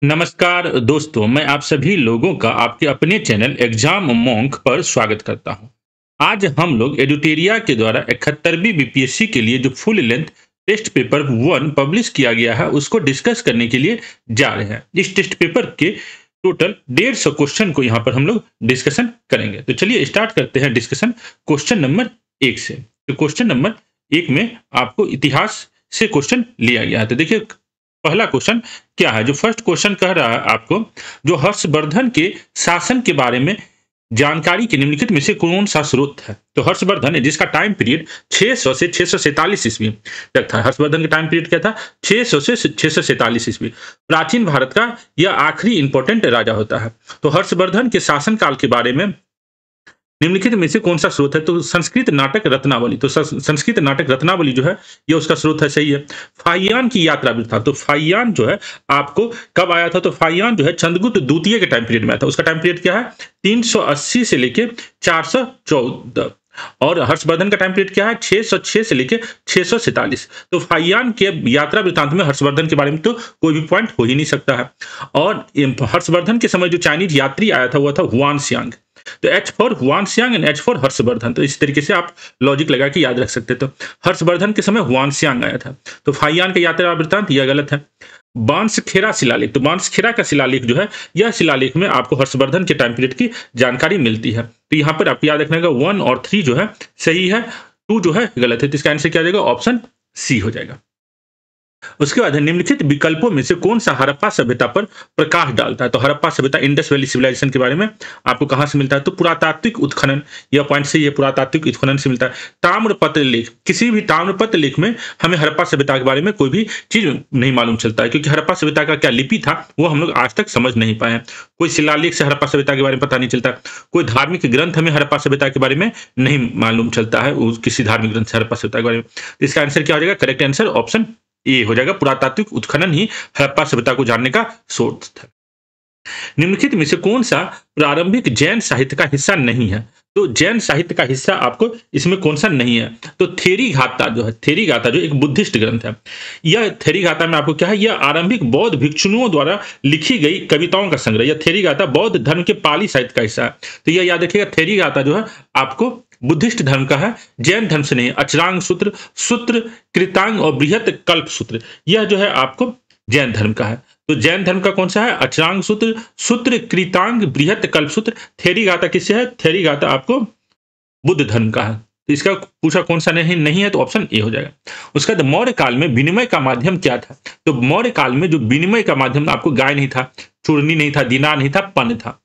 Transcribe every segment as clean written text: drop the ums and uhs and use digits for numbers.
नमस्कार दोस्तों, मैं आप सभी लोगों का आपके अपने चैनल एग्जाम मॉन्क पर स्वागत करता हूं। आज हम लोग एडुटेरिया के द्वारा 71वीं बीपीएससी के लिए जो full length test paper 1 publish किया गया है उसको डिस्कस करने के लिए जा रहे हैं। इस टेस्ट पेपर के टोटल 150 क्वेश्चन को यहाँ पर हम लोग डिस्कशन करेंगे। तो चलिए स्टार्ट करते हैं डिस्कशन क्वेश्चन नंबर 1 से। तो क्वेश्चन नंबर 1 में आपको इतिहास से क्वेश्चन लिया गया है। तो देखिए पहला क्वेश्चन क्या है। जो फर्स्ट क्वेश्चन कह रहा है आपको, जो हर्षवर्धन के शासन के बारे में जानकारी के निम्नलिखित में से कौन सा स्रोत है। तो हर्षवर्धन है जिसका टाइम पीरियड 600 से 647 ईस्वी तक था। हर्षवर्धन का टाइम पीरियड क्या था? 600 से 647 ईस्वी। प्राचीन भारत का यह आखिरी इंपॉर्टेंट राजा होता है। तो हर्षवर्धन के शासन काल के बारे में निम्नलिखित में से कौन सा स्रोत है? तो संस्कृत नाटक रत्नावली। तो संस्कृत नाटक रत्नावली जो है ये उसका स्रोत है, सही है। फाहियान की यात्रा वृत्तांत। तो फाहियान जो है आपको कब आया था? तो फाहियान जो है चंद्रगुप्त द्वितीय के टाइम पीरियड में आया था। उसका टाइम पीरियड क्या है? 380 से लेके 414। और हर्षवर्धन का टाइम पीरियड क्या है? 606 से लेके 647। तो फाहियान के यात्रा वृत्तांत में हर्षवर्धन के बारे में तो कोई भी पॉइंट हो ही नहीं सकता है। और हर्षवर्धन के समय जो चाइनीज यात्री आया था वह था हुआनसियांग। तो H for Hiuen Tsang and H for Harshavardhan. तो इस तरीके से आप लॉजिक लगा के याद रख सकते। तो हर्षवर्धन के समय हुआनसियांग आया था। तो फाहियान का यात्रा वृत्तांत यह गलत है। बांसखेड़ा शिलालेख। तो बांसखेड़ा का शिलालेख जो है यह शिलालेख में आपको हर्षवर्धन के टाइम पीरियड की जानकारी मिलती है। तो यहाँ पर आपको याद रखना होगा 1 और 3 जो है सही है, 2 जो है गलत है। तो इसका आंसर क्या हो जाएगा? ऑप्शन सी हो जाएगा। उसके बाद है निम्नलिखित विकल्पों में से कौन सा हड़प्पा सभ्यता पर प्रकाश डालता है। तो हड़प्पा सभ्यता इंडस वैली सिविलाइजेशन के बारे में आपको कहां से मिलता है? तो पुरातात्विक उत्खनन। यह पॉइंट से, ये पुरातात्विक उत्खनन से मिलता है। ताम्रपत्र लेख। किसी भी ताम्रपत्र लेख में हमें हड़प्पा सभ्यता के बारे में कोई भी चीज नहीं मालूम चलता है, क्योंकि हड़प्पा सभ्यता का क्या लिपि था वो हम लोग आज तक समझ नहीं पाए हैं। कोई शिलालेख से हड़प्पा सभ्यता के बारे में पता नहीं चलता। कोई धार्मिक ग्रंथ हमें हड़प्पा सभ्यता के बारे में नहीं मालूम चलता है, किसी धार्मिक ग्रंथ से हड़प्पा सभ्यता के बारे में। तो इसका आंसर क्या हो जाएगा? करेक्ट आंसर ऑप्शन ये हो जाएगा। पुरातात्विक उत्खनन ही हड़प्पा सभ्यता को जानने का सोर्स था। निम्नलिखित में से कौन सा प्रारंभिक जैन साहित्य का हिस्सा नहीं है? तो जैन साहित्य का हिस्सा आपको इसमें कौन सा नहीं है? तो थेरीघाता जो है, थेरीघाता जो एक बुद्धिस्ट ग्रंथ है, यह थेरीघाता में आपको क्या है? यह आरंभिक बौद्ध भिक्षुओं द्वारा लिखी गई कविताओं का संग्रह। यह थेरीघाता बौद्ध धर्म के पाली साहित्य का हिस्सा है। तो यह याद रखिएगा, थेरीघाता जो है आपको बुद्धिस्ट धर्म का है, जैन धर्म से नहीं। अचरांग सूत्र, सूत्र कृतांग और बृहत कल्प सूत्र, यह जो है आपको जैन धर्म का है। तो जैन धर्म का कौन सा है? अचरांग सूत्र, सूत्र कृतांग, बृहत कल्प सूत्र। थेरीघाता किससे है? थेरीघाता आपको बुद्ध धर्म का है। तो इसका पूछा कौन सा नहीं है, तो ऑप्शन ए हो जाएगा। उसके बाद मौर्य काल में विनिमय का माध्यम क्या था? तो मौर्य काल में जो विनिमय का माध्यम आपको गाय नहीं था, चूर्णी नहीं था, दिनार नहीं था, पन था।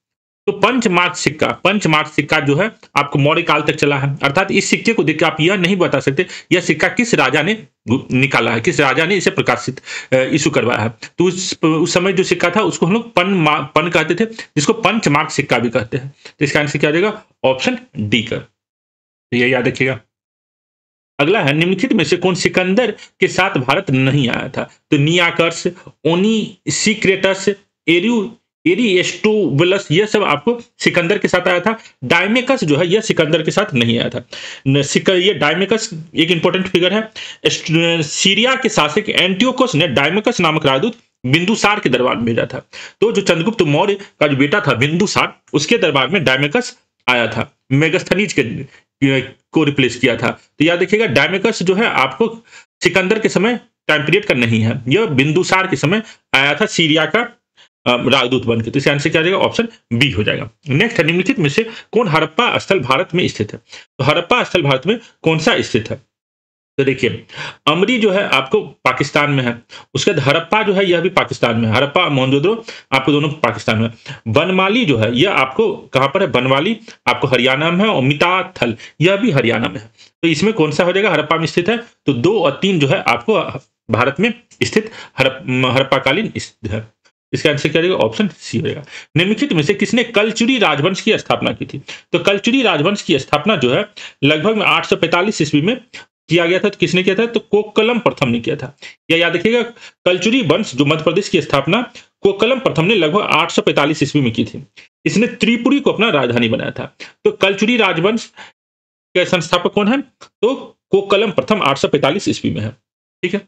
तो पंचमार्क सिक्का, पंचमार्क सिक्का जो है आपको मौर्य काल तक चला है। अर्थात इस सिक्के को देख के आप यह नहीं बता सकते यह सिक्का किस राजा ने निकाला है, किस राजा ने इसे प्रकाशित इशू करवाया है। तो उस समय जो सिक्का था उसको हम लोग पन कहते थे, जिसको पंचमार्क सिक्का भी कहते हैं। तो इसका आंसर क्या हो जाएगा? ऑप्शन डी कर। तो ये याद रखिएगा। अगला है निम्नलिखित में से कौन सिकंदर के साथ भारत नहीं आया था? तो नियाकर्स, ओनीसिक्रेटस, एरियो एरिस्टोबुलस, ये सब आपको सिकंदर के साथ आया था। डायमेकस जो है यह सिकंदर के साथ नहीं आया था। ये डायमेकस एक इंपॉर्टेंट फिगर है। सीरिया के शासक एंटियोकस ने डायमेकस नामक राजदूत बिंदुसार के दरबार में भेजा था। तो जो चंद्रगुप्त मौर्य का जो बेटा था बिंदुसार, उसके दरबार में डायमेकस आया था, मेगास्थनीज के को रिप्लेस किया था। तो याद रखिएगा डायमेकस जो है आपको सिकंदर के समय टाइम पीरियड का नहीं है, यह बिंदुसार के समय आया था सीरिया का राजदूत बन के। तो इसका आंसर क्या हो जाएगा? ऑप्शन बी हो जाएगा। नेक्स्ट है निम्नलिखित में से कौन हड़प्पा स्थल भारत में स्थित है? तो हड़प्पा स्थल भारत में कौन सा स्थित है? तो देखिए अमरी जो है आपको पाकिस्तान में है। उसके बाद हड़प्पा जो है यह भी पाकिस्तान में है। हड़प्पा मोहनजोदड़ो आपको दोनों पाकिस्तान में है। बनमाली जो है यह आपको कहां पर है? बनवाली आपको हरियाणा में है, और मिताथल यह भी हरियाणा में है। तो इसमें कौन सा हो जाएगा? हड़प्पा में स्थित है। तो 2 और 3 जो है आपको भारत में स्थित हड़प्पा कालीन स्थित है। इसका आंसर क्या रहेगा? ऑप्शन सी रहेगा। निम्नलिखित में से किसने कलचुरी राजवंश की स्थापना की थी? तो कलचुरी राजवंश की स्थापना जो है लगभग 845 ईस्वी में किया गया था। तो किसने किया था? तो कोक्कलम प्रथम ने किया था। यह याद रखिएगा, कलचुरी वंश जो मध्य प्रदेश की स्थापना कोक्कलम प्रथम ने लगभग 845 ईस्वी में की थी। इसने त्रिपुरी को अपना राजधानी बनाया था। तो कलचुरी राजवंश के संस्थापक कौन है? तो कोक्कलम प्रथम 845 ईस्वी में है। ठीक है।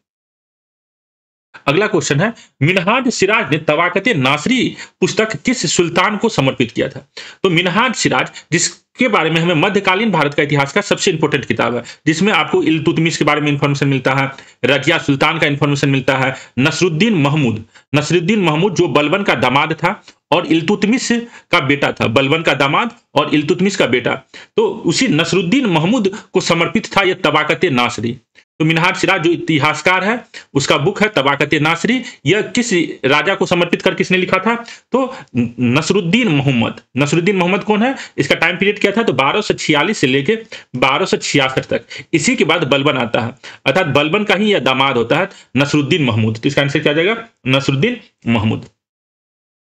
अगला क्वेश्चन है, मिनहाज सिराज ने तवाक़त नासरी पुस्तक किस सुल्तान को समर्पित किया था? तो मिनहाज सिराज, जिसके बारे में हमें मध्यकालीन भारत का इतिहास का सबसे इंपॉर्टेंट किताब है, जिसमें आपको इल्तुतमिश के बारे में इंफॉर्मेशन मिलता है, रजिया सुल्तान का इंफॉर्मेशन मिलता है, नसरुद्दीन महमूद जो बलबन का दामाद था और इल्तुतमिश का बेटा था, बलबन का दामाद और इल्तुतमिश का बेटा, तो उसी नसरुद्दीन महमूद को समर्पित था यह तवाक़त नासरी। तो मिनहाज सिराज जो इतिहासकार है, उसका बुक है तवाक़त नासरी। यह किस राजा को समर्पित कर किसने लिखा था? तो नसरुद्दीन मोहम्मद कौन है? इसका टाइम पीरियड क्या था? तो 1246 से लेके 1266 तक। इसी के बाद बलबन आता है, अर्थात बलबन का ही यह दामाद होता है नसरुद्दीन महमूद। तो इसका आंसर क्या आ जाएगा? नसरुद्दीन महमूद।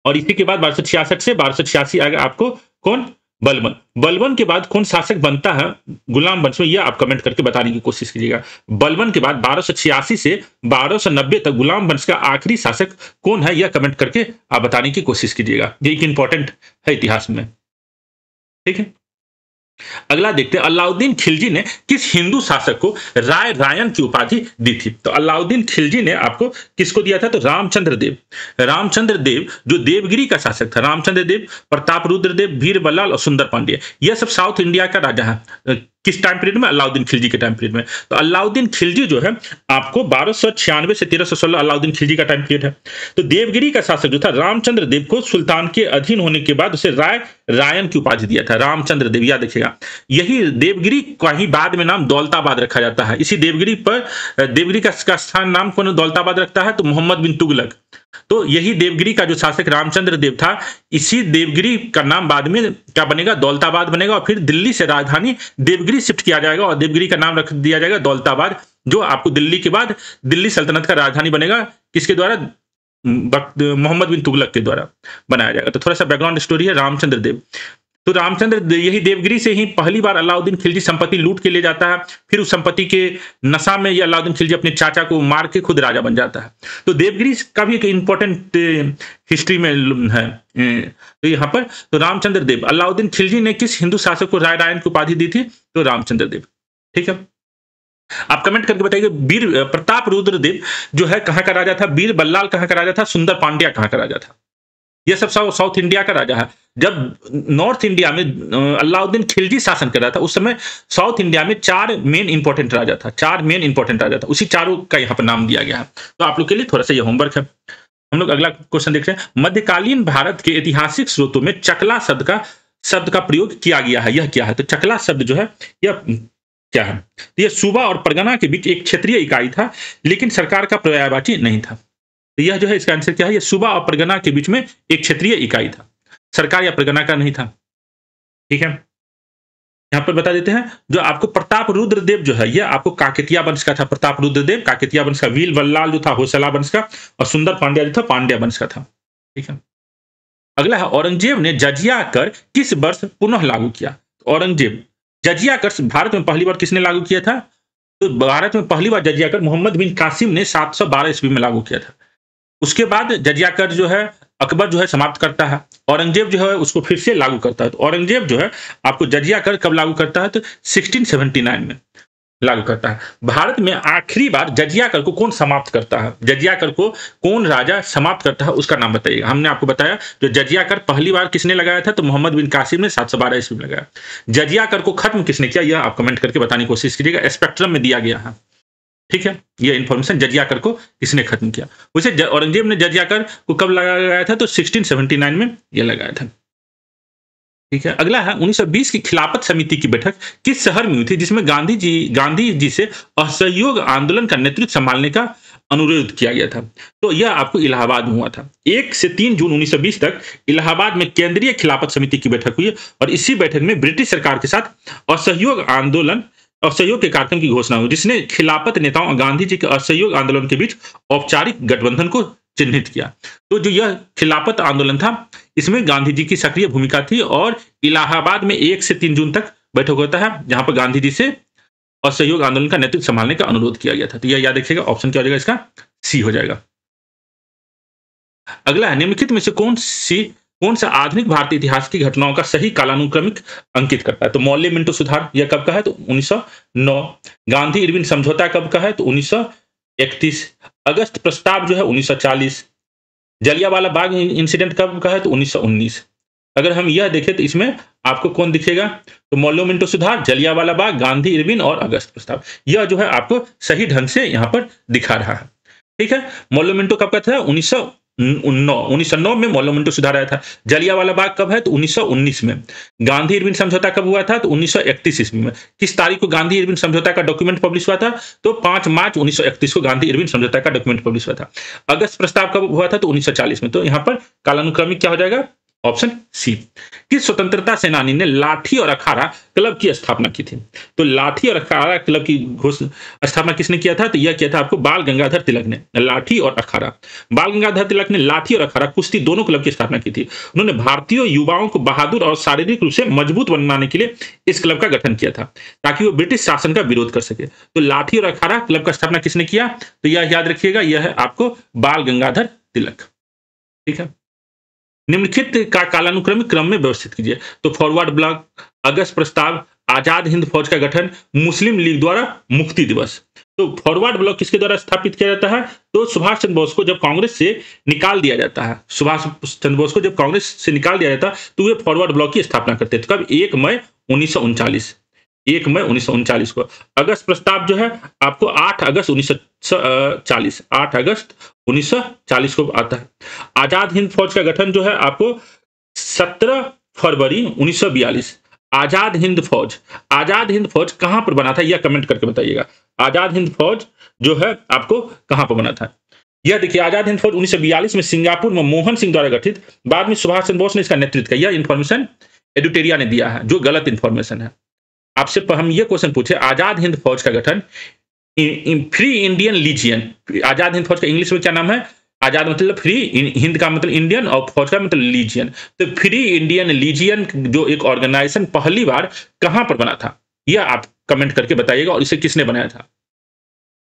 और इसी के बाद 1266 से 1286 आएगा आपको कौन? बलबन के बाद कौन शासक बनता है गुलाम वंश में? यह आप कमेंट करके बताने की कोशिश कीजिएगा। बलबन के बाद 1286 से 1290 तक गुलाम वंश का आखिरी शासक कौन है? यह कमेंट करके आप बताने की कोशिश कीजिएगा। ये एक इंपॉर्टेंट है इतिहास में, ठीक है। अगला देखते हैं, अलाउद्दीन खिलजी ने किस हिंदू शासक को राय रायन की उपाधि दी थी? तो अलाउद्दीन खिलजी ने आपको किसको दिया था? तो रामचंद्र देव जो देवगिरी का शासक था, रामचंद्र देव, प्रताप रुद्र देव, वीर बल्लाल और सुंदर पांड्य, यह सब साउथ इंडिया का राजा है। किस टाइम पीरियड में? अलाउद्दीन खिलजी के टाइम पीरियड में। तो अलाउद्दीन खिलजी जो है आपको 1296 से 1316 अलाउद्दीन खिलजी का टाइम पीरियड है। तो देवगिरी का शासक जो था रामचंद्र देव को सुल्तान के अधीन होने के बाद उसे राय रायन की उपाधि दिया था, रामचंद्र देव, याद रखिएगा। यही देवगिरी का ही बाद में नाम दौलताबाद रखा जाता है। इसी देवगिरी पर देवगिरी का स्थान नाम कौन दौलताबाद रखता है? तो मोहम्मद बिन तुगलक। तो यही देवगिरी का जो शासक रामचंद्र देव था, इसी देवगिरी का नाम बाद में क्या बनेगा? दौलताबाद बनेगा। और फिर दिल्ली से राजधानी देवगिरी शिफ्ट किया जाएगा और देवगिरी का नाम रख दिया जाएगा दौलताबाद, जो आपको दिल्ली के बाद दिल्ली सल्तनत का राजधानी बनेगा। किसके द्वारा? मोहम्मद बिन तुगलक के द्वारा बनाया जाएगा। तो थोड़ा सा बैकग्राउंड स्टोरी है रामचंद्र देव। तो यही देवगिरी से ही पहली बार अलाउद्दीन खिलजी संपत्ति लूट के ले जाता है। फिर उस संपत्ति के नशा में ये अलाउद्दीन खिलजी अपने चाचा को मार के खुद राजा बन जाता है। तो देवगिरी का भी एक इंपॉर्टेंट हिस्ट्री में है। तो यहाँ पर तो रामचंद्र देव, अलाउद्दीन खिलजी ने किस हिंदू शासक को राय रायन की उपाधि दी थी? तो रामचंद्र देव, ठीक है। आप कमेंट करके बताइए, वीर प्रताप रुद्र देव जो है कहाँ का राजा था? वीर बल्लाल कहाँ का राजा था? सुंदर पांड्या कहाँ का राजा था? यह सब साउथ इंडिया का राजा है। जब नॉर्थ इंडिया में अलाउद्दीन खिलजी शासन कर रहा था, उस समय साउथ इंडिया में 4 मेन इंपॉर्टेंट राजा था। उसी चारों का यहाँ पर नाम दिया गया है। तो आप लोग के लिए थोड़ा सा यह होमवर्क है। हम लोग अगला क्वेश्चन देख रहे हैं, मध्यकालीन भारत के ऐतिहासिक स्रोतों में चकला शब्द का प्रयोग किया गया है, यह क्या है? तो चकला शब्द जो है यह क्या है? तो यह सूबा और परगना के बीच एक क्षेत्रीय इकाई था, लेकिन सरकार का पर्यायवाची नहीं था। तो यह जो है इसका आंसर क्या है? यह सूबा और परगना के बीच में एक क्षेत्रीय इकाई था, सरकार या परगना का नहीं था, ठीक है। यहां पर बता देते हैं, जो आपको प्रताप रुद्र देव जो है यह आपको काकतिया वंश का था। प्रताप रुद्र देव काकतिया वंश का, वीर बल्लाल जो था होसला वंश का, और सुंदर पांड्या जो था पांड्या वंश का था, ठीक है। अगला है, औरंगजेब ने जजिया कर किस वर्ष पुनः लागू किया? औरंगजेब जजिया कर भारत में पहली बार किसने लागू किया था? तो भारत में पहली बार जजिया कर मोहम्मद बिन कासिम ने 712 ईस्वी में लागू किया था। उसके बाद जजिया कर जो है अकबर जो है समाप्त करता है, औरंगजेब जो है उसको फिर से लागू करता है। तो औरंगजेब जो है आपको जजिया कर कब लागू करता है? तो 1679 में लागू करता है। भारत में आखिरी बार जजिया कर को कौन समाप्त करता है? जजिया कर को कौन राजा समाप्त करता है, उसका नाम बताइएगा। हमने आपको बताया जो जजिया कर पहली बार किसने लगाया था? तो मोहम्मद बिन कासिम ने 712 ईस्वी में लगाया। जजिया कर को खत्म किसने किया, यह आप कमेंट करके बताने की कोशिश कीजिएगा। स्पेक्ट्रम में दिया गया है, ठीक है। यह इंफॉर्मेशन जजिया कर को किसने खत्म किया। वैसे औरंगजेब ने जजिया कर को कब लगाया था? तो 1679 में यह लगाया था, ठीक है। अगला है, 1920 की खिलाफत समिति की बैठक किस शहर में हुई थी, जिसमें गांधी जी से असहयोग आंदोलन का नेतृत्व संभालने का अनुरोध किया गया था? तो यह आपको इलाहाबाद में हुआ था। 1 से 3 जून 1920 तक इलाहाबाद में केंद्रीय खिलाफत समिति की बैठक हुई और इसी बैठक में ब्रिटिश सरकार के साथ असहयोग के कार्यक्रम की घोषणा हुई, जिसने खिलाफत नेताओं और गांधी जी के असहयोग आंदोलन के बीच औपचारिक गठबंधन को चिन्हित किया। तो जो यह खिलाफत आंदोलन था, इसमें गांधी जी की सक्रिय भूमिका थी और इलाहाबाद में 1 से 3 जून तक बैठक होता है, जहां पर गांधी जी से असहयोग आंदोलन का नेतृत्व संभालने का अनुरोध किया गया था। तो यह याद रखिएगा, ऑप्शन क्या हो जाएगा इसका? सी हो जाएगा। अगला है, निम्नलिखित में से कौन सा आधुनिक भारतीय इतिहास की घटनाओं का सही कालानुक्रमिक अंकित करता है? तो मौर्य मिंटो सुधार यह कब का है? तो 1909। गांधी इरविन समझौता कब का है? तो 1931। अगस्त प्रस्ताव जो है 1940। जलियांवाला बाग इंसिडेंट कब का है? तो 1919। अगर हम यह देखें तो इसमें आपको कौन दिखेगा? तो मोन्यूमेंटो सुधार, जलियांवाला बाग, गांधी इरविन और अगस्त प्रस्ताव। यह जो है आपको सही ढंग से यहाँ पर दिखा रहा है। ठीक है, मोन्यूमेंटो कब का था? 1909 में मोन्यूमेंटो सुधार आया था। जलियांवाला बाग कब है? तो 1919 में। गांधी इरविन समझौता कब हुआ था? तो 1931 ईस्वी में। किस तारीख को गांधी इरविन समझौता का डॉक्यूमेंट पब्लिश हुआ था? तो 5 मार्च 1931 को गांधी इरविन समझौता का डॉक्यूमेंट पब्लिश हुआ था। अगस्त प्रस्ताव कब हुआ था? तो 1940 में। तो यहाँ पर कालानुक्रमिक क्या हो जाएगा? Option C. किस स्वतंत्रता सेनानी ने लाठी और अखाड़ा क्लब की स्थापना की थी? तो लाठी और अखाड़ा क्लब की स्थापना किसने किया था? तो यह किया था आपको बाल गंगाधर तिलक ने। लाठी और अखाड़ा, बाल गंगाधर तिलक ने लाठी और अखाड़ा कुश्ती दोनों क्लब की स्थापना की थी। उन्होंने भारतीय युवाओं को बहादुर और शारीरिक रूप से मजबूत बनाने के लिए इस क्लब का गठन किया था, ताकि वो ब्रिटिश शासन का विरोध कर सके। तो लाठी और अखाड़ा क्लब का स्थापना किसने किया? तो यह याद रखिएगा, यह है आपको बाल गंगाधर तिलक। ठीक है, निम्नलिखित का कालानुक्रमिक क्रम में व्यवस्थित कीजिए। तो फॉरवर्ड ब्लॉक, अगस्त प्रस्ताव, आजाद हिंद फौज का गठन, मुस्लिम लीग द्वारा मुक्ति दिवस। तो फॉरवर्ड ब्लॉक किसके द्वारा स्थापित किया जाता है? तो सुभाष चंद्र बोस को जब कांग्रेस से निकाल दिया जाता है, सुभाष चंद्र बोस को जब कांग्रेस से निकाल दिया जाता है तो वे फॉरवर्ड ब्लॉक की स्थापना करते थे। कब? 1 मई 1939। 1 मई 1939 को। अगस्त प्रस्ताव जो है आपको 8 अगस्त 1940, 8 अगस्त 1940 को आता है। आजाद हिंद फौज का गठन जो है आपको 17 फरवरी 1942। आजाद हिंद फौज, आजाद हिंद फौज कहां पर बना था? यह कमेंट करके बताइएगा। आजाद हिंद फौज जो है आपको कहां पर बना था? यह देखिए, आजाद हिंद फौज 1942 में सिंगापुर में मोहन सिंह द्वारा गठित, बाद में सुभाष चंद्र बोस ने इसका नेतृत्व किया। यह इंफॉर्मेशन एडिटोरिया ने दिया है, जो गलत इंफॉर्मेशन है। आपसे हम ये क्वेश्चन पूछे, आजाद हिंद फौज का गठन free Indian lesion, Azad Hind फौज का इंग्लिश में क्या नाम है? आजाद मतलब फ्री, हिंद का मतलब इंडियन और फौज का मतलब लीजियन। तो फ्री इंडियन लीजियन जो एक ऑर्गेनाइजेशन पहली बार कहां पर बना था? यह आप कमेंट करके बताइएगा। और इसे किसने बनाया था?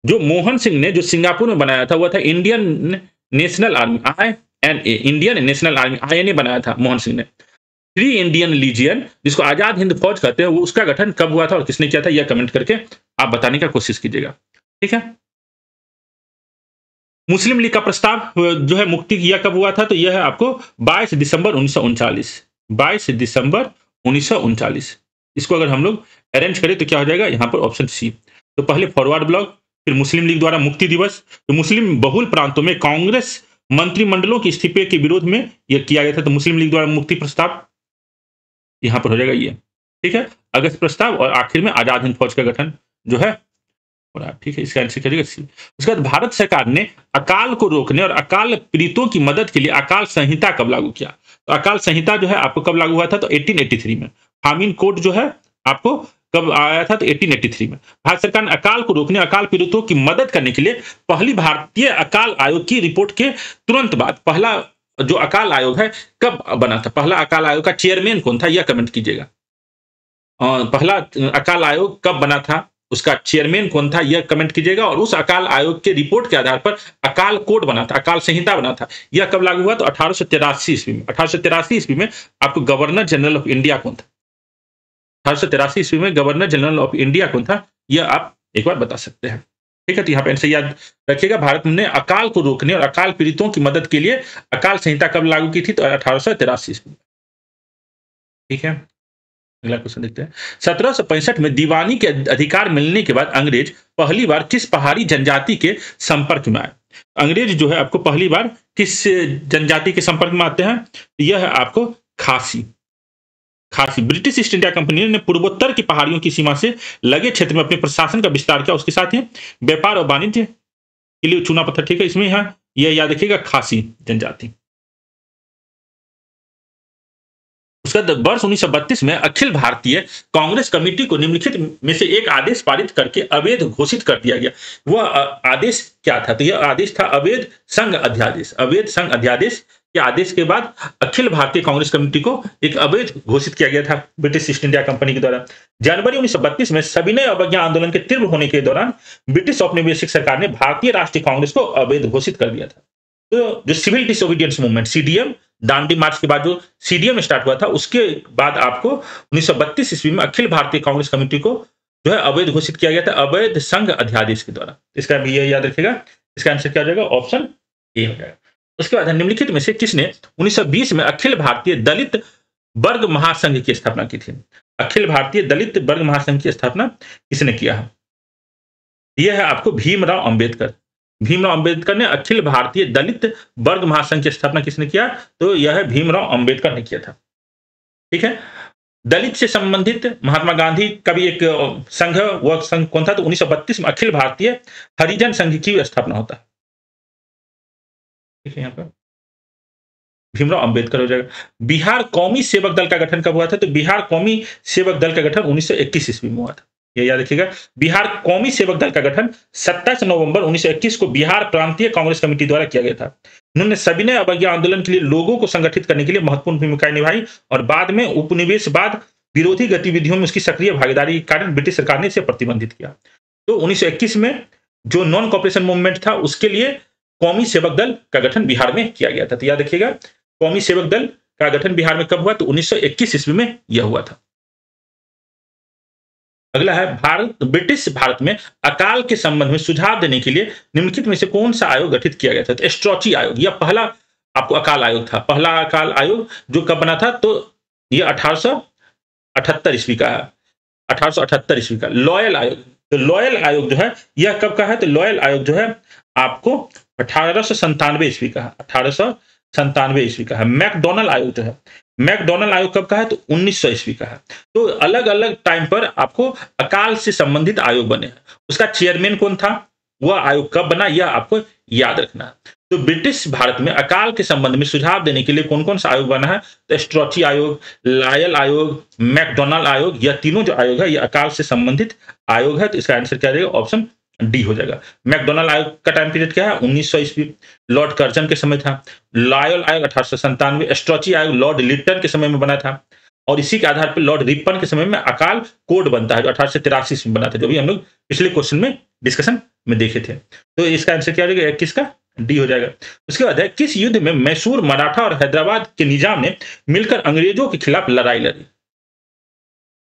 जो मोहन सिंह ने जो सिंगापुर में बनाया था वह था Indian national army, INA, Indian national army, INA बनाया था मोहन सिंह ने। फ्री इंडियन लीजियन जिसको आजाद हिंद फौज कहते हैं, वो उसका गठन कब हुआ था और किसने किया था? यह कमेंट करके आप बताने का कोशिश कीजिएगा। ठीक है, मुस्लिम लीग का प्रस्ताव जो है मुक्ति किया कब हुआ था? तो यह है आपको 22 दिसंबर 1939। 22 दिसंबर 1939। इसको अगर हम लोग अरेंज करें तो क्या हो जाएगा? यहाँ पर ऑप्शन सी। तो पहले फॉरवर्ड ब्लॉक, फिर मुस्लिम लीग द्वारा मुक्ति दिवस। तो मुस्लिम बहुल प्रांतों में कांग्रेस मंत्रिमंडलों के इस्तीफे के विरोध में यह किया गया था, तो मुस्लिम लीग द्वारा मुक्ति प्रस्ताव यहां पर हो जाएगा ये। ठीक है, अगस्त प्रस्ताव और आखिर में आजाद हिंद फौज का गठन जो है। ठीक है, इसका आंसर करिएगा सी। उसके बाद भारत सरकार ने अकाल को रोकने और अकाल पीड़ितों की मदद के लिए अकाल संहिता कब लागू किया? तो अकाल संहिता जो है आपको कब लागू हुआ था? तो 1883 में। फामीन कोड जो है आपको कब आया था? तो 1883 में। भारत सरकार ने अकाल को रोकने, अकाल पीड़ितों की मदद करने के लिए पहली भारतीय अकाल आयोग की रिपोर्ट के तुरंत बाद पहला जो अकाल आयोग है कब बना था? पहला अकाल आयोग का चेयरमैन कौन था? यह कमेंट कीजिएगा। पहला अकाल आयोग कब बना था, उसका चेयरमैन कौन था, यह कमेंट कीजिएगा। और उस अकाल आयोग के रिपोर्ट के आधार पर अकाल कोड बना था, अकाल संहिता बना था। यह कब लागू हुआ? तो 1883 ईस्वी में। 1883 ईस्वी में आपको गवर्नर जनरल ऑफ इंडिया कौन था? 1883 ईस्वी में गवर्नर जनरल ऑफ इंडिया कौन था? यह आप एक बार बता सकते हैं। ठीक है, तो यहाँ पे आंसर याद रखिएगा। भारत ने अकाल को रोकने और अकाल पीड़ितों की मदद के लिए अकाल संहिता कब लागू की थी? तो 1883 ईस्वी में। ठीक है, अगला क्वेश्चन देखते हैं। 1765 में दीवानी के अधिकार मिलने के बाद अंग्रेज पहली बार किस पहाड़ी जनजाति के संपर्क में आए? अंग्रेज जो है आपको पहली बार किस जनजाति के संपर्क में आते हैं? यह है आपको खासी। खासी। ब्रिटिश ईस्ट इंडिया कंपनी ने पूर्वोत्तर की पहाड़ियों की सीमा से लगे क्षेत्र में अपने प्रशासन का विस्तार किया। उसके साथ ही व्यापार और वाणिज्य के लिए चुना पत्थर। ठीक है, इसमें यह याद रखिएगा खासी जनजाति। उसके बाद वर्ष 1932 में अखिल भारतीय कांग्रेस कमेटी को निम्नलिखित में से एक आदेश पारित करके अवैध घोषित कर दिया गया। वह आदेश क्या था? तो यह आदेश था अवैध संघ अध्यादेश। अवैध संघ अध्यादेश के आदेश के बाद अखिल भारतीय कांग्रेस कमेटी को एक अवैध घोषित किया गया था ब्रिटिश ईस्ट इंडिया कंपनी के द्वारा। जनवरी 1932 में सविनय अवज्ञा आंदोलन के तीव्र होने के दौरान ब्रिटिश औपनिवेशिक सरकार ने भारतीय राष्ट्रीय कांग्रेस को अवैध घोषित कर दिया था। तो जो civil disobedience movement CDM, Dandi march के बाद जो CDM स्टार्ट हुआ था, उसके बाद आपको 1932 ईस्वी में अखिल भारतीय कांग्रेस कमेटी को जो है अवैध घोषित किया गया था अवैध संघ अध्यादेश के द्वारा। इसका भी यह याद रखिएगा, इसका आंसर क्या हो जाएगा? ऑप्शन ए हो जाएगा। उसके बाद निम्नलिखित में से किसने 1920 में अखिल भारतीय दलित वर्ग महासंघ की स्थापना की थी? अखिल भारतीय दलित वर्ग महासंघ की स्थापना किसने किया है? यह है आपको भीमराव अंबेडकर। भीमराव अंबेडकर ने अखिल भारतीय दलित वर्ग महासंघ की स्थापना किसने किया? तो यह है भीमराव अंबेडकर ने किया था। ठीक है। दलित से संबंधित महात्मा गांधी का भी एक संघ, वह संघ कौन था? तो 1932 में अखिल भारतीय हरिजन संघ की स्थापना होता है। ठीक है, यहाँ पर भीमराव अंबेडकर हो जाएगा। बिहार कौमी सेवक दल का गठन कब हुआ था? तो बिहार कौमी सेवक दल का गठन 1921 ईस्वी में हुआ था। ये याद रखिएगा। बिहार कौमी सेवक दल का गठन 27 नवंबर 1921 को बिहार प्रांतीय कांग्रेस कमेटी द्वारा किया गया था। इन्होंने सविनय अवज्ञा आंदोलन के लिए लोगों को संगठित करने के लिए महत्वपूर्ण भूमिका निभाई और बाद में उपनिवेशवाद विरोधी गतिविधियों में उसकी सक्रिय भागीदारी के कारण ब्रिटिश सरकार ने इसे प्रतिबंधित किया। तो 1921 में जो नॉन कॉपरेशन मूवमेंट था उसके लिए कौमी सेवक दल का गठन बिहार में किया गया था। तो याद रखिएगा, कौमी सेवक दल का गठन बिहार में कब हुआ? तो 1921 ईस्वी में यह हुआ था। अगला है ब्रिटिश भारत में अकाल के संबंध में सुझाव देने के लिए निम्नलिखित में से कौन सा आयोग गठित किया गया था? तो एस्ट्रोची आयोग, यह पहला आपको अकाल आयोग था। पहला अकाल आयोग जो कब बना था? तो यह 1878 ईस्वी का है। 1878 ईस्वी का लॉयल आयोग। तो लॉयल आयोग जो है यह कब का है? तो लॉयल आयोग जो है आपको 1897 ईस्वी का है। 1897 ईस्वी का है। मैकडोनल्ड आयोग जो है, मैकडोनल्ड आयोग कब का है? तो 1900 ईस्वी का है। तो अलग अलग टाइम पर आपको अकाल से संबंधित आयोग बने हैं। उसका चेयरमैन कौन था, वह आयोग कब बना, यह आपको याद रखना है। तो ब्रिटिश भारत में अकाल के संबंध में सुझाव देने के लिए कौन कौन सा आयोग बना है? तो एस्ट्रोची आयोग, लॉयल आयोग, मैकडोनल्ड आयोग, यह तीनों जो आयोग है यह अकाल से संबंधित आयोग है। तो इसका आंसर क्या रहेगा? ऑप्शन डी हो जाएगा। मैकडोनल्ड आयोग का टाइम पीरियड क्या है? 1900 ईस्वी, लॉर्ड कर्जन के समय था। लॉयल आयोग 1897, एस्ट्रोची आयोग लॉर्ड लिप्टन के समय में बना था और इसी के आधार पर लॉर्ड रिपन के समय में अकाल कोड बनता है जो 1883 में बना था, जो भी हम लोग पिछले क्वेश्चन में डिस्कशन में देखे थे। तो इसका आंसर क्या हो जाएगा? 21 का डी हो जाएगा। उसके बाद है किस युद्ध में मैसूर, मराठा और हैदराबाद के निजाम ने मिलकर अंग्रेजों के खिलाफ लड़ाई लड़ी?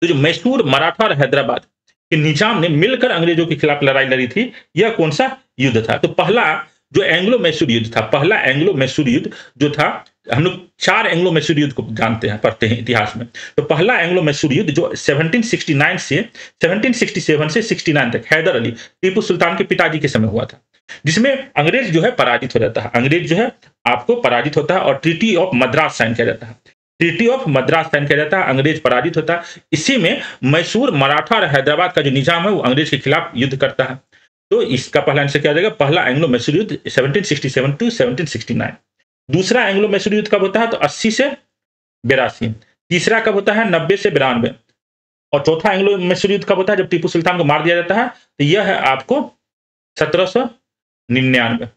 तो जो मैसूर, मराठा और हैदराबाद के निजाम ने मिलकर अंग्रेजों के खिलाफ लड़ाई लड़ी थी, यह कौन सा युद्ध था? तो पहला जो एंग्लो मैसूर युद्ध था, पहला एंग्लो मैसूर युद्ध जो था, हम लोग 4 एंग्लो मैसूर युद्ध को जानते हैं, पढ़ते हैं इतिहास में। तो पहला एंग्लो मैसूर युद्ध जो 1769 से 1767 से 69 तक हैदर अली, टीपू सुल्तान के पिताजी के समय हुआ था, जिसमें अंग्रेज जो है पराजित हो जाता है। अंग्रेज जो है आपको पराजित होता है और ट्रीटी ऑफ मद्रास साइन किया जाता है। ट्रीटी ऑफ मद्रास साइन किया जाता है, अंग्रेज पराजित होता है। इसी में मैसूर, मराठा और हैदराबाद का जो निजाम है वो अंग्रेज के खिलाफ युद्ध करता है। तो इसका पहला आंसर क्या हो जाएगा? पहला एंग्लो मैसूर युद्ध 1767 टू 1769। दूसरा एंग्लो मैसूर युद्ध कब होता है? तो 80 से 82। तीसरा कब होता है? 90 से 92। और चौथा एंग्लो मैसूर युद्ध कब होता है? जब टीपू सुल्तान को मार दिया जाता है। तो यह है आपको 1799।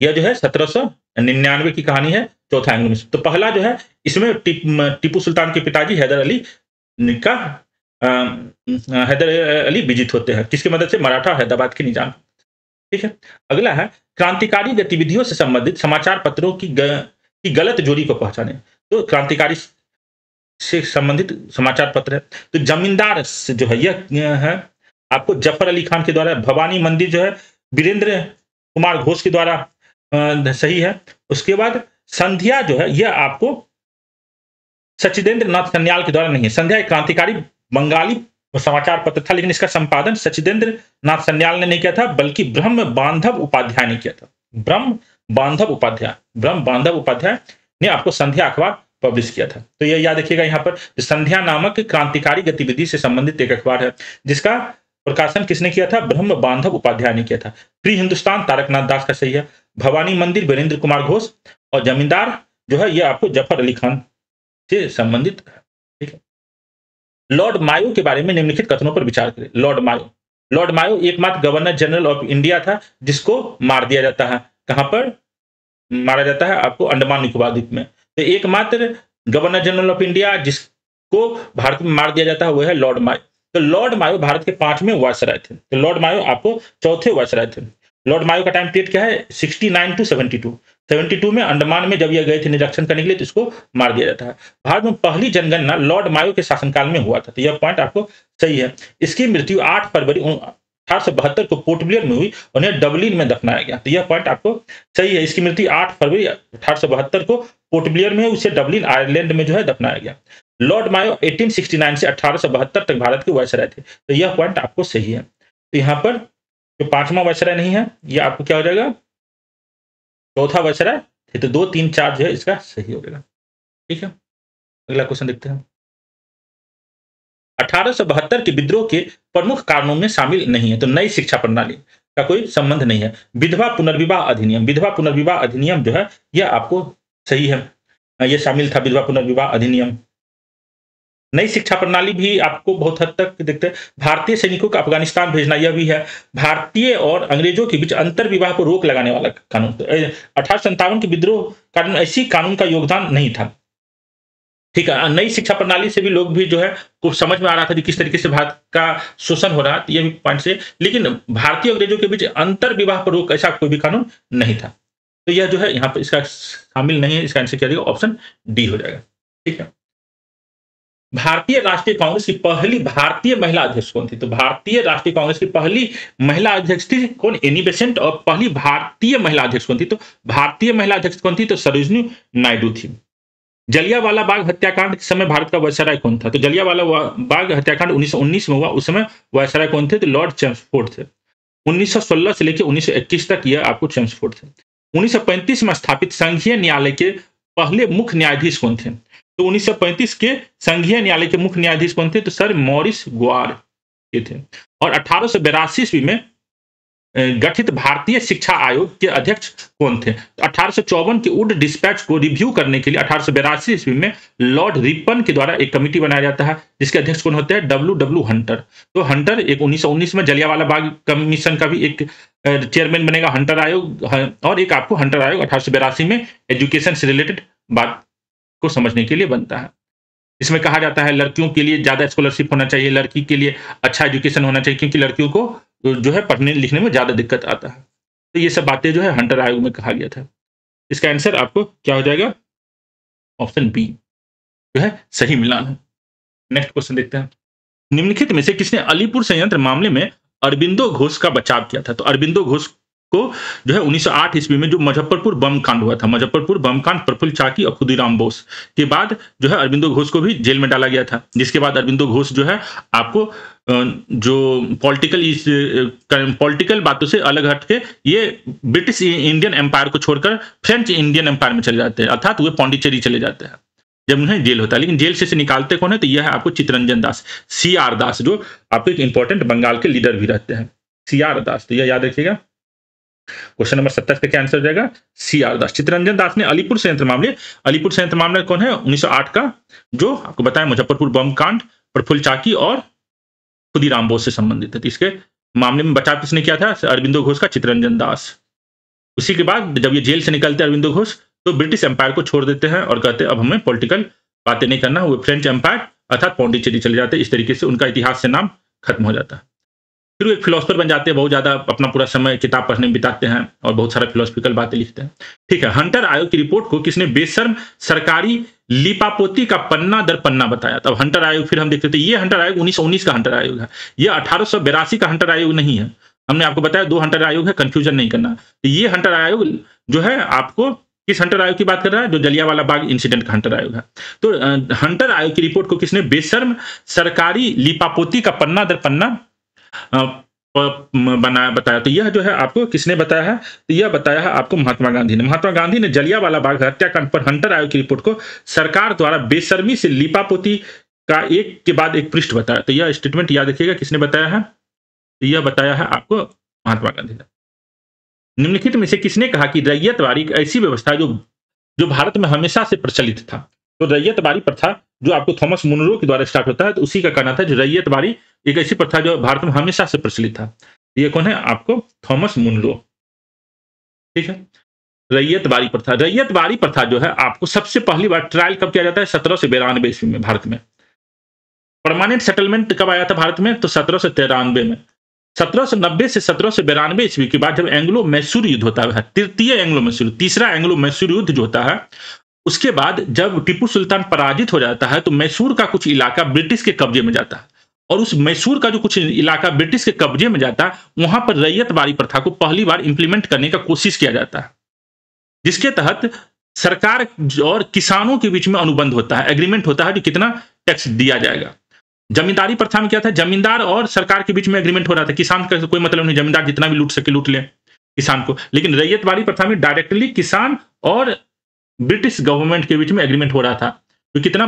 यह जो है 1799 की कहानी है, चौथा एंग्लो मैसूर। तो पहला जो है इसमें टीपू सुल्तान के पिताजी हैदर अली का हैदर अली विजित होते हैं, किसकी मदद से? मराठा हैदराबाद के निजाम। ठीक है। अगला है क्रांतिकारी गतिविधियों से संबंधित समाचार पत्रों की गलत जोड़ी को पहचाने। तो क्रांतिकारी से संबंधित समाचार पत्र है, तो जमींदार से जो है यह है आपको जफर अली खान के द्वारा। भवानी मंदिर जो है वीरेंद्र कुमार घोष के द्वारा सही है। उसके बाद संध्या जो है यह आपको सचिदेंद्र नाथ सन्याल के द्वारा नहीं है। संध्या एक क्रांतिकारी बंगाली समाचार पत्र था, लेकिन इसका संपादन सचिदेंद्र नाथ सन्याल ने नहीं किया था, बल्कि ब्रह्म बांधव उपाध्याय ने किया था। ब्रह्म बांधव उपाध्याय ने आपको संध्या अखबार पब्लिश किया था। तो यह याद रखिएगा यहाँ पर, संध्या नामक क्रांतिकारी गतिविधि से संबंधित एक अखबार है जिसका प्रकाशन किसने किया था? ब्रह्म बांधव उपाध्याय ने किया था। फ्री हिंदुस्तान तारकनाथ दास का सही है। भवानी मंदिर वीरेंद्र कुमार घोष, और जमींदार जो है यह आपको जफर अली खान से संबंधित है। ठीक है। लॉर्ड मायो के बारे में निम्नलिखित कथनों पर विचार करें। लॉर्ड मायो एकमात्र गवर्नर जनरल ऑफ इंडिया था जिसको मार दिया जाता है। कहां पर मारा जाता है? आपको अंडमान निकोबार द्वीप में। तो एकमात्र गवर्नर जनरल ऑफ इंडिया जिसको भारत में मार दिया जाता है वह है लॉर्ड मायो। तो लॉर्ड मायो भारत के 5वें वायसराय थे। तो लॉर्ड मायो आपको 4थे वायसराय थे। लॉर्ड मायो का टाइम पीरियड क्या है? 69 टू 72। 72 में अंडमान में जब यह गए थे निरीक्षण करने के लिए तो इसको मार दिया जाता है। भारत में पहली जनगणना लॉर्ड मायो के शासनकाल में हुआ था। तो यह पॉइंट आपको सही है। इसकी मृत्यु 8 फरवरी 1872 को पोर्ट ब्लेयर में हुई, उन्हें डबलिन में दफनाया गया। तो यह पॉइंट आपको सही है। इसकी मृत्यु 8 फरवरी 1872 को पोर्ट ब्लेयर में, उसे डबलिन आयरलैंड में जो है दफनाया गया। लॉर्ड मायो 1869 से 1872 तक भारत के वायसराय थे। तो यह पॉइंट आपको सही है। तो यहाँ पर जो 5वां वायसराय नहीं है, यह आपको क्या हो जाएगा, 4था वायसराय थे। तो 2, 3, 4 जो है इसका सही हो जाएगा। ठीक है, अगला क्वेश्चन देखते हैं। 1872 के विद्रोह के प्रमुख कारणों में शामिल नहीं है। तो नई शिक्षा प्रणाली का कोई संबंध नहीं है। विधवा पुनर्विवाह अधिनियम, विधवा पुनर्विवाह अधिनियम जो है यह आपको सही है, यह शामिल था विधवा पुनर्विवाह अधिनियम। नई शिक्षा प्रणाली भी आपको बहुत हद तक देखते हैं। भारतीय सैनिकों को अफगानिस्तान भेजना, यह भी है। भारतीय और अंग्रेजों के बीच अंतर विवाह को रोक लगाने वाला कानून। 1857 के विद्रोह कानून, ऐसी कानून का योगदान नहीं था। ठीक है, नई शिक्षा प्रणाली से भी लोग भी जो है को समझ में आ रहा था कि किस तरीके से भारत का शोषण हो रहा है, ये भी पॉइंट से। लेकिन भारतीय अंग्रेजों के बीच अंतर विवाह पर रोक, ऐसा कोई भी कानून नहीं था। तो यह जो है यहाँ पर इसका शामिल नहीं है। इसका आंसर क्या देगा, ऑप्शन डी हो जाएगा। ठीक है, भारतीय राष्ट्रीय कांग्रेस की पहली भारतीय महिला अध्यक्ष कौन थी? तो भारतीय राष्ट्रीय कांग्रेस की पहली महिला अध्यक्ष थी कौन, एनी बेसेंट। और पहली भारतीय महिला अध्यक्ष कौन थी? तो भारतीय महिला अध्यक्ष कौन थी? तो सरोजिनी नायडू थी। जलियांवाला बाग हत्याकांड के समय भारत का वायसराय कौन था? तो जलियांवाला बाग हत्याकांड 1919 में हुआ, उस समय वायसराय कौन थे? तो लॉर्ड चेम्सफोर्ड थे। 1916 से लेकर 1921 तक यह आपको चेम्सफोर्ड थे। 1935 में स्थापित संघीय न्यायालय के पहले मुख्य न्यायाधीश कौन थे? तो 1935 के संघीय न्यायालय के मुख्य न्यायाधीश कौन थे? तो सर मॉरिस ग्वार के थे। और 1882 ईस्वी में गठित भारतीय शिक्षा आयोग के अध्यक्ष कौन थे? तो 1854 के वुड डिस्पैच को रिव्यू करने के लिए 1882 ईस्वी में लॉर्ड रिपन के द्वारा एक कमेटी बनाया जाता है, जिसके अध्यक्ष कौन होते हैं? W Hunter. तो हंटर एक 1919 में जलियांवाला बाग कमीशन का भी एक चेयरमैन बनेगा, हंटर आयोग। और एक आपको हंटर आयोग 1882 में एजुकेशन से रिलेटेड बात को समझने के लिए बनता है। इसमें कहा जाता है लड़कियों के लिए ज्यादा स्कॉलरशिप होना चाहिए, लड़की के लिए अच्छा एजुकेशन होना चाहिए, क्योंकि लड़कियों को जो है पढ़ने लिखने में ज्यादा दिक्कत आता है। तो ये सब बातें जो है हंटर आयोग में कहा गया था। इसका आंसर आपको क्या हो जाएगा? ऑप्शन बी जो है सही मिलान है। नेक्स्ट क्वेश्चन देखते हैं। निम्नलिखित में से किसने अलीपुर संयंत्र मामले में अरबिंदो घोष का बचाव किया था? तो अरबिंदो घोष को जो है 1908 ईस्वी में जो मुजफ्फरपुर बम कांड हुआ था, मुजफ्फरपुर बम कांड, प्रफुल्ल चाकी और खुदीराम बोस के बाद जो है अरबिंदो घोष को भी जेल में डाला गया था। जिसके बाद अरबिंदो घोष जो है आपको जो पॉलिटिकल बातों से अलग हटके ये ब्रिटिश इंडियन एम्पायर को छोड़कर फ्रेंच इंडियन एम्पायर में चले जाते हैं, अर्थात वे पौंडीचेरी चले जाते हैं जब उन्हें जेल होता है। लेकिन जेल से निकालते कौन है? तो यह है आपको चित्तरंजन दास, CR दास, जो आपको एक इंपॉर्टेंट बंगाल के लीडर भी रहते हैं, CR दास। तो यह याद रखिएगा। क्वेश्चन नंबर 70 का क्या आंसर हो जाएगा? CR दास। चित्तरंजन दास ने अलीपुर संयंत्र मामले कौन है? 1908 का, जो आपको बताया मुजफ्फरपुर बम कांड, प्रफुल्ल चाकी और खुदीराम बोस से संबंधित है। तो इसके मामले में बचाव किसने किया था? अरबिंदो घोष का, चित्तरंजन दास। उसी के बाद जब ये जेल से निकलते हैं अरबिंदो घोष, तो ब्रिटिश एम्पायर को छोड़ देते हैं और कहते हैं अब हमें पॉलिटिकल बातें नहीं करना, वो फ्रेंच एम्पायर अर्थात पौंडीचेरी चले जाते हैं। इस तरीके से उनका इतिहास से नाम खत्म हो जाता है। फिर वो एक फिलोसफर बन जाते हैं, बहुत ज्यादा अपना पूरा समय किताब पढ़ने में बिताते हैं और बहुत सारा फिलोसफिकल बातें लिखते हैं। ठीक है, हंटर आयोग की रिपोर्ट को किसने बेशर्म सरकारी लिपापोती का पन्ना दर पन्ना बताया? तब हंटर आयोग फिर हम देखते थे, ये हंटर आयोग 1919 का हंटर आयोग है, ये 1882 का हंटर आयोग नहीं है। हमने आपको बताया 2 हंटर आयोग है, कंफ्यूजन नहीं करना। तो ये हंटर आयोग जो है आपको किस हंटर आयोग की बात कर रहा है? जो जलियांवाला बाग इंसिडेंट का हंटर आयोग है। तो हंटर आयोग की रिपोर्ट को किसने बेशर्म सरकारी लिपापोती का पन्ना दर पन्ना बताया? तो यह जो है आपको किसने बताया है? तो यह बताया है आपको महात्मा गांधी ने। महात्मा गांधी ने जलियांवाला बाग हत्याकांड पर हंटर आयोग की रिपोर्ट को सरकार द्वारा बेशर्मी से लिपापोती का एक के बाद एक पृष्ठ बताया। तो यह स्टेटमेंट याद रखिएगा, किसने बताया है? तो यह बताया है आपको महात्मा गांधी ने। निम्नलिखित में से किसने कहा कि रैयतवाड़ी एक ऐसी व्यवस्था जो भारत में हमेशा से प्रचलित था? तो रैयतवाड़ी प्रथा जो आपको थॉमस मुनरो के द्वारा स्टार्ट होता है, तो उसी का कहना था जो रैयतवाड़ी एक ऐसी प्रथा जो भारत में हमेशा से प्रचलित था। ये कौन है? आपको थॉमस मुनरो। ठीक है, रैयतवाड़ी प्रथा। रैयतवाड़ी प्रथा जो है आपको सबसे पहली बार ट्रायल कब किया जाता है? 1792 ईस्वी में भारत में। परमानेंट सेटलमेंट कब आया था भारत में? तो 1793 में। 1790 से 1792 ईस्वी के बाद जब एंग्लो मैसूर युद्ध होता है, तृतीय एंग्लो मैसूर, तीसरा एंग्लो मैसूर युद्ध जो होता है, उसके बाद जब टीपू सुल्तान पराजित हो जाता है तो मैसूर का कुछ इलाका ब्रिटिश के कब्जे में जाता है और उस मैसूर का जो कुछ इलाका ब्रिटिश के कब्जे में जाता है, वहां पर रैयतवाड़ी प्रथा को पहली बार इंप्लीमेंट करने का कोशिश किया जाता है, जिसके तहत सरकार और किसानों के बीच में अनुबंध होता है, एग्रीमेंट होता है कि कितना टैक्स दिया जाएगा। जमींदारी प्रथा में क्या था, जमींदार और सरकार के बीच में एग्रीमेंट हो रहा था, किसान का कोई मतलब नहीं, जमींदार जितना भी लूट सके लूट ले किसान को। लेकिन रैयतवाड़ी प्रथा में डायरेक्टली किसान और ब्रिटिश गवर्नमेंट के बीच में एग्रीमेंट हो रहा था कि कितना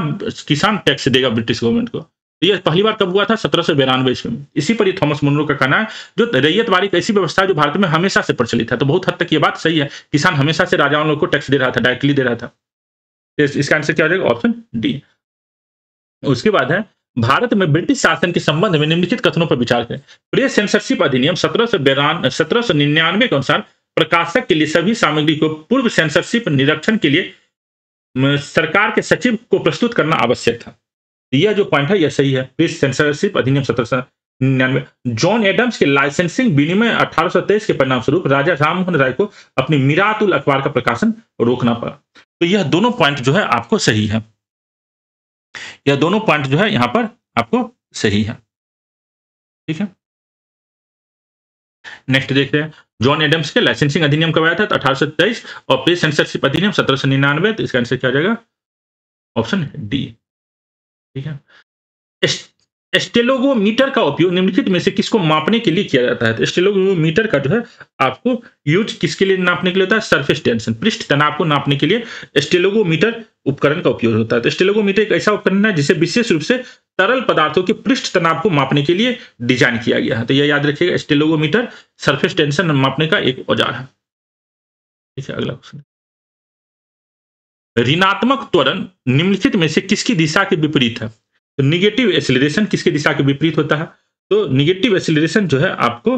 किसान टैक्स देगा ब्रिटिश गवर्नमेंट को। तो यह पहली बार कब हुआ था, 1792 ईस्वी में। इसी पर थॉमस मुनरो का कहना है, जो रैयतवाड़ी एक ऐसी व्यवस्था है जो भारत में हमेशा से प्रचलित है। तो बहुत हद तक ये बात सही है, किसान हमेशा से राजाओं लोग को टैक्स दे रहा था, डायरेक्टली दे रहा था। इसका आंसर क्या हो जाएगा, ऑप्शन डी। उसके बाद है, भारत में ब्रिटिश शासन के संबंध में निम्नलिखित कथनों पर विचार करें। प्रेस सेंसरशिप अधिनियम 1799 के अनुसार प्रकाशक के लिए सभी सामग्री को पूर्व सेंसरशिप निरीक्षण के लिए सरकार के सचिव को प्रस्तुत करना आवश्यक था। यह जो पॉइंट है यह सही है। प्रेस सेंसरशिप अधिनियम 1799। जॉन एडम्स के लाइसेंसिंग विनिमय 1823 के परिणाम स्वरूप राजा राममोहन राय को अपनी मिरातुल अखबार का प्रकाशन रोकना पड़ा। तो यह दोनों पॉइंट जो है आपको सही है, यह दोनों पॉइंट जो है यहां पर आपको सही है। ठीक है, नेक्स्ट देखते हैं। जॉन एडम्स के लाइसेंसिंग अधिनियम कब आया था, तो 1823, और प्रेस सेंसरशिप अधिनियम 1799। तो इसका आंसर क्या हो जाएगा, ऑप्शन डी। ठीक है, स्टेलोगोमीटर का उपयोग निम्नलिखित में से किसको मापने के लिए किया जाता है। तो स्टेलोगोमीटर का जो है आपको यूज किसके लिए नापने के लिए होता है, सरफेस टेंशन, पृष्ठ तनाव को नापने के लिए स्टेलोगोमीटर उपकरण का उपयोग होता है। तो स्टेलोगोमीटर एक ऐसा उपकरण है जिसे विशेष रूप से तरल पदार्थों के पृष्ठ तनाव को मापने के लिए डिजाइन किया गया है। तो यह याद रखिएगा, स्टेलोगोमीटर सरफेस टेंशन मापने का एक औजार है। ठीक है, अगला क्वेश्चन। ऋणात्मक त्वरण निम्नलिखित में से किसकी दिशा के विपरीत है। तो निगेटिव एक्सीलरेशन किसके दिशा के विपरीत होता है, तो निगेटिव एक्सीलरेशन जो है आपको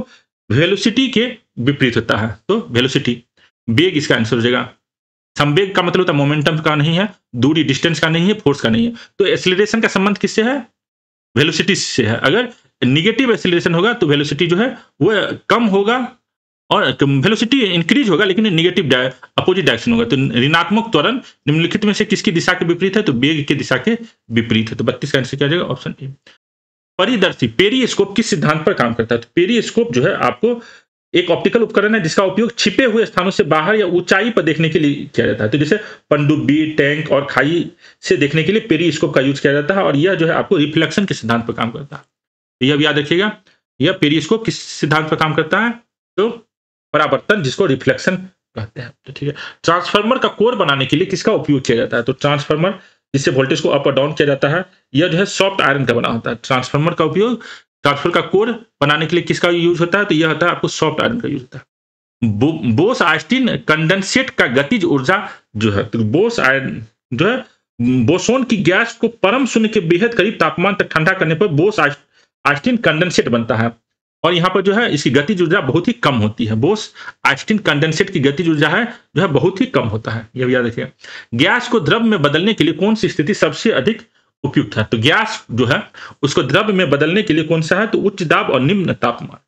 वेलोसिटी के विपरीत होता है। तो वेलोसिटी, वेग इसका आंसर हो जाएगा। संवेग का मतलब होता है मोमेंटम का नहीं है, दूरी डिस्टेंस का नहीं है, फोर्स का नहीं है। तो एक्सीलरेशन का संबंध किससे है, वेलोसिटी से है। अगर निगेटिव एक्सीलरेशन होगा तो वेलोसिटी जो है वो कम होगा और वेलोसिटी इंक्रीज होगा, लेकिन निगेटिव अपोजिट डायरेक्शन होगा। तो ऋणात्मक त्वरण निम्नलिखित में से किसकी दिशा के विपरीत है, तो वेग की दिशा के विपरीत है। तो 32 का आंसर क्या जाएगा, ऑप्शन ए। परिदर्शी पेरिस्कोप किस सिद्धांत पर काम करता है। तो पेरिस्कोप जो है आपको एक ऑप्टिकल उपकरण है जिसका उपयोग छिपे हुए स्थानों से बाहर या ऊंचाई पर देखने के लिए किया जाता है। तो जैसे पनडुब्बी, टैंक और खाई से देखने के लिए पेरिस्कोप का यूज किया जाता है, और यह जो है आपको रिफ्लेक्शन के सिद्धांत पर काम करता है। तो यह भी याद रखिएगा, यह पेरिस्कोप किस सिद्धांत पर काम करता है, तो परावर्तन, जिसको रिफ्लेक्शन कहते हैं। तो ठीक है, ट्रांसफार्मर का कोर बनाने के लिए किसका उपयोग किया जाता है। तो ट्रांसफार्मर जिससे वोल्टेज को अप और डाउन किया जाता है, यह जो है सॉफ्ट आयरन का बना होता है। ट्रांसफार्मर का उपयोग ट्रांसफर का कोर बनाने के लिए किसका यूज होता है, तो यह होता है आपको सॉफ्ट आयरन का यूज होता है। बोस आइंस्टीन कंडेंसेट का गतिज ऊर्जा जो है, तो बोस आयरन जो है बोसोन की गैस को परम शून्य के बेहद करीब तापमान तक ठंडा करने पर बोस आइंस्टीन कंडेंसेट बनता है, और यहाँ पर जो है इसकी गतिज ऊर्जा बहुत ही कम होती है। बोस आइंस्टीन कंडेंसेट की गतिज ऊर्जा है जो है बहुत ही कम होता है, यह भी याद रखिएगा। गैस को द्रव में बदलने के लिए कौन सी स्थिति सबसे अधिक उपयुक्त है। तो गैस जो है उसको द्रव में बदलने के लिए कौन सा है, तो उच्च दाब और निम्न तापमान,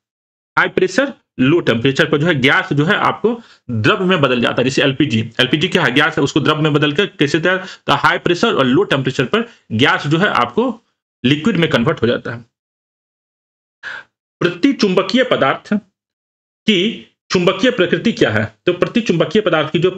हाई प्रेशर लो टेम्परेचर पर जो है गैस जो है आपको द्रव में बदल जाता है। जैसे एलपीजी क्या है, गैस है, उसको द्रव में बदल कर कैसे तैयार, तो हाई प्रेशर और लो टेम्परेचर पर गैस जो है आपको लिक्विड में कन्वर्ट हो जाता है। प्रतिचुंबकीय पदार्थ की चुंबकीय प्रकृति क्या है। तो प्रतिचुंबकीय पदार्थ की जो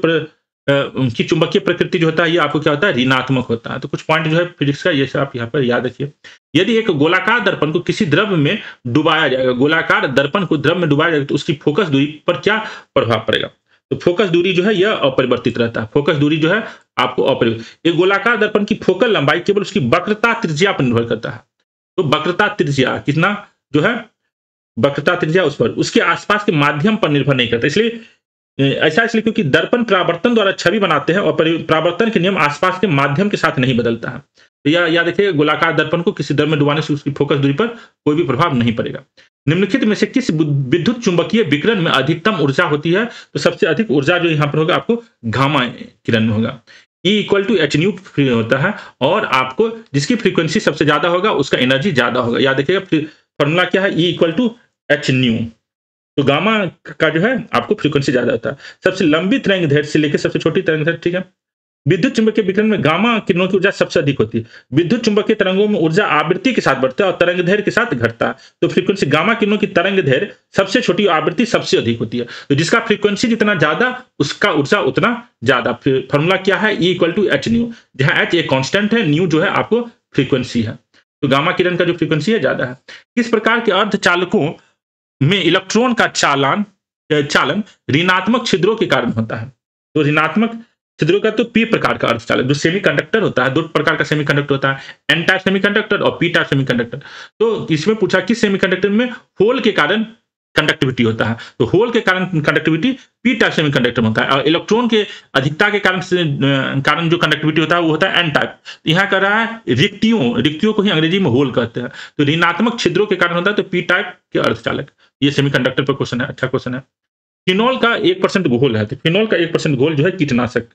की चुंबकीय प्रकृति जो होता है, ये आपको क्या होता है, ऋणात्मक होता है। तो कुछ पॉइंट जो है फिजिक्स का, ये सब आप यहाँ पर याद रखिए। यदि एक गोलाकार दर्पण को किसी द्रव में डुबाया जाएगा, गोलाकार दर्पण को द्रव में डुबाया जाएगा, तो उसकी फोकस दूरी पर क्या प्रभाव पड़ेगा। तो फोकस दूरी जो है यह अपरिवर्तित रहता है। फोकस दूरी जो है आपको अपरिवर्तित। एक गोलाकार दर्पण की फोकल लंबाई केवल उसकी वक्रता त्रिज्या पर निर्भर करता है। तो वक्रता त्रिज्या कितना जो है, वक्रता त्रिज्या उस पर उसके आसपास के माध्यम पर निर्भर नहीं करता। इसलिए ऐसा इसलिए क्योंकि दर्पण परावर्तन द्वारा छवि बनाते हैं और परावर्तन के नियम आसपास के माध्यम के साथ नहीं बदलता है। तो यह याद रखिए, गोलाकार दर्पण को किसी द्रव में डुबाने से उसकी फोकस दूरी पर कोई भी प्रभाव नहीं पड़ेगा। निम्नलिखित में से किस विद्युत चुंबकीय विकिरण में अधिकतम ऊर्जा होती है। तो सबसे अधिक ऊर्जा जो यहाँ पर होगा आपको गामा किरण में होगा। E equal to H nu होता है, और आपको जिसकी फ्रीक्वेंसी सबसे ज्यादा होगा उसका एनर्जी ज्यादा होगा। याद रखिएगा फॉर्मूला क्या है, E equal to H nu. तो गामा का जो है आपको फ्रीक्वेंसी ज्यादा होता है। सबसे लंबी तरंग दैर्ध्य से लेकर सबसे छोटी तरंग दैर्ध्य, ठीक है, विद्युत चुम्बकीय विकिरण में गामा किरणों की ऊर्जा सबसे अधिक होती है। विद्युत चुम्बकीय तरंगों में ऊर्जा आवृत्ति के साथ बढ़ता है और तरंग दैर्घ्य के साथ घटता है। तो फ्रीक्वेंसी गामा किरणों की तरंग दैर्घ्य सबसे छोटी, आवृत्ति सबसे अधिक होती है। तो जिसका फ्रीक्वेंसी जितना ज़्यादा, उसका ऊर्जा उतना ज़्यादा। फॉर्मूला क्या है? E equal to H nu, जहाँ एच एक कांस्टेंट है, न्यू जो है आपको फ्रीक्वेंसी है। तो गामा किरण का जो फ्रीक्वेंसी है ज़्यादा है। किस प्रकार के अर्धचालकों में इलेक्ट्रॉन का चालन ऋणात्मक छिद्रों के कारण होता है? तो ऋणात्मक छिद्रों का तो पी प्रकार का अर्धचालक, जो सेमीकंडक्टर होता है, दो प्रकार का सेमीकंडक्टर होता है, एन टाइप सेमीकंडक्टर और पी टाइप सेमीकंडक्टर। तो इसमें पूछा किस सेमीकंडक्टर में होल के कारण कंडक्टिविटी होता है? तो होल के कारण कंडक्टिविटी पी टाइप सेमीकंडक्टर में होता है, और इलेक्ट्रॉन के अधिकता के कारण जो कंडक्टिविटी होता है वो होता है एन टाइप। यहाँ कर रहा है रिक्तियों को ही अंग्रेजी में होल कहते हैं। तो ऋणात्मक छिद्रों के कारण होता है तो पी टाइप के अर्धचालक। ये सेमीकंडक्टर पर क्वेश्चन है, अच्छा क्वेश्चन है। फिनॉल का 1% घोल है, तो फिनॉल का 1% घोल जो है कीटनाशक।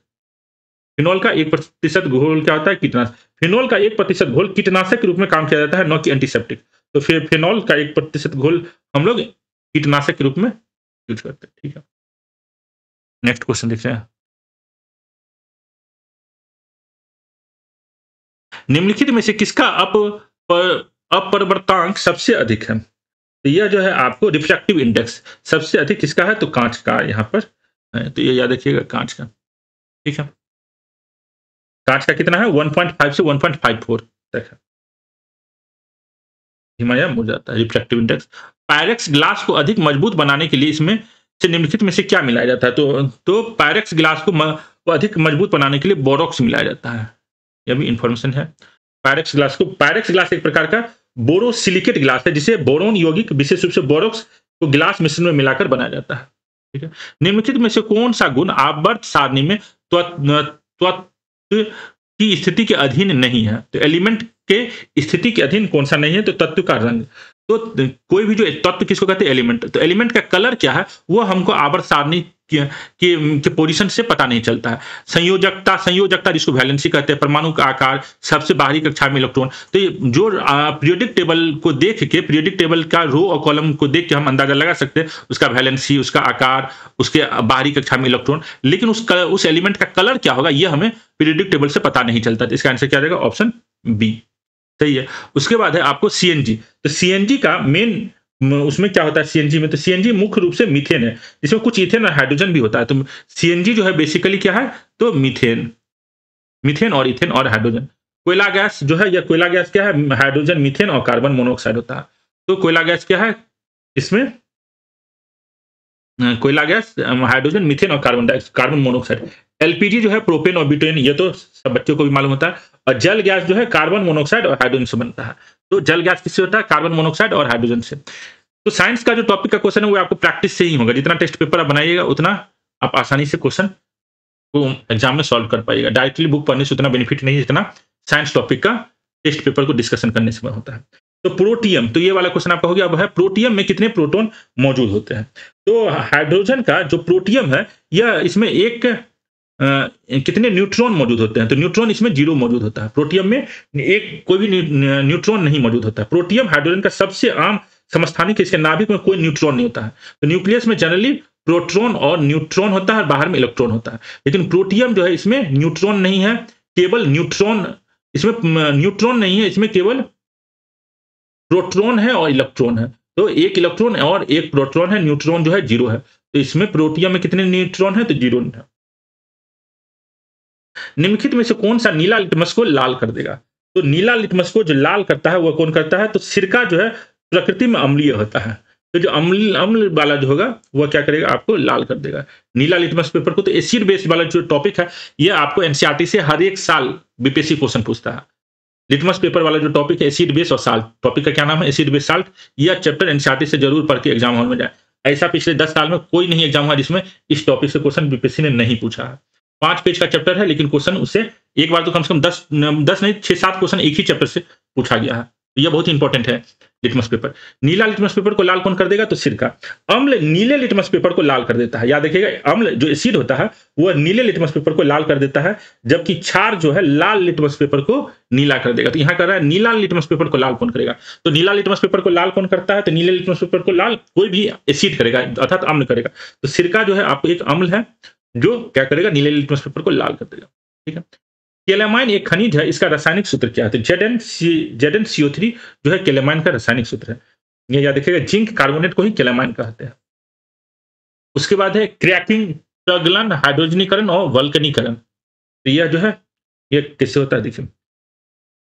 फिनॉल का 1% घोल क्या होता है? कीटनाशक। फिनॉल का 1% घोल कीटनाशक के रूप में काम किया जाता है, न कि एंटीसेप्टिक। तो फिर फिनॉल का 1% घोल हम लोग कीटनाशक के रूप में यूज करते हैं। ठीक है, नेक्स्ट क्वेश्चन देखते हैं। निम्नलिखित में से किसका अपवर्तनांक सबसे अधिक है? तो यह जो है आपको रिफ्रैक्टिव इंडेक्स सबसे अधिक किसका है? तो कांच का यहाँ पर है। तो ये याद रखिएगा, कांच का। ठीक है, कांच का कितना है? 1.5 से 1.54 तक है। हिमाया हो जाता है रिफ्रैक्टिव इंडेक्स। पायरेक्स ग्लास को अधिक मजबूत बनाने के लिए इसमें से निम्नलिखित में से क्या मिलाया जाता है? तो पायरेक्स ग्लास को अधिक मजबूत बनाने के लिए बोरोक्स मिलाया जाता है। यह भी इंफॉर्मेशन है। पायरेक्स ग्लास एक प्रकार का बोरोसिलिकेट ग्लास है, जिसे बोरोन यौगिक, विशेष रूप से बोरोक्स को ग्लास मिश्रण में मिलाकर बनाया जाता है। ठीक है, निम्नलिखित में से कौन सा गुण आवर्त सारणी में तत्व की स्थिति के अधीन नहीं है? तो एलिमेंट के स्थिति के अधीन कौन सा नहीं है? तो तत्व का रंग। तो कोई भी जो तत्व किसको कहते हैं? एलिमेंट। तो एलिमेंट का कलर क्या है वो हमको आवर्त सारणी के पोजीशन से पता नहीं चलता है। संयोजकता जिसको वैलेंसी कहते हैं, परमाणु का आकार, सबसे बाहरी कक्षा में इलेक्ट्रॉन। तो ये जो पीरियोडिक टेबल को देख के, पीरियोडिक टेबल का रो और कॉलम को देख के हम अंदाजा लगा सकते हैं उसका वैलेंसी, उसका आकार, उसके बाहरी कक्षा में इलेक्ट्रॉन। लेकिन उस एलिमेंट का कलर क्या होगा ये हमें पीरियोडिक टेबल से पता नहीं चलता। तो इसका आंसर क्या रहेगा? ऑप्शन बी सही है। उसके बाद है आपको सीएनजी। तो सीएनजी का मेन उसमें क्या होता है सीएनजी में? तो सीएनजी मुख्य रूप से मीथेन है, जिसमें कुछ ईथेन और हाइड्रोजन भी होता है। तो सीएनजी जो है बेसिकली क्या है? तो मीथेन और ईथेन और हाइड्रोजन। कोयला गैस जो है, या कोयला गैस क्या है? हाइड्रोजन, मीथेन और कार्बन मोनोऑक्साइड होता है। तो कोयला गैस क्या है? इसमें कोयला गैस, हाइड्रोजन, मीथेन और कार्बन मोनोऑक्साइड। एलपीजी जो है प्रोपेन और ब्यूटेन, ये तो सब बच्चों को भी मालूम होता है। और जल गैस जो है कार्बन मोनोऑक्साइड और हाइड्रोजन से बनता है। तो जल गैस किससे होता है? कार्बन मोनोऑक्साइड और हाइड्रोजन से। तो साइंस का जो टॉपिक का क्वेश्चन है वो आपको प्रैक्टिस से ही होगा। जितना टेस्ट पेपर आप बनाइएगा उतना आप आसानी से क्वेश्चन को एग्जाम में सॉल्व कर पाइएगा। डायरेक्टली बुक पढ़ने से उतना बेनिफिट नहीं, जितना साइंस टॉपिक का टेस्ट पेपर को डिस्कशन करने से होता है। तो प्रोटियम, तो ये वाला क्वेश्चन आपका हो गया। अब है प्रोटियम में कितने प्रोटॉन मौजूद होते हैं? तो हाइड्रोजन का जो प्रोटियम है, यह इसमें कितने न्यूट्रॉन मौजूद होते हैं? तो न्यूट्रॉन इसमें 0 मौजूद होता है। प्रोटियम में कोई भी न्यूट्रॉन नहीं मौजूद होता है। प्रोटियम हाइड्रोजन का सबसे आम समस्थानिक, इसके नाभिक में कोई न्यूट्रॉन नहीं होता है। तो न्यूक्लियस में जनरली प्रोटॉन और न्यूट्रॉन होता है, बाहर में इलेक्ट्रॉन होता है। लेकिन प्रोटियम जो है इसमें न्यूट्रॉन नहीं है, केवल न्यूट्रॉन, इसमें न्यूट्रॉन नहीं है, इसमें केवल प्रोटॉन है और इलेक्ट्रॉन है। तो एक इलेक्ट्रॉन और एक प्रोटॉन है, न्यूट्रॉन जो है 0 है। तो इसमें प्रोटियम में कितने न्यूट्रॉन है? तो 0 है। निम्नलिखित में से कौन सा नीला लिटमस को लाल कर देगा? तो नीला लिटमस को जो लाल करता है वह कौन करता है? तो सिरका जो है प्रकृति में अम्लीय होता है। तो जो अम्ल वाला जो होगा वह क्या करेगा? आपको लाल कर देगा नीला लिटमस पेपर को। तो एसिड बेस वाला जो टॉपिक है ये आपको एनसीईआरटी से हर एक साल बीपीएससी क्वेश्चन पूछता है। लिटमस पेपर वाला जो टॉपिक है एसिड बेस और साल्ट, टॉपिक का क्या नाम है? Acid base salt. यह चैप्टर एनसीईआरटी से जरूर पढ़ के एग्जाम हॉल में जाए। ऐसा पिछले 10 साल में कोई नहीं एग्जाम हुआ जिसमें इस टॉपिक से क्वेश्चन बीपीएससी ने नहीं पूछा है। 5 पेज का चैप्टर है, लेकिन क्वेश्चन उससे एक बार तो कम से कम 10 नहीं 6-7 क्वेश्चन एक ही चैप्टर से पूछा गया है। यह बहुत इंपॉर्टेंट है लिटमस पेपर। नीला लिटमस पेपर को लाल कौन कर देगा? तो सिरका। अम्ल नीले लिटमस पेपर को लाल कर देता है। याद रखिएगा, अम्ल जो एसिड होता है वह नीले लिटमस पेपर को लाल कर देता है, जबकि क्षार जो है लाल लिटमस पेपर को नीला कर देगा। तो यहाँ कर रहा है नीला लिटमस पेपर को लाल कौन करेगा? तो नीला लिटमस पेपर को लाल कौन करता है? तो नीले लिटमस पेपर को लाल कोई भी एसिड करेगा, अर्थात अम्ल करेगा। तो सिरका जो है आपको एक अम्ल है जो क्या करेगा? नीले लिटमस पेपर को लाल कर देगा। ठीक है, केलामाइन एक खनिज है, इसका रासायनिक सूत्र क्या है? तो ZnCO3 जो है केलामाइन का रासायनिक सूत्र है। ये याद रखिएगा, जिंक कार्बोनेट को ही केलामाइन कहते हैं। उसके बाद है क्रैकिंग, प्रगलन, हाइड्रोजनीकरण और वल्कनीकरण। तो यह जो है, ये कैसे होता है देखिए।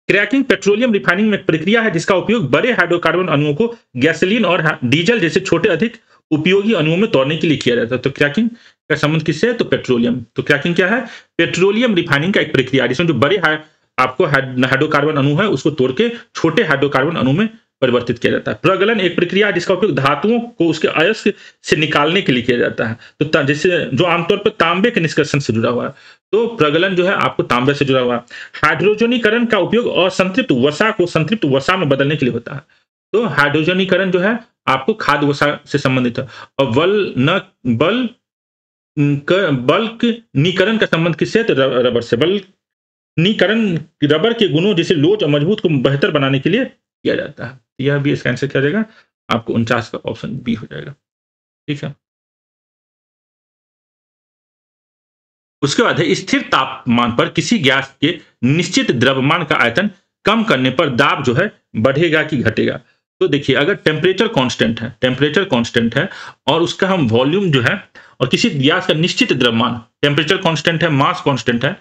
क्रैकिंग पेट्रोलियम रिफाइनिंग में एक प्रक्रिया है जिसका उपयोग बड़े हाइड्रोकार्बन अणुओं को गैसोलीन और डीजल जैसे छोटे अधिक उपयोगी अणुओं में तोड़ने के लिए किया जाता है। तो क्रैकिंग का संबंध किससे है? तो पेट्रोलियम। तो क्रैकिंग क्या है? पेट्रोलियम रिफाइनिंग का एक प्रक्रिया जिसमें जो बड़े आपको हाइड्रोकार्बन अणु है उसको तोड़ के छोटे हाइड्रोकार्बन अणु में परिवर्तित किया जाता है। प्रगलन एक प्रक्रिया है जिसका उपयोग धातुओं को उसके अयस्क से निकालने के लिए किया जाता है। तो जैसे जो आमतौर पर तांबे के निष्कर्षण से जुड़ा हुआ है, तो प्रगलन जो है आपको तांबे से जुड़ा हुआ है। हाइड्रोजनीकरण का उपयोग असंतृप्त वसा को संतृप्त वसा में बदलने के लिए होता है। तो हाइड्रोजनीकरण जो है आपको खाद्य वसा से संबंधित है। और बल्कनीकरण का संबंध किससे है? तो रबर से। बल्कनीकरण रबर के गुणों जैसे लोच और मजबूत को बेहतर बनाने के लिए किया जाता है। यह भी इसका आंसर क्या जाएगा? आपको 49 का ऑप्शन बी हो जाएगा। ठीक है। उसके बाद है स्थिर तापमान पर किसी गैस के निश्चित द्रव्यमान का आयतन कम करने पर दाब जो है बढ़ेगा कि घटेगा? तो देखिए, अगर टेम्परेचर कांस्टेंट है और उसका हम वॉल्यूम जो है और किसी गैस का निश्चित द्रव्यमान, टेम्परेचर कांस्टेंट है, मास कांस्टेंट है,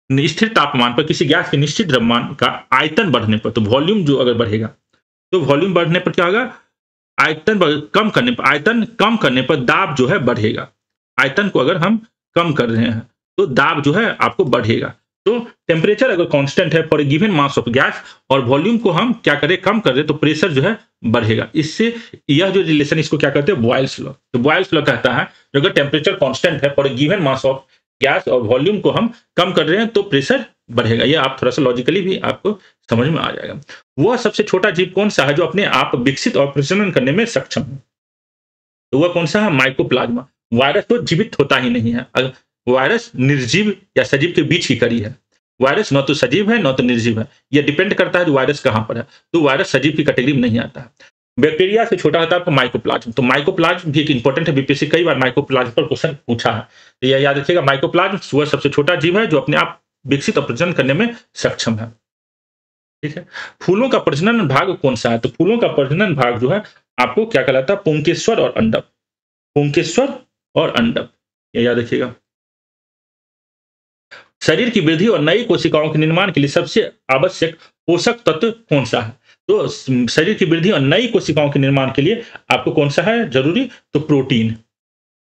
स्थिर तापमान पर किसी गैस के निश्चित द्रव्यमान का आयतन बढ़ने पर, तो वॉल्यूम जो अगर बढ़ेगा, तो वॉल्यूम बढ़ने पर क्या होगा? आयतन कम करने पर दाब जो है बढ़ेगा। आयतन को अगर हम कम कर रहे हैं तो दाब जो है आपको बढ़ेगा। तो टेम्परेचर अगर कांस्टेंट है for a given mass of gas और वॉल्यूम को हम क्या करें? कम कर रहे, तो प्रेशर जो है बढ़ेगा। इससे यह जो रिलेशन, इसको क्या कहते हैं? Boyle's law. तो बॉयल्स लॉ कहता है अगर टेम्परेचर कांस्टेंट है for a given mass of gas और वॉल्यूम को हम कम कर रहे हैं तो प्रेशर बढ़ेगा। ये आप थोड़ा सा लॉजिकली भी आपको समझ में आ जाएगा। वह सबसे छोटा जीव कौन सा है जो अपने आप विकसित और प्रजनन करने में सक्षम है? तो वह कौन सा है? माइकोप्लाज्मा। वायरस तो जीवित होता ही नहीं है। वायरस निर्जीव या सजीव के बीच की कड़ी है। वायरस न तो सजीव है न तो निर्जीव है। यह डिपेंड करता है जो वायरस कहां पर है। तो वायरस सजीव की कैटेगरी में नहीं आता है। बैक्टीरिया से छोटा होता है आपको माइकोप्लाज्म। तो माइकोप्लाज्म भी एक इंपॉर्टेंट है, बीपीएससी कई बार माइकोप्लाज्म पर क्वेश्चन पूछा है। तो यह याद रखिएगा, माइकोप्लाज्म वह सबसे छोटा जीव है जो अपने आप विकसित और प्रजनन करने में सक्षम है। ठीक है। फूलों का प्रजनन भाग कौन सा है? तो फूलों का प्रजनन भाग जो है आपको क्या कहलाता है? पुंकेश्वर और अंडप। पुंकेश्वर और अंडप, ये याद रखिएगा। शरीर की वृद्धि और नई कोशिकाओं के निर्माण के लिए सबसे आवश्यक पोषक तत्व कौन सा है? तो शरीर की वृद्धि और नई कोशिकाओं के निर्माण के लिए आपको कौन सा है जरूरी? तो प्रोटीन।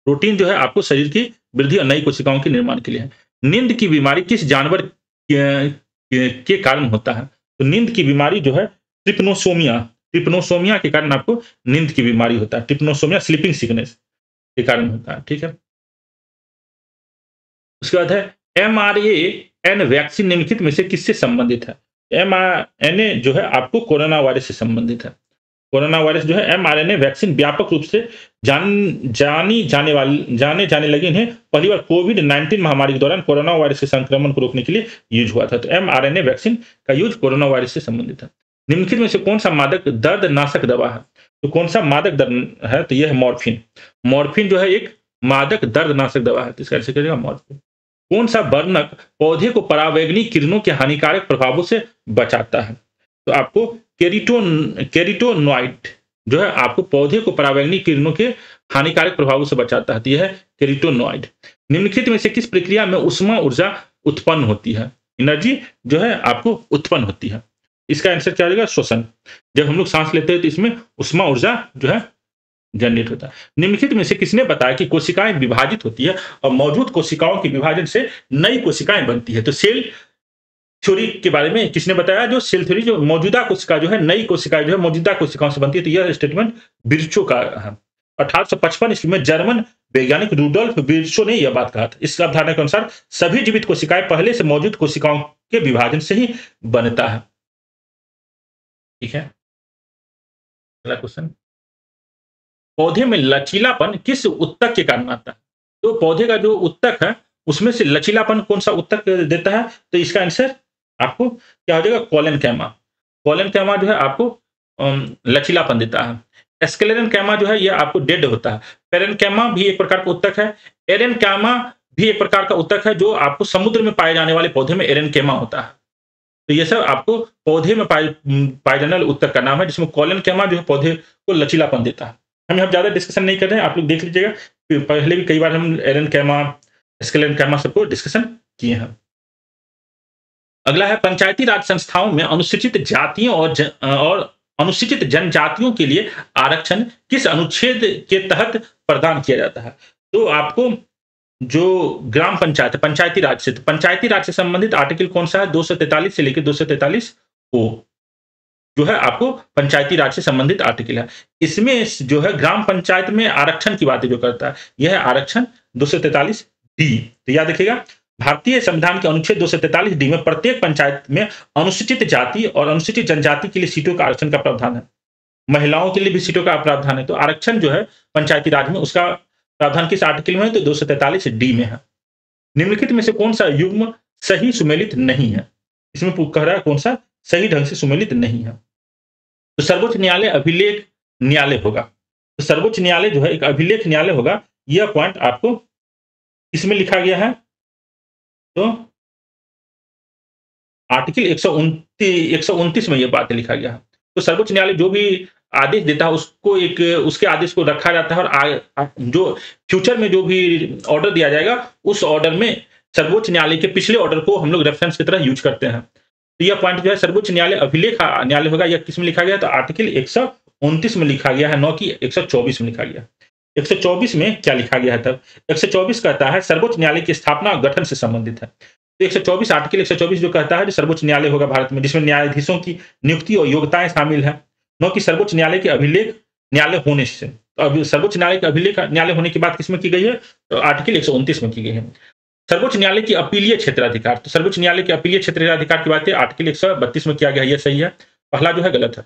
प्रोटीन जो है आपको शरीर की वृद्धि और नई कोशिकाओं के निर्माण के लिए है। नींद की बीमारी किस जानवर के कारण होता है? तो नींद की बीमारी जो है ट्रिपनोसोमिया के कारण आपको नींद की बीमारी होता है। ट्रिपनोसोमिया स्लीपिंग सिकनेस के कारण होता है। ठीक है। उसके बाद है mRNA वैक्सीन निम्नलिखित में से किससे संबंधित है? mRNA जो है आपको कोरोना वायरस से संबंधित है। कोरोना वायरस जो है mRNA वैक्सीन व्यापक रूप से जाने जाने लगे। इन्हें पहली बार कोविड-19 महामारी के दौरान कोरोना वायरस के संक्रमण को रोकने के लिए यूज हुआ था। तो mRNA वैक्सीन का यूज कोरोना वायरस से संबंधित है। निम्नलिखित में से कौन सा मादक दर्दनाशक दवा है? तो कौन सा मादक दर्द है? तो यह है मॉर्फिन। मॉर्फिन जो है एक मादक दर्दनाशक दवा है। तो इसका आंसर करिएगा मॉर्फिन। कौन सा वर्णक पौधे को परावैंगनी किरणों के हानिकारक प्रभावों से बचाता है? तो आपको कैरोटीनॉइड जो है आपको पौधे को परावैंगनी किरणों के हानिकारक प्रभावों से बचाता है। तो यह है कैरोटीनॉइड। निम्नलिखित में से किस प्रक्रिया में ऊष्मा ऊर्जा उत्पन्न होती है? एनर्जी जो है आपको उत्पन्न होती है। इसका आंसर क्या होगा? श्वसन। जब हम लोग सांस लेते हैं तो इसमें ऊष्मा ऊर्जा जो है जनरेट होता है। निम्नलिखित में से किसने बताया कि कोशिकाएं विभाजित होती है और मौजूद कोशिकाओं के विभाजन से नई कोशिकाएं बनती है? तो सेल थ्योरी के बारे में किसने बताया? जो सेल थ्योरी, जो मौजूदा कोशिका जो है नई कोशिकाएं जो है मौजूदा कोशिकाओं से बनती है। तो यह स्टेटमेंट बिर्चो का है। 1855 ईस्वी में जर्मन वैज्ञानिक रूडोल्फ बिर्चो ने यह बात कहा था। इस अवधारणा के अनुसार सभी जीवित कोशिकाएं पहले से मौजूद कोशिकाओं के विभाजन से ही बनता है। ठीक है। अगला क्वेश्चन, पौधे में लचीलापन किस उत्तक के कारण आता है? तो पौधे का जो उत्तक है उसमें से लचीलापन कौन सा उत्तक देता है? तो इसका आंसर आपको क्या हो जाएगा? कॉलेनकैमा। कॉलेनकैमा जो है आपको लचीलापन देता है। एस्केलेरेनकैमा जो है यह आपको डेड होता है। पेरेनकैमा भी एक प्रकार का उत्तक है। एरेनकैमा भी एक प्रकार का उत्तक है जो आपको समुद्र में पाए जाने वाले पौधे में एरेनकेमा होता है। तो ये सब आपको पौधे में पाए जाने वाले उत्तक का नाम है, जिसमें कॉलनकेमा जो है पौधे को लचीलापन देता है। हम यहाँ ज़्यादा डिस्कशन नहीं कर रहे हैं, आप लोग देख लीजिएगा। पहले भी कई बार हम एरेनकेमा, स्केलेनकेमा सबको डिस्कशन किए हैं। अगला है पंचायती राज संस्थाओं में अनुसूचित जातियों और अनुसूचित जनजातियों के लिए आरक्षण किस अनुच्छेद के तहत प्रदान किया जाता है? तो आपको जो ग्राम पंचायत है, पंचायती राज से संबंधित आर्टिकल कौन सा है? 243 से लेकर 243 ओ जो है आपको पंचायती राज से संबंधित आर्टिकल है। इसमें जो है ग्राम पंचायत में आरक्षण की बातें जो करता है, यह है आरक्षण 243 डी। तो याद रखिएगा, भारतीय संविधान के अनुच्छेद 243 डी में प्रत्येक पंचायत में अनुसूचित जाति और अनुसूचित जनजाति के लिए सीटों का आरक्षण का प्रावधान है। महिलाओं के लिए भी सीटों का प्रावधान है। तो आरक्षण जो है पंचायती राज में, उसका प्रावधान किस आर्टिकल में है? तो 243 डी में है। निम्नलिखित में से कौन सा युग्म सही सुमेलित नहीं है? इसमें कह रहा है कौन सा सही ढंग से सुमेलित नहीं है। तो सर्वोच्च न्यायालय अभिलेख न्यायालय होगा। तो सर्वोच्च न्यायालय जो है एक अभिलेख न्यायालय होगा। यह पॉइंट आपको इसमें लिखा गया है। तो आर्टिकल 129 में यह बात लिखा गया है। तो सर्वोच्च न्यायालय जो भी आदेश देता है उसको उसके आदेश को रखा जाता है, और जो फ्यूचर में जो भी ऑर्डर दिया जाएगा उस ऑर्डर में सर्वोच्च न्यायालय के पिछले ऑर्डर को हम लोग रेफरेंस की तरह यूज करते हैं। तो यह पॉइंट जो है सर्वोच्च न्यायालय अभिलेख न्यायालय होगा। यह किस में लिखा गया? तो आर्टिकल 129 में लिखा गया है, न कि 124 में लिखा गया। 124 में क्या लिखा गया है? तब 124 कहता है सर्वोच्च न्यायालय की स्थापना और गठन से संबंधित है। तो 124 आर्टिकल 124 जो कहता है जो सर्वोच्च न्यायालय होगा भारत में, जिसमें न्यायाधीशों की नियुक्ति और योग्यताएं शामिल है, न कि सर्वोच्च न्यायालय के अभिलेख न्यायालय होने से। तो अब सर्वोच्च न्यायालय के अभिलेख न्यायालय होने की बात किसमें की गई है? तो आर्टिकल 129 में की गई है। सर्वोच्च न्यायालय की अपीलीय क्षेत्राधिकार, तो सर्वोच्च न्यायालय के अपीलीय क्षेत्राधिकार की बात है आर्टिकल 132 में किया गया है। यह सही है, पहला जो है गलत है।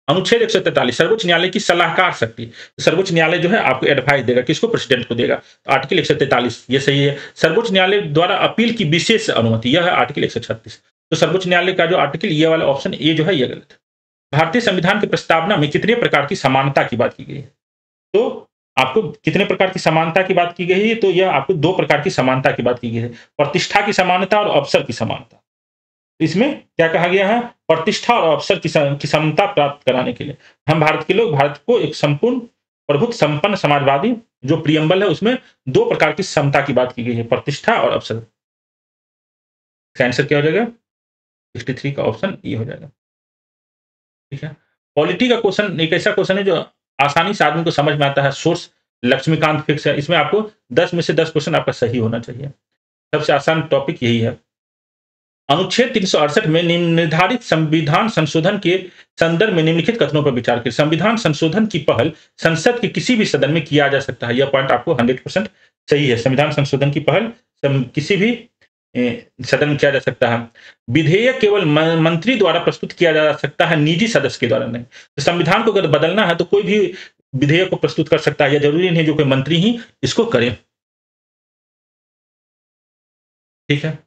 अनुच्छेद 143 सर्वोच्च न्यायालय की सलाहकार शक्ति, सर्वोच्च न्यायालय जो है आपको एडवाइस देगा, किसको? प्रेसिडेंट को देगा। तो आर्टिकल 143 ये सही है। सर्वोच्च न्यायालय द्वारा अपील की विशेष अनुमति, यह है आर्टिकल 136। तो सर्वोच्च न्यायालय का जो आर्टिकल ये वाला ऑप्शन ए जो है ये गलत है। भारतीय संविधान की प्रस्तावना में कितने प्रकार की समानता की बात की गई है? तो आपको कितने प्रकार की समानता की बात की गई है? तो यह आपको 2 प्रकार की समानता की बात की गई है, प्रतिष्ठा की समानता और अवसर की समानता। इसमें क्या कहा गया है? प्रतिष्ठा और अवसर की समता प्राप्त कराने के लिए हम भारत के लोग भारत को एक संपूर्ण प्रभुत्व संपन्न समाजवादी, जो प्रियम्बल है उसमें 2 प्रकार की समता की बात की गई है, प्रतिष्ठा और अवसर। इसका आंसर क्या हो जाएगा? 63 का ऑप्शन ए हो जाएगा। ठीक है। पॉलिटी का क्वेश्चन एक ऐसा क्वेश्चन है जो आसानी से आदमी को समझ में आता है। सोर्स लक्ष्मीकांत फिक्स है। इसमें आपको 10 में से 10 क्वेश्चन आपका सही होना चाहिए। सबसे आसान टॉपिक यही है। अनुच्छेद 368 में निर्धारित संविधान संशोधन के संदर्भ में निम्नलिखित कथनों पर विचार करें। संविधान संशोधन की पहल संसद के किसी भी सदन में किया जा सकता है। यह पॉइंट आपको 100% सही है। संविधान संशोधन की पहल किसी भी सदन में किया जा सकता है। विधेयक केवल मंत्री द्वारा प्रस्तुत किया जा सकता है, निजी सदस्य के द्वारा नहीं। तो संविधान को अगर बदलना है तो कोई भी विधेयक को प्रस्तुत कर सकता है, यह जरूरी नहीं जो कोई मंत्री ही इसको करे। ठीक है।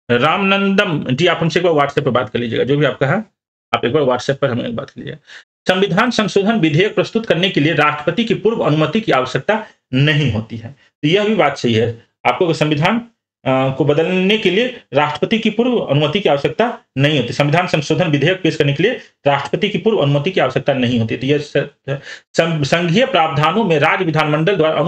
रामनंदम जी, आप हमसे एक बार व्हाट्सएप पर बात कर लीजिएगा, जो भी आपका है आप एक बार व्हाट्सएप पर हमें बात कीजिएगा। संविधान संशोधन विधेयक प्रस्तुत करने के लिए राष्ट्रपति की पूर्व अनुमति की आवश्यकता नहीं होती है। तो यह भी बात सही है। आपको संविधान को बदलने के लिए राष्ट्रपति की पूर्व अनुमति की आवश्यकता नहीं होती। संविधान संशोधन विधेयक पेश करने के लिए राष्ट्रपति की पूर्व अनुमति की आवश्यकता नहीं होती। तो यह संघीय प्रावधानों में राज्य विधानमंडल द्वारा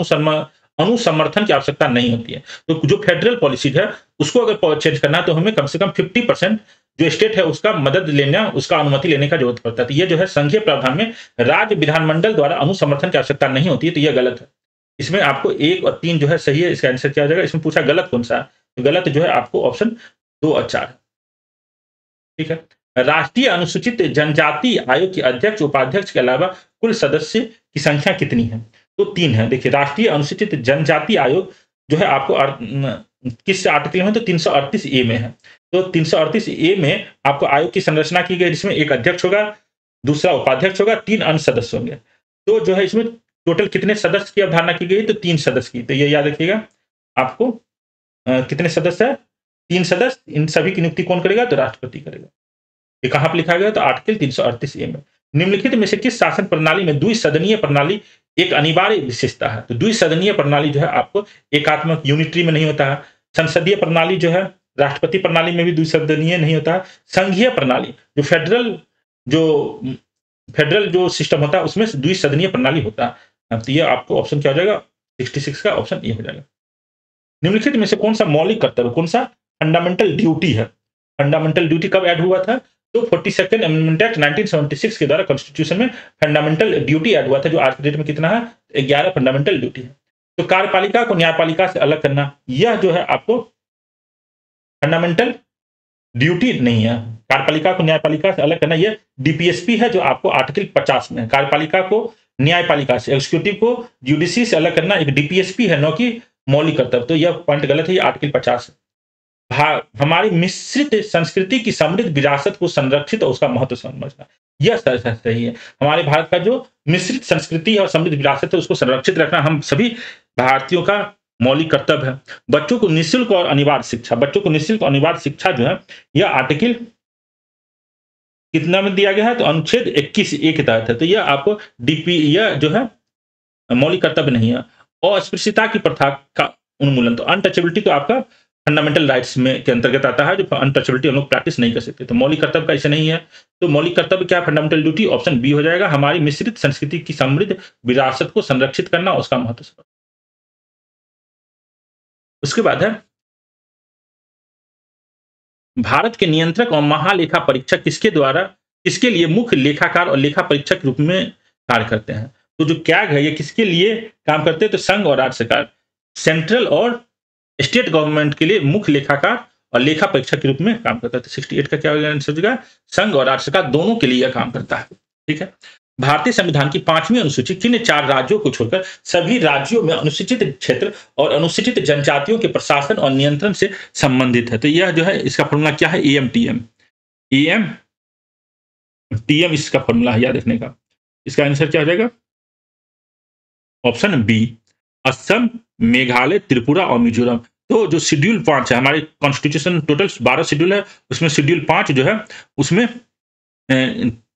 अनुसमर्थन की आवश्यकता नहीं होती है। तो जो फेडरल पॉलिसी है उसको अगर चेंज करना है तो हमें कम से कम 50% जो स्टेट है उसका मदद लेना, उसका अनुमति लेने का जरूरत पड़ता है। तो ये जो है संघीय प्रावधान में राज्य विधानमंडल द्वारा अनुसमर्थन की आवश्यकता नहीं होती है। तो यह गलत है। इसमें आपको 1 और 3 जो है सही है। इसका आंसर क्या हो जाएगा? इसमें पूछा गलत कौन सा है? तो गलत जो है आपको ऑप्शन 2 और 4। ठीक है। राष्ट्रीय अनुसूचित जनजाति आयोग के अध्यक्ष उपाध्यक्ष के अलावा कुल सदस्य की संख्या कितनी है? तो 3 है। देखिए, राष्ट्रीय अनुसूचित जनजाति आयोग जो है आपको किस आर्टिकल में? तो 338 ए में है। तो 338 ए में आपको आयोग की संरचना की गई, जिसमें 1 अध्यक्ष होगा, दूसरा उपाध्यक्ष होगा, 3 अन्य सदस्य होंगे। तो जो है इसमें टोटल कितने सदस्य की अवधारणा की गई? तो 3 सदस्य की। तो ये याद रखिएगा आपको कितने सदस्य है? 3 सदस्य। इन सभी की नियुक्ति कौन करेगा? तो राष्ट्रपति करेगा। ये कहां पर लिखा गया? तो आर्टिकल 338 ए में। निम्नलिखित में से किस शासन प्रणाली में द्विसदनीय प्रणाली एक अनिवार्य विशेषता है? तो द्विसदनीय प्रणाली जो है आपको एकात्मक यूनिटरी में नहीं होता है। संसदीय प्रणाली जो है राष्ट्रपति प्रणाली में भी द्विसदनीय नहीं होता है। संघीय प्रणाली जो फेडरल जो सिस्टम होता है उसमें द्विसदनीय प्रणाली होता है। तो ये आपको ऑप्शन क्या हो जाएगा? 66 का ऑप्शन ये हो जाएगा। निम्नलिखित में से कौन सा मौलिक कर्तव्य, कौन सा फंडामेंटल ड्यूटी है? फंडामेंटल ड्यूटी कब ऐड हुआ था? तो 42nd अमेंडमेंट एक्ट 1976 के द्वारा कॉन्स्टिट्यूशन में फंडामेंटल ड्यूटी ऐड हुआ था, जो आज के डेट में कितना है? 11 फंडामेंटल ड्यूटी है। तो कार्यपालिका को न्यायपालिका से अलग करना, यह जो है आपको फंडामेंटल ड्यूटी नहीं है। कार्यपालिका को न्यायपालिका से अलग करना यह डीपीएसपी है, जो आपको आर्टिकल 50 में है। कार्यपालिका को न्यायपालिका से, एग्जीक्यूटिव को जुडिशरी से अलग करना एक डीपीएसपी है, न कि मौलिक कर्तव्य। तो यह पॉइंट गलत है, ये आर्टिकल 50 है। हमारी मिश्रित संस्कृति की समृद्ध विरासत को संरक्षित और उसका महत्व समझना, यह सही है। हमारे भारत का जो मिश्रित संस्कृति और समृद्ध विरासत है उसको संरक्षित रखना हम सभी भारतीयों का मौलिक कर्तव्य है। बच्चों को निःशुल्क और अनिवार्य शिक्षा, बच्चों को निःशुल्क और अनिवार्य शिक्षा जो है यह आर्टिकल कितना में दिया गया है? तो अनुच्छेद 21(a) के तहत है। तो यह आपको यह जो है मौलिक कर्तव्य नहीं है। अस्पृश्यता की प्रथा का उन्मूलन, तो अनटचेबिलिटी तो आपका फंडामेंटल राइट्स में के अंतर्गत आता है, जो अनटचेबिलिटी हम लोग प्रैक्टिस नहीं कर सकते। तो मौलिक कर्तव्य का ऐसे नहीं है। तो मौलिक कर्तव्य क्या? फंडामेंटल ड्यूटी, ऑप्शन बी हो जाएगा। हमारी मिश्रित संस्कृति की समृद्ध विरासत को संरक्षित करना, उसका महत्व। उसके बाद है भारत के नियंत्रक और महालेखा परीक्षक किसके लिए मुख्य लेखाकार और लेखा परीक्षक के रूप में कार्य करते हैं? तो जो कैग है ये किसके लिए काम करते हैं? तो संघ और राज्य सरकार, सेंट्रल और स्टेट गवर्नमेंट के लिए मुख्य लेखाकार और लेखा परीक्षक के रूप में काम करता है। तो 68 का क्या आंसर होगा? संघ और राज्य सरकार दोनों के लिए यह काम करता है। ठीक है। भारतीय संविधान की 5वीं अनुसूची किन 4 राज्यों को छोड़कर सभी राज्यों में अनुसूचित क्षेत्र और अनुसूचित जनजातियों के प्रशासन और नियंत्रण से संबंधित है? तो यह जो है इसका फॉर्मूला क्या है? EMTM। EMTM इसका फॉर्मूला है याद रखने का। इसका आंसर क्या हो जाएगा? ऑप्शन बी, असम, मेघालय, त्रिपुरा और मिजोरम। तो जो शेड्यूल 5 है, हमारे कॉन्स्टिट्यूशन टोटल 12 शेड्यूल है, उसमें शेड्यूल 5 जो है उसमें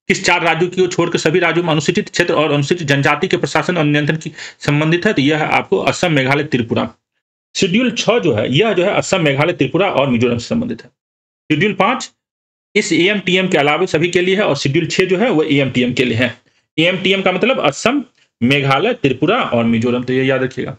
किस 4 राज्यों को छोड़कर सभी राज्यों में अनुसूचित क्षेत्र और अनुसूचित जनजाति के प्रशासन और नियंत्रण की संबंधित है? तो यह है आपको असम, मेघालय, त्रिपुरा। शेड्यूल 6 जो है यह जो है असम, मेघालय, त्रिपुरा और मिजोरम से संबंधित है। शेड्यूल 5 इस EMTM के अलावा सभी के लिए है और शेड्यूल 6 जो है वो EMTM के लिए है। EMTM का मतलब असम, मेघालय, त्रिपुरा और मिजोरम। तो ये याद रखिएगा।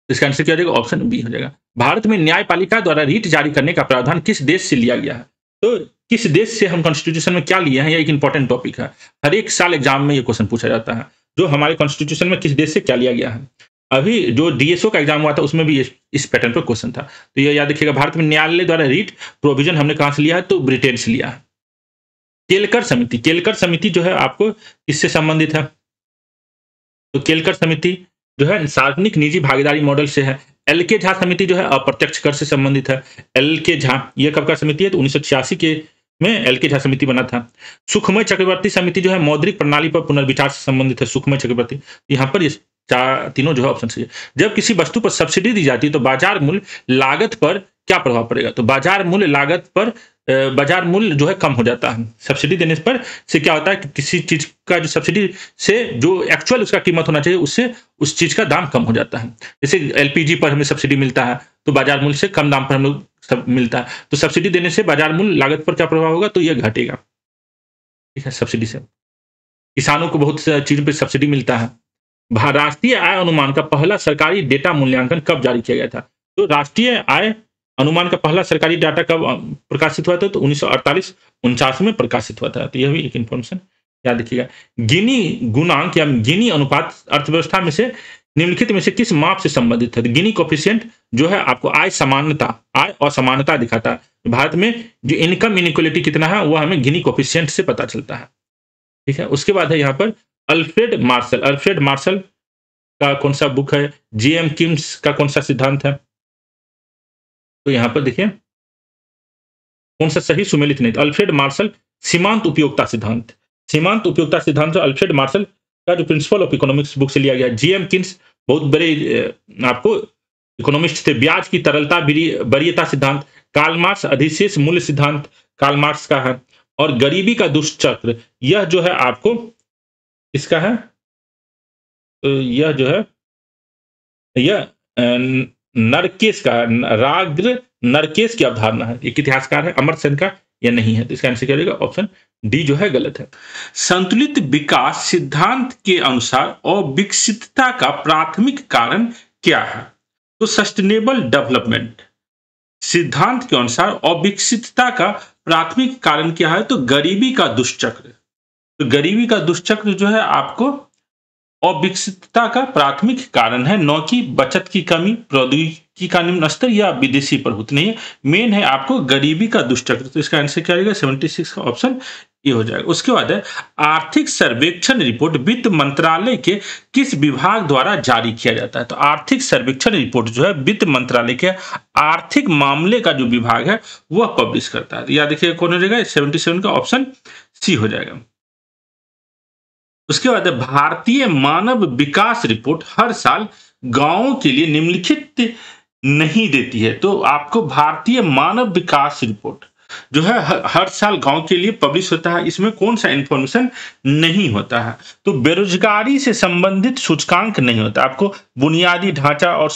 इसका आंसर क्या हो जाएगा? ऑप्शन बी हो जाएगा। भारत में न्यायपालिका द्वारा रीट जारी करने का प्रावधान किस देश से लिया गया है? तो किस देश से हम कॉन्स्टिट्यूशन में क्या लिए हैं, यह एक इंपॉर्टेंट टॉपिक है। हर एक साल एग्जाम में ये क्वेश्चन पूछा जाता है, जो हमारे कॉन्स्टिट्यूशन में किस देश से क्या लिया गया है। अभी जो DSO का एग्जाम हुआ था उसमें भी इस पैटर्न पर क्वेश्चन था। तो ये याद रखिएगा। भारत में न्यायालय द्वारा रीट प्रोविजन हमने कहां से लिया है? तो ब्रिटेन से लिया है। केलकर समिति जो है आपको इससे संबंधित है। तो केलकर समिति जो है सार्वजनिक निजी भागीदारी मॉडल से है। LK झा समिति जो है अप्रत्यक्ष कर से संबंधित है। LK झा ये कब का समिति है? तो 1986 के में LK झा समिति बना था। सुखमय चक्रवर्ती समिति जो है मौद्रिक प्रणाली पर पुनर्विचार से संबंधित है। सुखमय चक्रवर्ती, यहाँ पर ये तीनों जो है ऑप्शन सही है। जब किसी वस्तु पर सब्सिडी दी जाती है तो बाजार मूल्य लागत पर क्या प्रभाव पड़ेगा? तो बाजार मूल्य लागत पर बाजार मूल्य जो है कम हो जाता है। सब्सिडी देने पर से क्या होता है कि किसी चीज का जो सब्सिडी से जो एक्चुअल उसका कीमत होना चाहिए उससे उस चीज का दाम कम हो जाता है। जैसे LPG पर हमें सब्सिडी मिलता है तो बाजार मूल्य से कम दाम पर हम लोग सब मिलता है। तो सब्सिडी देने से बाजार मूल्य लागत पर क्या प्रभाव होगा? तो यह घटेगा। ठीक है। सब्सिडी से किसानों को बहुत चीजों पर सब्सिडी मिलता है। राष्ट्रीय आय अनुमान का पहला सरकारी डेटा मूल्यांकन कब जारी किया गया था? तो राष्ट्रीय आय अनुमान का पहला सरकारी डाटा कब प्रकाशित हुआ था? तो 1948-49 में प्रकाशित हुआ था। तो यह भी एक इंफॉर्मेशन याद रखिएगा। गिनी गुणांक या गिनी अनुपात अर्थव्यवस्था में से निम्नलिखित में से किस माप से संबंधित है? गिनी कोफिशिएंट जो है आपको आय असमानता दिखाता है। भारत में जो इनकम इनइक्वालिटी कितना है वह हमें गिनी कोफिशिएंट से पता चलता है। ठीक है। उसके बाद है यहाँ पर अल्फ्रेड मार्शल का कौन सा बुक है? JM किम्स का कौन सा सिद्धांत है? तो यहां पर देखिए कौन सा सही सुमेलित नहीं। अल्फ्रेड मार्शल सीमांत उपयोगिता सिद्धांत जो अल्फ्रेड मार्शल का जो प्रिंसिपल ऑफ इकोनॉमिक्स बुक से लिया गया। JM किम्स बहुत बड़े आपको इकोनॉमिस्ट थे। ब्याज की तरलता वरीयता सिद्धांत। कार्ल मार्क्स अधिशेष मूल्य सिद्धांत कार्ल मार्क्स का है। और गरीबी का दुष्चक्र, यह जो है आपको इसका है, तो यह जो है यह नरकेश का राग्र नरकेश की अवधारणा है। एक इतिहासकार है अमर्त्य सेन का, यह नहीं है। तो इसका आंसर क्या रहेगा? ऑप्शन डी जो है गलत है। संतुलित विकास सिद्धांत के अनुसार अविकसितता का प्राथमिक कारण क्या है? तो सस्टेनेबल डेवलपमेंट सिद्धांत के अनुसार अविकसितता का प्राथमिक कारण क्या है? तो गरीबी का दुष्चक्र। तो गरीबी का दुष्चक्र जो है आपको अविकसितता का प्राथमिक कारण है, न कि बचत की कमी, प्रौद्योगिकी का निम्न स्तर या विदेशी प्रभुत्व नहीं है। मेन है आपको गरीबी का दुष्चक्र। तो इसका आंसर क्या रहेगा? 76 का ऑप्शन ये हो जाएगा। उसके बाद है आर्थिक सर्वेक्षण रिपोर्ट वित्त मंत्रालय के किस विभाग द्वारा जारी किया जाता है? तो आर्थिक सर्वेक्षण रिपोर्ट जो है वित्त मंत्रालय के आर्थिक मामले का जो विभाग है वह पब्लिश करता है। याद रखिए कौन हो जाएगा? 77 का ऑप्शन सी हो जाएगा। उसके बाद भारतीय मानव विकास रिपोर्ट हर साल गांवों के लिए निम्नलिखित नहीं देती है। तो आपको भारतीय मानव विकास रिपोर्ट जो है हर साल गांव के लिए पब्लिश होता है, इसमें कौन सा इंफॉर्मेशन नहीं होता है? तो बेरोजगारी से संबंधित सूचकांक नहीं होता, आपको बुनियादी ढांचा और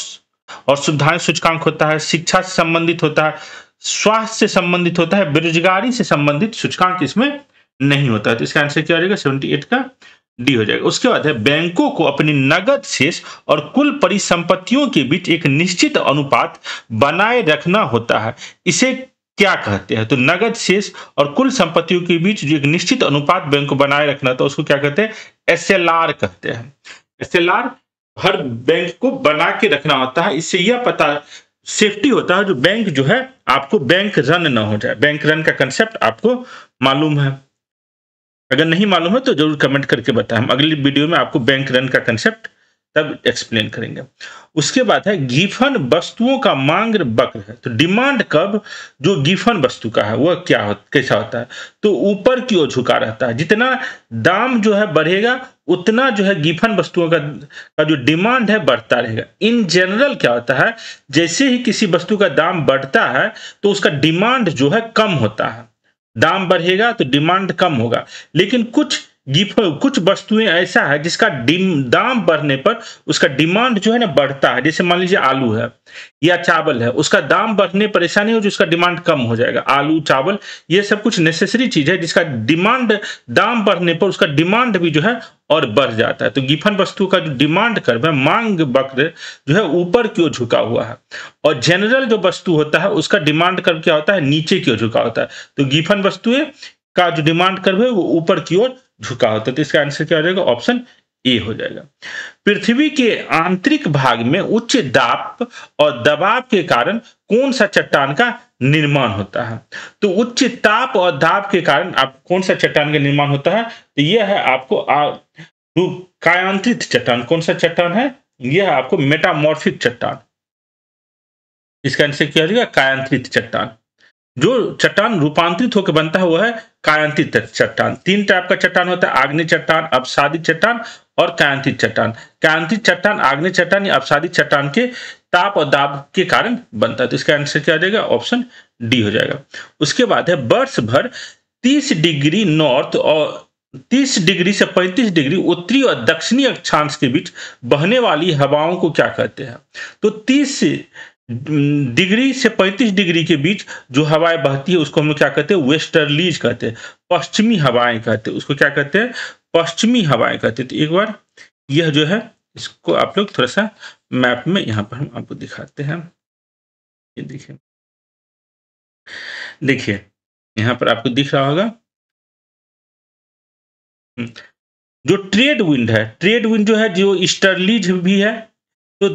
सुविधाएं सूचकांक होता है, शिक्षा से संबंधित होता है, स्वास्थ्य से संबंधित होता है, बेरोजगारी से संबंधित सूचकांक इसमें नहीं होता है। तो इसका आंसर क्या रहेगा? 78 का डी हो जाएगा। उसके बाद है बैंकों को अपनी नगद शेष और कुल परिसंपत्तियों के बीच एक निश्चित अनुपात बनाए रखना होता है, इसे क्या कहते हैं? तो नगद शेष और कुल संपत्तियों के बीच जो एक निश्चित अनुपात बैंक को बनाए रखना था उसको क्या कहते हैं? एसएलआर कहते हैं। एसएलआर हर बैंक को बना के रखना होता है, इससे यह पता सेफ्टी होता है जो बैंक जो है आपको बैंक रन ना हो जाए। बैंक रन का कंसेप्ट आपको मालूम है? अगर नहीं मालूम है तो जरूर कमेंट करके बताएं, हम अगली वीडियो में आपको बैंक रन का कंसेप्ट तब एक्सप्लेन करेंगे। उसके बाद है गिफन वस्तुओं का मांग वक्र है। तो डिमांड कर्व जो गिफन वस्तु का है वह कैसा होता है? तो ऊपर की ओर झुका रहता है। जितना दाम जो है बढ़ेगा उतना जो है गिफन वस्तुओं का जो डिमांड है बढ़ता रहेगा। इन जनरल क्या होता है, जैसे ही किसी वस्तु का दाम बढ़ता है तो उसका डिमांड जो है कम होता है। दाम बढ़ेगा तो डिमांड कम होगा, लेकिन कुछ वस्तुएं ऐसा है जिसका दाम बढ़ने पर उसका डिमांड जो है ना बढ़ता है। जैसे मान लीजिए आलू है या चावल है, उसका दाम बढ़ने पर ऐसा नहीं हो जो उसका डिमांड कम हो जाएगा। आलू चावल ये सब कुछ नेसेसरी चीज है जिसका दाम बढ़ने पर उसका डिमांड भी जो है और बढ़ जाता है। तो गिफन वस्तु का जो डिमांड कर्व है, मांग वक्र जो है ऊपर की ओर झुका हुआ है, और जनरल जो वस्तु होता है उसका डिमांड कर्व क्या होता है? नीचे की ओर झुका होता है। तो गिफन वस्तुएं का जो डिमांड कर्व है वो ऊपर की ओर झुका होता है। तो इसका आंसर क्या हो जाएगा? ऑप्शन ए हो जाएगा। पृथ्वी के आंतरिक भाग में उच्च दाब और दबाव के कारण कौन सा चट्टान का निर्माण होता है? तो उच्च ताप और दाब के कारण आप कौन सा चट्टान का निर्माण होता है? तो यह है आपको कायांतरित चट्टान। कौन सा चट्टान है? यह है आपको मेटामॉर्फिक चट्टान। इसका आंसर क्या हो जाएगा? कायांतरित चट्टान। जो चट्टान रूपांतरित होकर बनता है वह है कायांतरित चट्टान। 3 टाइप का चट्टान होता है, आग्नेय चट्टान, अपसादित चट्टान और कायांतरित चट्टान। कायांतरित चट्टान आग्नेय चट्टान या अपसादित चट्टान के ताप और दाब के कारण बनता है। तो इसका आंसर क्या आ जाएगा? ऑप्शन डी हो जाएगा। उसके बाद है वर्ष भर 30 डिग्री नॉर्थ और 30 डिग्री से 35 डिग्री उत्तरी और दक्षिणी अक्षांश के बीच बहने वाली हवाओं को क्या कहते हैं? तो 30 डिग्री से 35 डिग्री के बीच जो हवाएं बहती है उसको हम क्या कहते हैं? वेस्टर्लीज कहते हैं, पश्चिमी हवाएं कहते हैं। उसको क्या कहते हैं? पश्चिमी हवाएं कहते हैं। तो एक बार यह जो है इसको आप लोग थोड़ा सा मैप में यहाँ पर हम आपको दिखाते हैं। ये देखिए, देखिए यहाँ पर आपको दिख रहा होगा जो ट्रेड विंड है, ट्रेड विंड जो है जो ईस्टर्लीज भी है। तो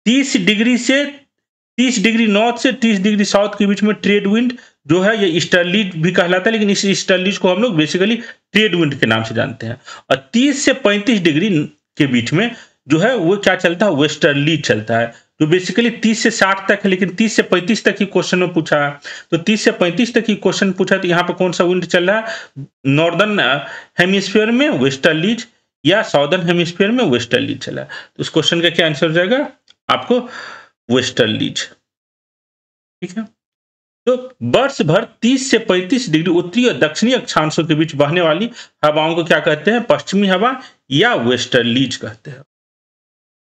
30 डिग्री से 30 डिग्री नॉर्थ से 30 डिग्री साउथ के बीच में ट्रेड विंड जो है ये ईस्टर्लीज भी कहलाता है, लेकिन इस ईस्टर्लीज को हम लोग बेसिकली ट्रेड विंड के नाम से जानते हैं। और 30 से 35 डिग्री के बीच में जो है वो क्या चलता है? वेस्टर्लीज चलता है, जो बेसिकली 30 से 60 तक है, लेकिन 30 से 35 तक ही क्वेश्चन में पूछा है। तो 30 से 35 तक ही क्वेश्चन पूछा, तो यहाँ पर कौन सा विंड चल रहा है? नॉर्दर्न हेमिस्फीयर में वेस्टर्लीज या साउदर्न हेमिस्फीयर में वेस्टर्लीज चला है। तो उस क्वेश्चन का क्या आंसर हो जाएगा? आपको वेस्टर्लीज। ठीक है। तो वर्ष भर 30 से 35 डिग्री उत्तरी और दक्षिणी अक्षांशों के बीच बहने वाली हवाओं को क्या कहते हैं? पश्चिमी हवा या वेस्टर्लीज कहते हैं।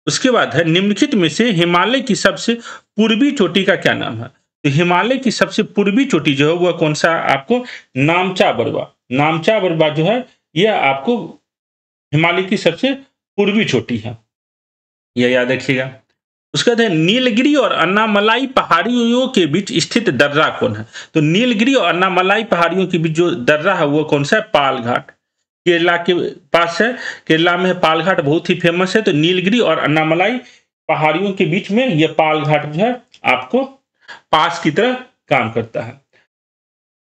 उसके बाद है निम्नलिखित में से हिमालय की सबसे पूर्वी चोटी का क्या नाम है? तो हिमालय की सबसे पूर्वी चोटी जो है वह कौन सा? आपको नामचा बरवा। नामचा बरवा जो है यह आपको हिमालय की सबसे पूर्वी चोटी है, यह याद रखिएगा। उसके बाद है नीलगिरी और अन्नामलाई पहाड़ियों के बीच स्थित दर्रा कौन है? तो नीलगिरी और अन्नामलाई पहाड़ियों के बीच जो दर्रा है वो कौन सा है? पाल घाट। केरला के पास है, केरला में पाल घाट बहुत ही फेमस है। तो नीलगिरी और अन्नामलाई पहाड़ियों के बीच में यह पाल घाट जो है आपको पास की तरह काम करता है।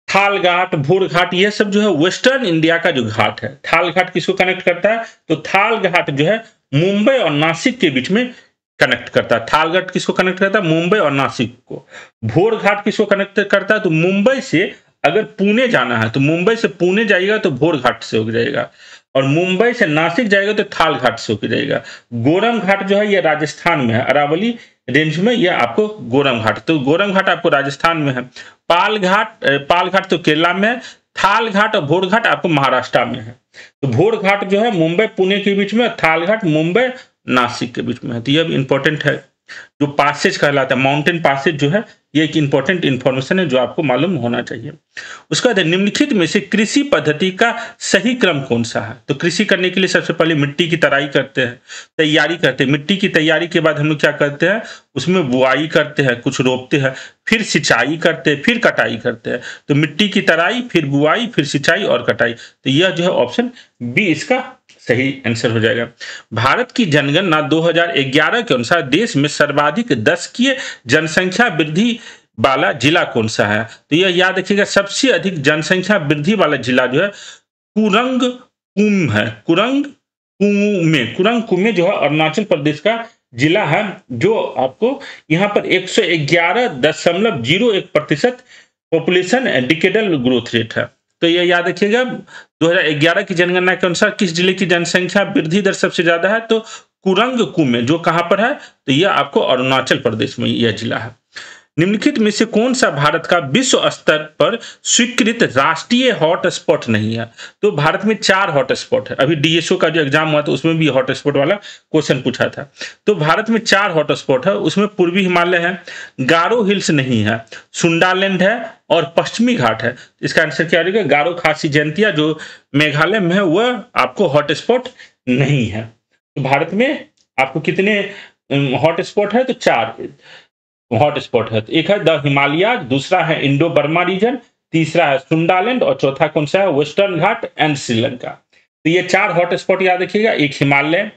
थाल घाट, भोर घाट, यह सब जो है वेस्टर्न इंडिया का जो घाट है। थाल घाट किसको कनेक्ट करता है? तो थाल घाट जो है मुंबई और नासिक के बीच में कनेक्ट करता है। थाल घाट किसको कनेक्ट करता है? मुंबई और नासिक को। भोर घाट किसको कनेक्ट करता है? तो मुंबई से अगर पुणे जाना है तो मुंबई से पुणे जाएगा तो भोर घाट से हो जाएगा, और मुंबई से नासिक जाएगा तो थाल घाट से होकर जाएगा। गोरम घाट जो है ये राजस्थान में है, अरावली रेंज में यह आपको गोरम घाट, तो गोरम घाट आपको राजस्थान में है। पाल घाट तो केरला में है। थाल घाट और भोर घाट आपको महाराष्ट्र में है। तो भोर घाट जो है मुंबई पुणे के बीच में, थाल घाट मुंबई नासिक के बीच में है। तो यह भी इंपॉर्टेंट है। जो पासेज कहलाता है, माउंटेन पासेज जो है, ये एक इंपॉर्टेंट इंफॉर्मेशन है जो आपको मालूम होना चाहिए। उसका निम्नलिखित में से कृषि पद्धति का सही क्रम कौन सा है? तो कृषि करने के लिए सबसे पहले मिट्टी की तराई करते हैं, तैयारी करते हैं। मिट्टी की तैयारी के बाद हम लोग क्या करते हैं? उसमें बुआई करते हैं, कुछ रोपते हैं, फिर सिंचाई करते हैं, फिर कटाई करते हैं। तो मिट्टी की तराई, फिर बुआई, फिर सिंचाई और कटाई। तो यह जो है ऑप्शन बी इसका सही आंसर हो जाएगा। भारत की जनगणना 2011 के अनुसार देश में सर्वाधिक दशकीय जनसंख्या वृद्धि वाला जिला कौन सा है? तो यह याद रखिएगा, सबसे अधिक जनसंख्या वृद्धि वाला जिला जो है कुरंग है। कुरंग कुमे जो है अरुणाचल प्रदेश का जिला है, जो आपको यहाँ पर 111.01% पॉपुलेशन डिकेडल ग्रोथ रेट है। तो यह याद रखिएगा, 2011 की जनगणना के अनुसार किस जिले की जनसंख्या वृद्धि दर सबसे ज्यादा है? तो कुरंग कुमे, जो कहां पर है? तो यह आपको अरुणाचल प्रदेश में यह जिला है। निम्नलिखित में से कौन सा भारत का विश्व स्तर पर स्वीकृत राष्ट्रीय हॉटस्पॉट नहीं है? तो भारत में 4 हॉटस्पॉट है। अभी डीएसओ का जो एग्जाम हुआ था उसमें भी हॉटस्पॉट वाला क्वेश्चन पूछा था। तो भारत में 4 हॉटस्पॉट है, उसमें पूर्वी हिमालय है, गारो हिल्स नहीं है, सुंडालैंड है और पश्चिमी घाट है। इसका आंसर क्या रहेगा? गारो खासी जयंतिया जो मेघालय में है वह आपको हॉटस्पॉट नहीं है। तो भारत में आपको कितने हॉटस्पॉट है? तो 4 हॉटस्पॉट है। तो एक है द हिमालयाज, दूसरा है इंडो बर्मा रीजन, तीसरा है सुंडालैंड और चौथा कौन सा है? Western Ghat and Sri Lanka. तो ये 4 हॉटस्पॉट याद रखिएगा, एक हिमालय,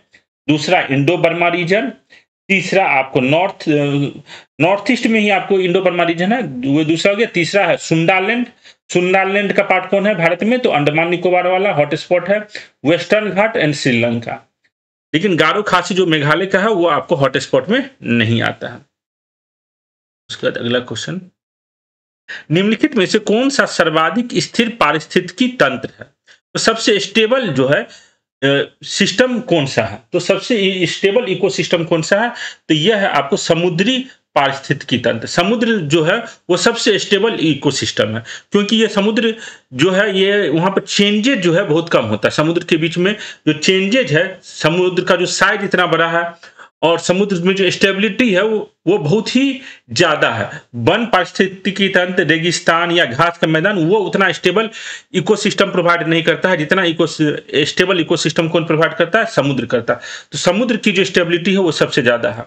दूसरा इंडो बर्मा रीजन, तीसरा आपको नॉर्थ ईस्ट में ही आपको इंडो बर्मा रीजन है, वो दूसरा हो गया, तीसरा है सुंडालैंड। सुंडालैंड का पार्ट कौन है भारत में? तो अंडमान निकोबार वाला हॉटस्पॉट है, वेस्टर्न घाट एंड श्रीलंका। लेकिन गारो खासी जो मेघालय का है वो आपको हॉटस्पॉट में नहीं आता है। उसके बाद अगला क्वेश्चन, निम्नलिखित में से कौन सा सर्वाधिक स्थिर पारिस्थितिकी तंत्र है? तो सबसे स्टेबल जो है सिस्टम कौन सा है? तो सबसे स्टेबल इकोसिस्टम कौन सा है? तो यह है आपको समुद्री पारिस्थितिकी तंत्र। समुद्र जो है वो सबसे स्टेबल इकोसिस्टम है, क्योंकि ये समुद्र जो है ये वहां पर चेंजेज जो है बहुत कम होता है। समुद्र के बीच में जो चेंजेज है, समुद्र का जो साइज इतना बड़ा है और समुद्र में जो स्टेबिलिटी है वो बहुत ही ज्यादा है। वन पारिस्थितिकी तंत्र, रेगिस्तान या घास का मैदान वो उतना स्टेबल इकोसिस्टम प्रोवाइड नहीं करता है जितना स्टेबल इकोसिस्टम कौन प्रोवाइड करता है? समुद्र करता है। तो समुद्र की जो स्टेबिलिटी है वो सबसे ज्यादा है।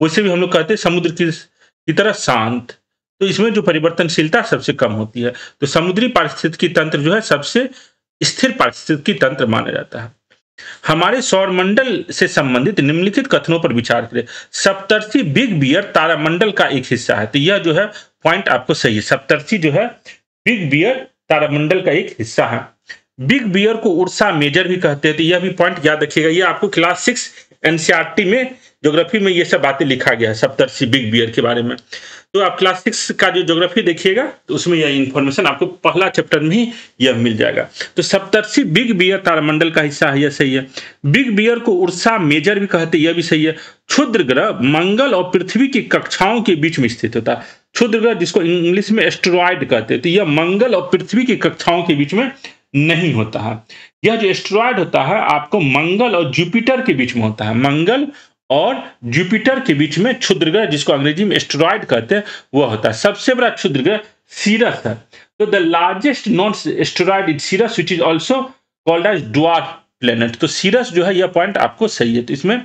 वैसे भी हम लोग कहते हैं समुद्र की तरह शांत, तो इसमें जो परिवर्तनशीलता सबसे कम होती है। तो समुद्री पारिस्थितिकी तंत्र जो है सबसे स्थिर पारिस्थितिकी तंत्र माना जाता है। हमारे सौरमंडल से संबंधित निम्नलिखित कथनों पर विचार करें। सप्तर्षि बिग बियर तारामंडल का एक हिस्सा है। तो यह जो है पॉइंट आपको सही है। सप्तर्षि जो है बिग बियर तारामंडल का एक हिस्सा है। बिग बियर को उर्सा मेजर भी कहते हैं। तो यह भी पॉइंट याद रखिएगा, यह आपको क्लास 6 एनसीईआरटी में ज्योग्राफी में ये सब बातें लिखा गया है सप्तर्षि बिग बियर के बारे में। तो आप क्लास 6 का जो ज्योग्राफी देखिएगा तो उसमें यह इंफॉर्मेशन आपको पहला चैप्टर में ही यह मिल जाएगा। तो सप्तर्षि बिग बियर तारामंडल का हिस्सा है, यह सही है। बिग बियर को उर्सा मेजर भी कहते हैं, यह भी सही है। क्षुद्र ग्रह मंगल और पृथ्वी की कक्षाओं के बीच में स्थित होता है। क्षुद्र ग्रह जिसको इंग्लिश में एस्टेरॉयड कहते हैं, तो यह मंगल और पृथ्वी की कक्षाओं के बीच में नहीं होता है। यह जो एस्टेरॉयड होता है आपको मंगल और जुपिटर के बीच में होता है। मंगल और जुपिटर के बीच में क्षुद्र ग्रह जिसको अंग्रेजी में एस्टेरॉयड कहते हैं वह होता है। सबसे बड़ा क्षुद्र ग्रह सीरस है। तो the largest non asteroid is Ceres which is also called as dwarf planet. तो सीरस जो है यह पॉइंट आपको सही है। तो इसमें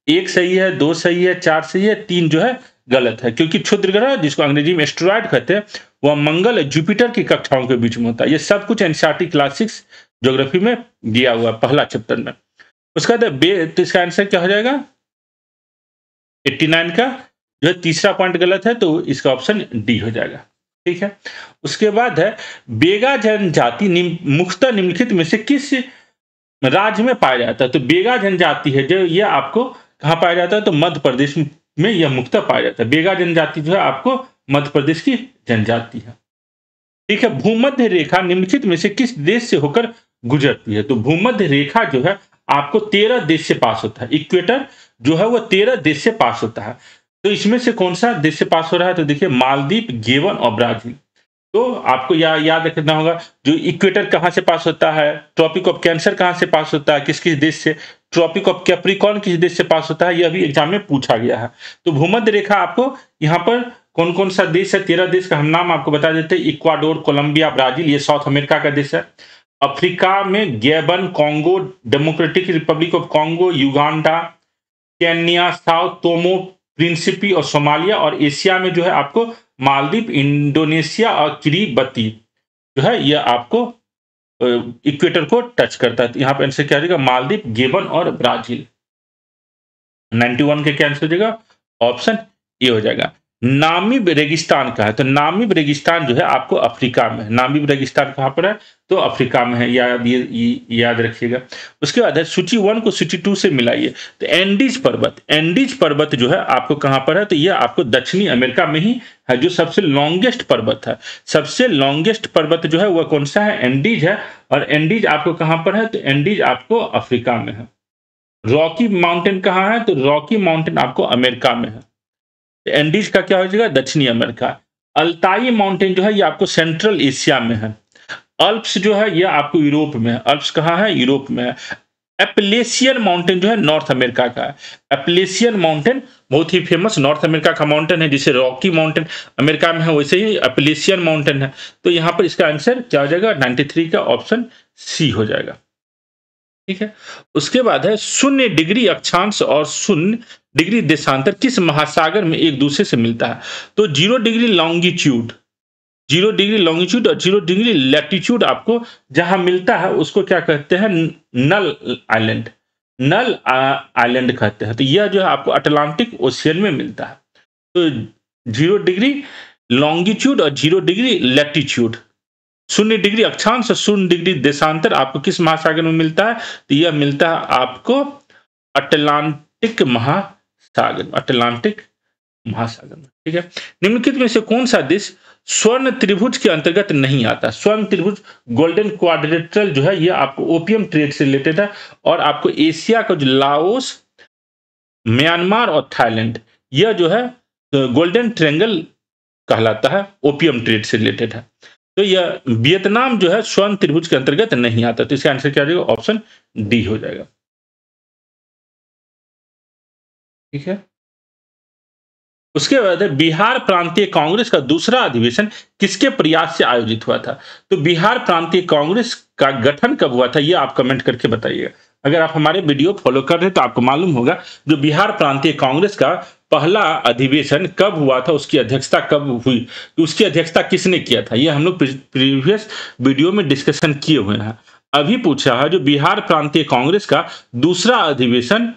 1 सही है, 2 सही है, 4 सही है, 3 जो है गलत है, क्योंकि क्षुद्र ग्रह जिसको अंग्रेजी में एस्टेरॉयड कहते हैं वह मंगल और जुपिटर की कक्षाओं के बीच में होता है। ये सब कुछ एनसीईआरटी क्लास 6 ज्योग्राफी में दिया हुआ है पहला चैप्टर में। उसका तो इसका आंसर क्या हो जाएगा? 89 का जो है तीसरा पॉइंट गलत है, तो इसका ऑप्शन डी हो जाएगा। ठीक है। उसके बाद है बेगा जनजाति मुख्यतः निम्नलिखित में से किस राज्य में पाया जाता है? तो बेगा जनजाति है जो ये आपको कहाँ पाया जाता है? तो मध्य प्रदेश में यह मुख्यतः पाया जाता है। बेगा जनजाति जो है आपको मध्य प्रदेश की जनजाति है। ठीक है। भूमध्य रेखा निम्नलिखित में से किस देश से होकर गुजरती है? तो भूमध्य रेखा जो है आपको 13 देश से पास होता है। इक्वेटर जो है वह 13 देश से पास होता है। तो इसमें से कौन सा देश से पास हो रहा है? तो देखिए मालदीव, गेवन और ब्राजील। तो आपको याद रखना होगा जो इक्वेटर कहाँ से पास होता है, ट्रॉपिक ऑफ कैंसर कहाँ से पास होता है, किस किस देश से, ट्रॉपिक ऑफ कैप्रिकॉर्न किस देश से पास होता है, यह भी एग्जाम में पूछा गया है। तो भूमध्य रेखा आपको यहाँ पर कौन कौन सा देश है? 13 देश का हम नाम आपको बता देते हैं। इक्वाडोर, कोलंबिया, ब्राजील, ये साउथ अमेरिका का देश है। अफ्रीका में Gabon, Congo, democratic Republic of Congo, Uganda, Kenya, south Tomo Principe और सोमालिया। और एशिया में जो है आपको मालदीव, इंडोनेशिया और किरिबती जो है यह आपको इक्वेटर को टच करता है। यहाँ पर आंसर क्या हो जाएगा? मालदीव, गेबन और ब्राजील। 91 के क्या आंसर हो जाएगा? ऑप्शन ए हो जाएगा। नामीब रेगिस्तान का है, तो नामीब रेगिस्तान जो है आपको अफ्रीका में है। नामीब रेगिस्तान कहाँ पर है? तो अफ्रीका में है। याद रखिएगा। उसके बाद है सूची 1 को सूची 2 से मिलाइए। तो एंडीज पर्वत जो है आपको कहाँ पर है? तो यह आपको दक्षिणी अमेरिका में ही है, जो सबसे लॉन्गेस्ट पर्वत है। सबसे लॉन्गेस्ट पर्वत जो है वह कौन सा है? एंडीज है। और एंडीज आपको कहाँ पर है? तो एंडीज आपको अफ्रीका में है। रॉकी माउंटेन कहाँ है? तो रॉकी माउंटेन आपको अमेरिका में है। एंडीज का क्या हो जाएगा? दक्षिणी अमेरिका। अल्ताई माउंटेन जो है ये आपको सेंट्रल एशिया में है। अल्प्स जो है ये आपको यूरोप में है। अल्प्स कहाँ है? यूरोप में है। एप्लेशियन माउंटेन जो है नॉर्थ अमेरिका का है। एप्लेशियन माउंटेन बहुत ही फेमस नॉर्थ अमेरिका का माउंटेन है। जिसे रॉकी माउंटेन अमेरिका में है वैसे ही एप्लेशियन माउंटेन है। तो यहाँ पर इसका आंसर क्या हो जाएगा? 93 का ऑप्शन सी हो जाएगा। ठीक है। उसके बाद है 0 डिग्री अक्षांश और 0 डिग्री देशांतर किस महासागर में एक दूसरे से मिलता है? तो 0 डिग्री लॉन्गिट्यूड और 0 डिग्री लैटिट्यूड आपको जहां मिलता है उसको क्या कहते हैं? नल आइलैंड कहते हैं। तो यह जो है आपको अटलांटिक ओशियन में मिलता है। तो 0 डिग्री लॉन्गिट्यूड और 0 डिग्री लैटिट्यूड, 0 डिग्री अक्षांश और 0 डिग्री देशांतर आपको किस महासागर में मिलता है? तो यह मिलता है आपको अटलांटिक महासागर में। ठीक है। निम्नलिखित में से कौन सा देश स्वर्ण त्रिभुज के अंतर्गत नहीं आता? स्वर्ण त्रिभुज गोल्डन क्वाड्रिलेटरल जो है यह आपको ओपियम ट्रेड से रिलेटेड है। और आपको एशिया का जो लाओस, म्यांमार और थाईलैंड यह जो है गोल्डन ट्रायंगल कहलाता है, ओपियम ट्रेड से रिलेटेड है। तो यह वियतनाम जो है स्वर्ण त्रिभुज के अंतर्गत नहीं आता। तो इसका आंसर क्या हो जाएगा? ऑप्शन डी हो जाएगा। ठीक है। उसके बाद बिहार प्रांतीय कांग्रेस का दूसरा अधिवेशन किसके प्रयास से आयोजित हुआ था? तो बिहार प्रांतीय कांग्रेस का गठन कब हुआ था? यह आप कमेंट करके बताइएगा। अगर आप हमारे वीडियो फॉलो कर रहे हैं तो आपको मालूम होगा जो बिहार प्रांतीय कांग्रेस का पहला अधिवेशन कब हुआ था, उसकी अध्यक्षता कब हुई, उसकी अध्यक्षता किसने किया था, यह हम लोग प्रीवियस वीडियो में डिस्कशन किए हुए हैं। अभी पूछा है जो बिहार प्रांतीय कांग्रेस का दूसरा अधिवेशन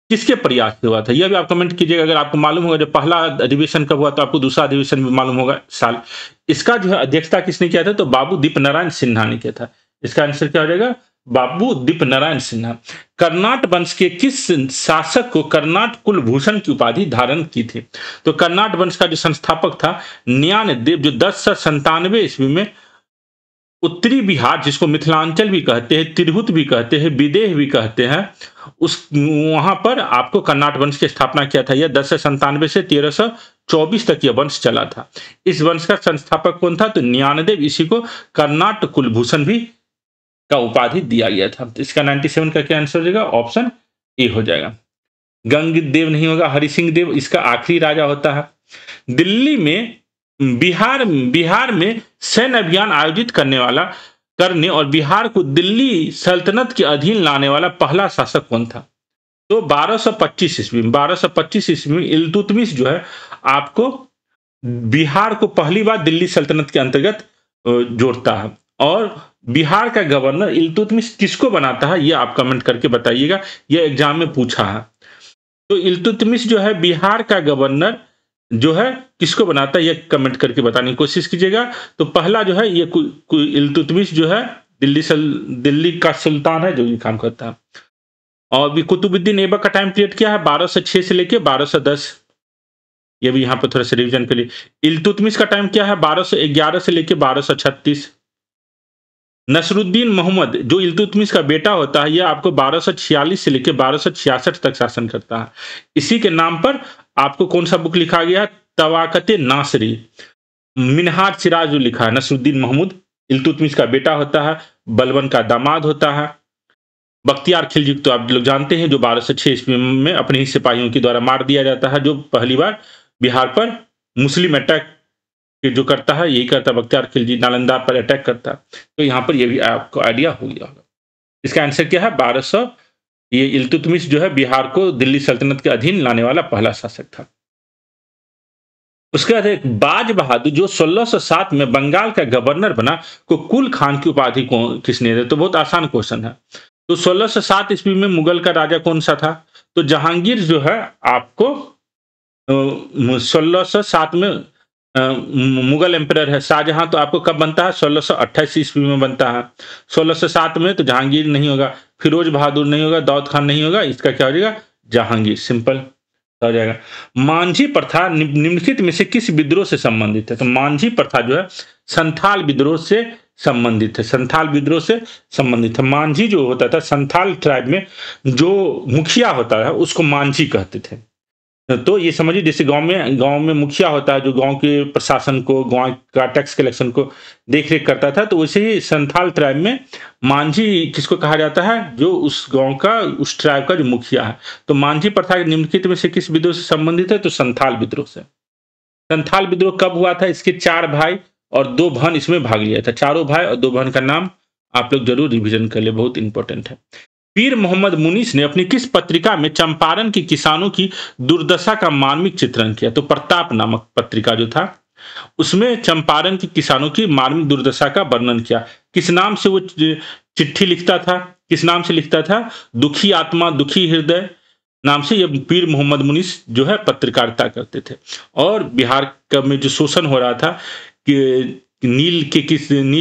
किसके प्रयास से हुआ था, यह भी आप कमेंट कीजिएगा। अगर आपको मालूम होगा जो पहला अधिवेशन कब हुआ तो आपको दूसरा अधिवेशन भी मालूम होगा साल। इसका जो है अध्यक्षता किसने किया था? तो बाबू दीपनारायण सिन्हा ने किया था। इसका आंसर क्या हो जाएगा? बाबू दीपनारायण सिन्हा। कर्नाट वंश के किस शासक को कर्नाट कुलभूषण की उपाधि धारण की थी? तो कर्नाट वंश का जो संस्थापक था न्यान देव, जो 1097 ईस्वी में उत्तरी बिहार, जिसको मिथिलांचल भी कहते हैं, तिरहुत भी कहते हैं, विदेह भी कहते हैं, उस वहां पर आपको कर्नाट वंश की स्थापना किया था। यह 1097 से 1924 तक यह वंश चला था। इस वंश का संस्थापक कौन था? तो ज्ञानदेव। इसी को कर्नाट कुलभूषण भी का उपाधि दिया गया था। तो इसका 97 का क्या आंसर हो जाएगा? ऑप्शन ए हो जाएगा। गंगदेव नहीं होगा, हरि सिंह देव इसका आखिरी राजा होता है। दिल्ली में बिहार में सैन्य अभियान आयोजित करने और बिहार को दिल्ली सल्तनत के अधीन लाने वाला पहला शासक कौन था? तो 1225 ईस्वी में इल्तुतमिश जो है आपको बिहार को पहली बार दिल्ली सल्तनत के अंतर्गत जोड़ता है। और बिहार का गवर्नर इल्तुतमिश किसको बनाता है, ये आप कमेंट करके बताइएगा, यह एग्जाम में पूछा है। तो इल्तुतमिश जो है बिहार का गवर्नर जो है किसको बनाता है, ये कमेंट करके बताने की कोशिश कीजिएगा। तो पहला जो है ये इल्तुतमिश जो है दिल्ली का सुल्तान है जो ये काम करता है। और भी कुतुबुद्दीन ऐबक का टाइम पीरियड क्या है? 1206 से लेके 1210। ये भी यहाँ पर थोड़ा सा रिवीजन के लिए। इल्तुतमिश का टाइम क्या है? 1211 से लेके 1236। नसरुद्दीन मोहम्मद जो इल्तुतमिश का बेटा होता है, यह आपको 1246 से लेकर 1266 तक शासन करता है। इसी के नाम पर आपको कौन सा बुक लिखा गया है? तवाकते नासरी। मिनहाज सिराज जो लिखा है नसरुद्दीन महमूद, इल्तुतमिश का बेटा होता है, बलबन का दामाद होता है। बख्तियार खिलजी तो आप लोग जानते हैं, जो 1206 ईस्वी में अपने ही सिपाहियों के द्वारा मार दिया जाता है, जो पहली बार बिहार पर मुस्लिम अटैक जो करता है, यही करता है बख्तियार खिलजी, नालंदा पर अटैक करता है। तो यहाँ पर ये भी आपको आइडिया हो गया होगा। इसका आंसर क्या है? 1200। ये इल्तुतमिश जो है बिहार को दिल्ली सल्तनत के अधीन लाने वाला पहला शासक था। उसके बाद एक बाज बहादुर जो 1607 में बंगाल का गवर्नर बना, को कुल खान की उपाधि को किसने दी? तो बहुत आसान क्वेश्चन है। तो 1607 ईस्वी में मुगल का राजा कौन सा था? तो जहांगीर जो है आपको 1607 में मुगल एम्परर है। शाहजहां तो आपको कब बनता है? 1628 ईस्वी में बनता है। 1607 में तो जहांगीर नहीं होगा, फिरोज बहादुर नहीं होगा, दाऊद खान नहीं होगा, इसका क्या हो जाएगा? जहांगीर। सिंपल हो जाएगा। मांझी प्रथा निम्नलिखित में से किस विद्रोह से संबंधित है? तो मांझी प्रथा जो है संथाल विद्रोह से संबंधित है। संथाल विद्रोह से संबंधित है। मांझी जो होता था संथाल ट्राइब में जो मुखिया होता है उसको मांझी कहते थे। तो ये समझिए जैसे गांव में मुखिया होता है जो गांव के प्रशासन को, गांव का टैक्स कलेक्शन को देख रेख करता था, तो वैसे ही संथाल ट्राइब में मांझी किसको कहा जाता है? जो उस गांव का, उस ट्राइब का जो मुखिया है। तो मांझी प्रथा निम्नलिखित में से किस विद्रोह से संबंधित है? तो संथाल विद्रोह से। संथाल विद्रोह कब हुआ था? इसके 4 भाई और 2 बहन इसमें भाग लिया था। चारों भाई और 2 बहन का नाम आप लोग जरूर रिविजन कर ले, बहुत इंपॉर्टेंट है। पीर मोहम्मद मुनीस ने अपनी किस पत्रिका में चंपारण के किसानों की दुर्दशा का मार्मिक चित्रण किया? तो प्रताप नामक पत्रिका जो था उसमें चंपारण के किसानों की मार्मिक दुर्दशा का वर्णन किया। किस नाम से वो चिट्ठी लिखता था? किस नाम से लिखता था? दुखी आत्मा दुखी हृदय नाम से ये पीर मोहम्मद मुनीस जो है पत्रकारिता करते थे। और बिहार में जो शोषण हो रहा था कि नील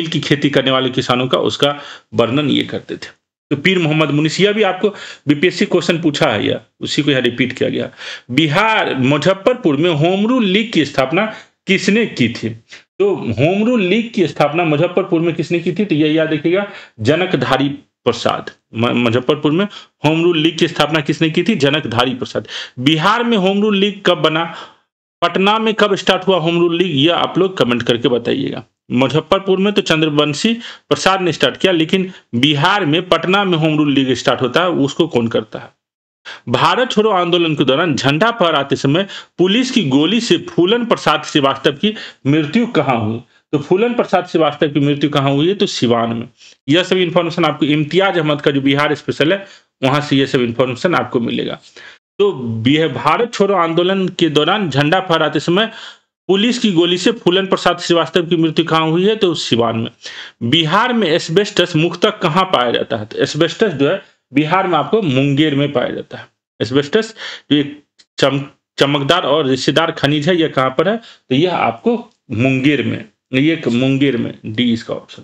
की खेती करने वाले किसानों का, उसका वर्णन ये करते थे। तो पीर मोहम्मद मुनीस, यह भी आपको बीपीएससी क्वेश्चन पूछा है, या उसी को यहाँ रिपीट किया गया। बिहार मुजफ्फरपुर में होम रूल लीग की स्थापना किसने की थी? तो होम रूल लीग की स्थापना मुजफ्फरपुर में किसने की थी? तो यह याद रखिएगा, जनकधारी प्रसाद। मुजफ्फरपुर में होम रूल लीग की स्थापना किसने की थी? जनकधारी प्रसाद। बिहार में होम रूल लीग कब बना? पटना में कब स्टार्ट हुआ होम रूल लीग? यह आप लोग कमेंट करके बताइएगा। मुजफ्फरपुर में तो चंद्रवंशी प्रसाद ने स्टार्ट किया, लेकिन बिहार में पटना में होम रूल लीग स्टार्ट होता है, उसको कौन करता है? भारत छोड़ो आंदोलन के दौरान झंडा फहराते समय पुलिस की गोली से फूलन प्रसाद श्रीवास्तव की मृत्यु कहाँ हुई? तो फूलन प्रसाद श्रीवास्तव की मृत्यु कहाँ हुई है? तो सिवान में। यह सब इंफॉर्मेशन आपको इम्तियाज अहमद का जो बिहार स्पेशल है वहां से यह सब इंफॉर्मेशन आपको मिलेगा। तो भारत छोड़ो आंदोलन के दौरान झंडा फहराते समय पुलिस की गोली से फूलन प्रसाद श्रीवास्तव की मृत्यु कहाँ हुई है? तो सिवान में। बिहार में एस्बेस्टस मुख्यतः कहाँ पाया जाता है? तो एस्बेस्टस जो है बिहार में आपको मुंगेर में पाया जाता है। एस्बेस्टस जो एक चमकदार और रिश्तेदार खनिज है, यह कहाँ पर है? तो यह आपको मुंगेर में, ये मुंगेर में, डी इसका ऑप्शन।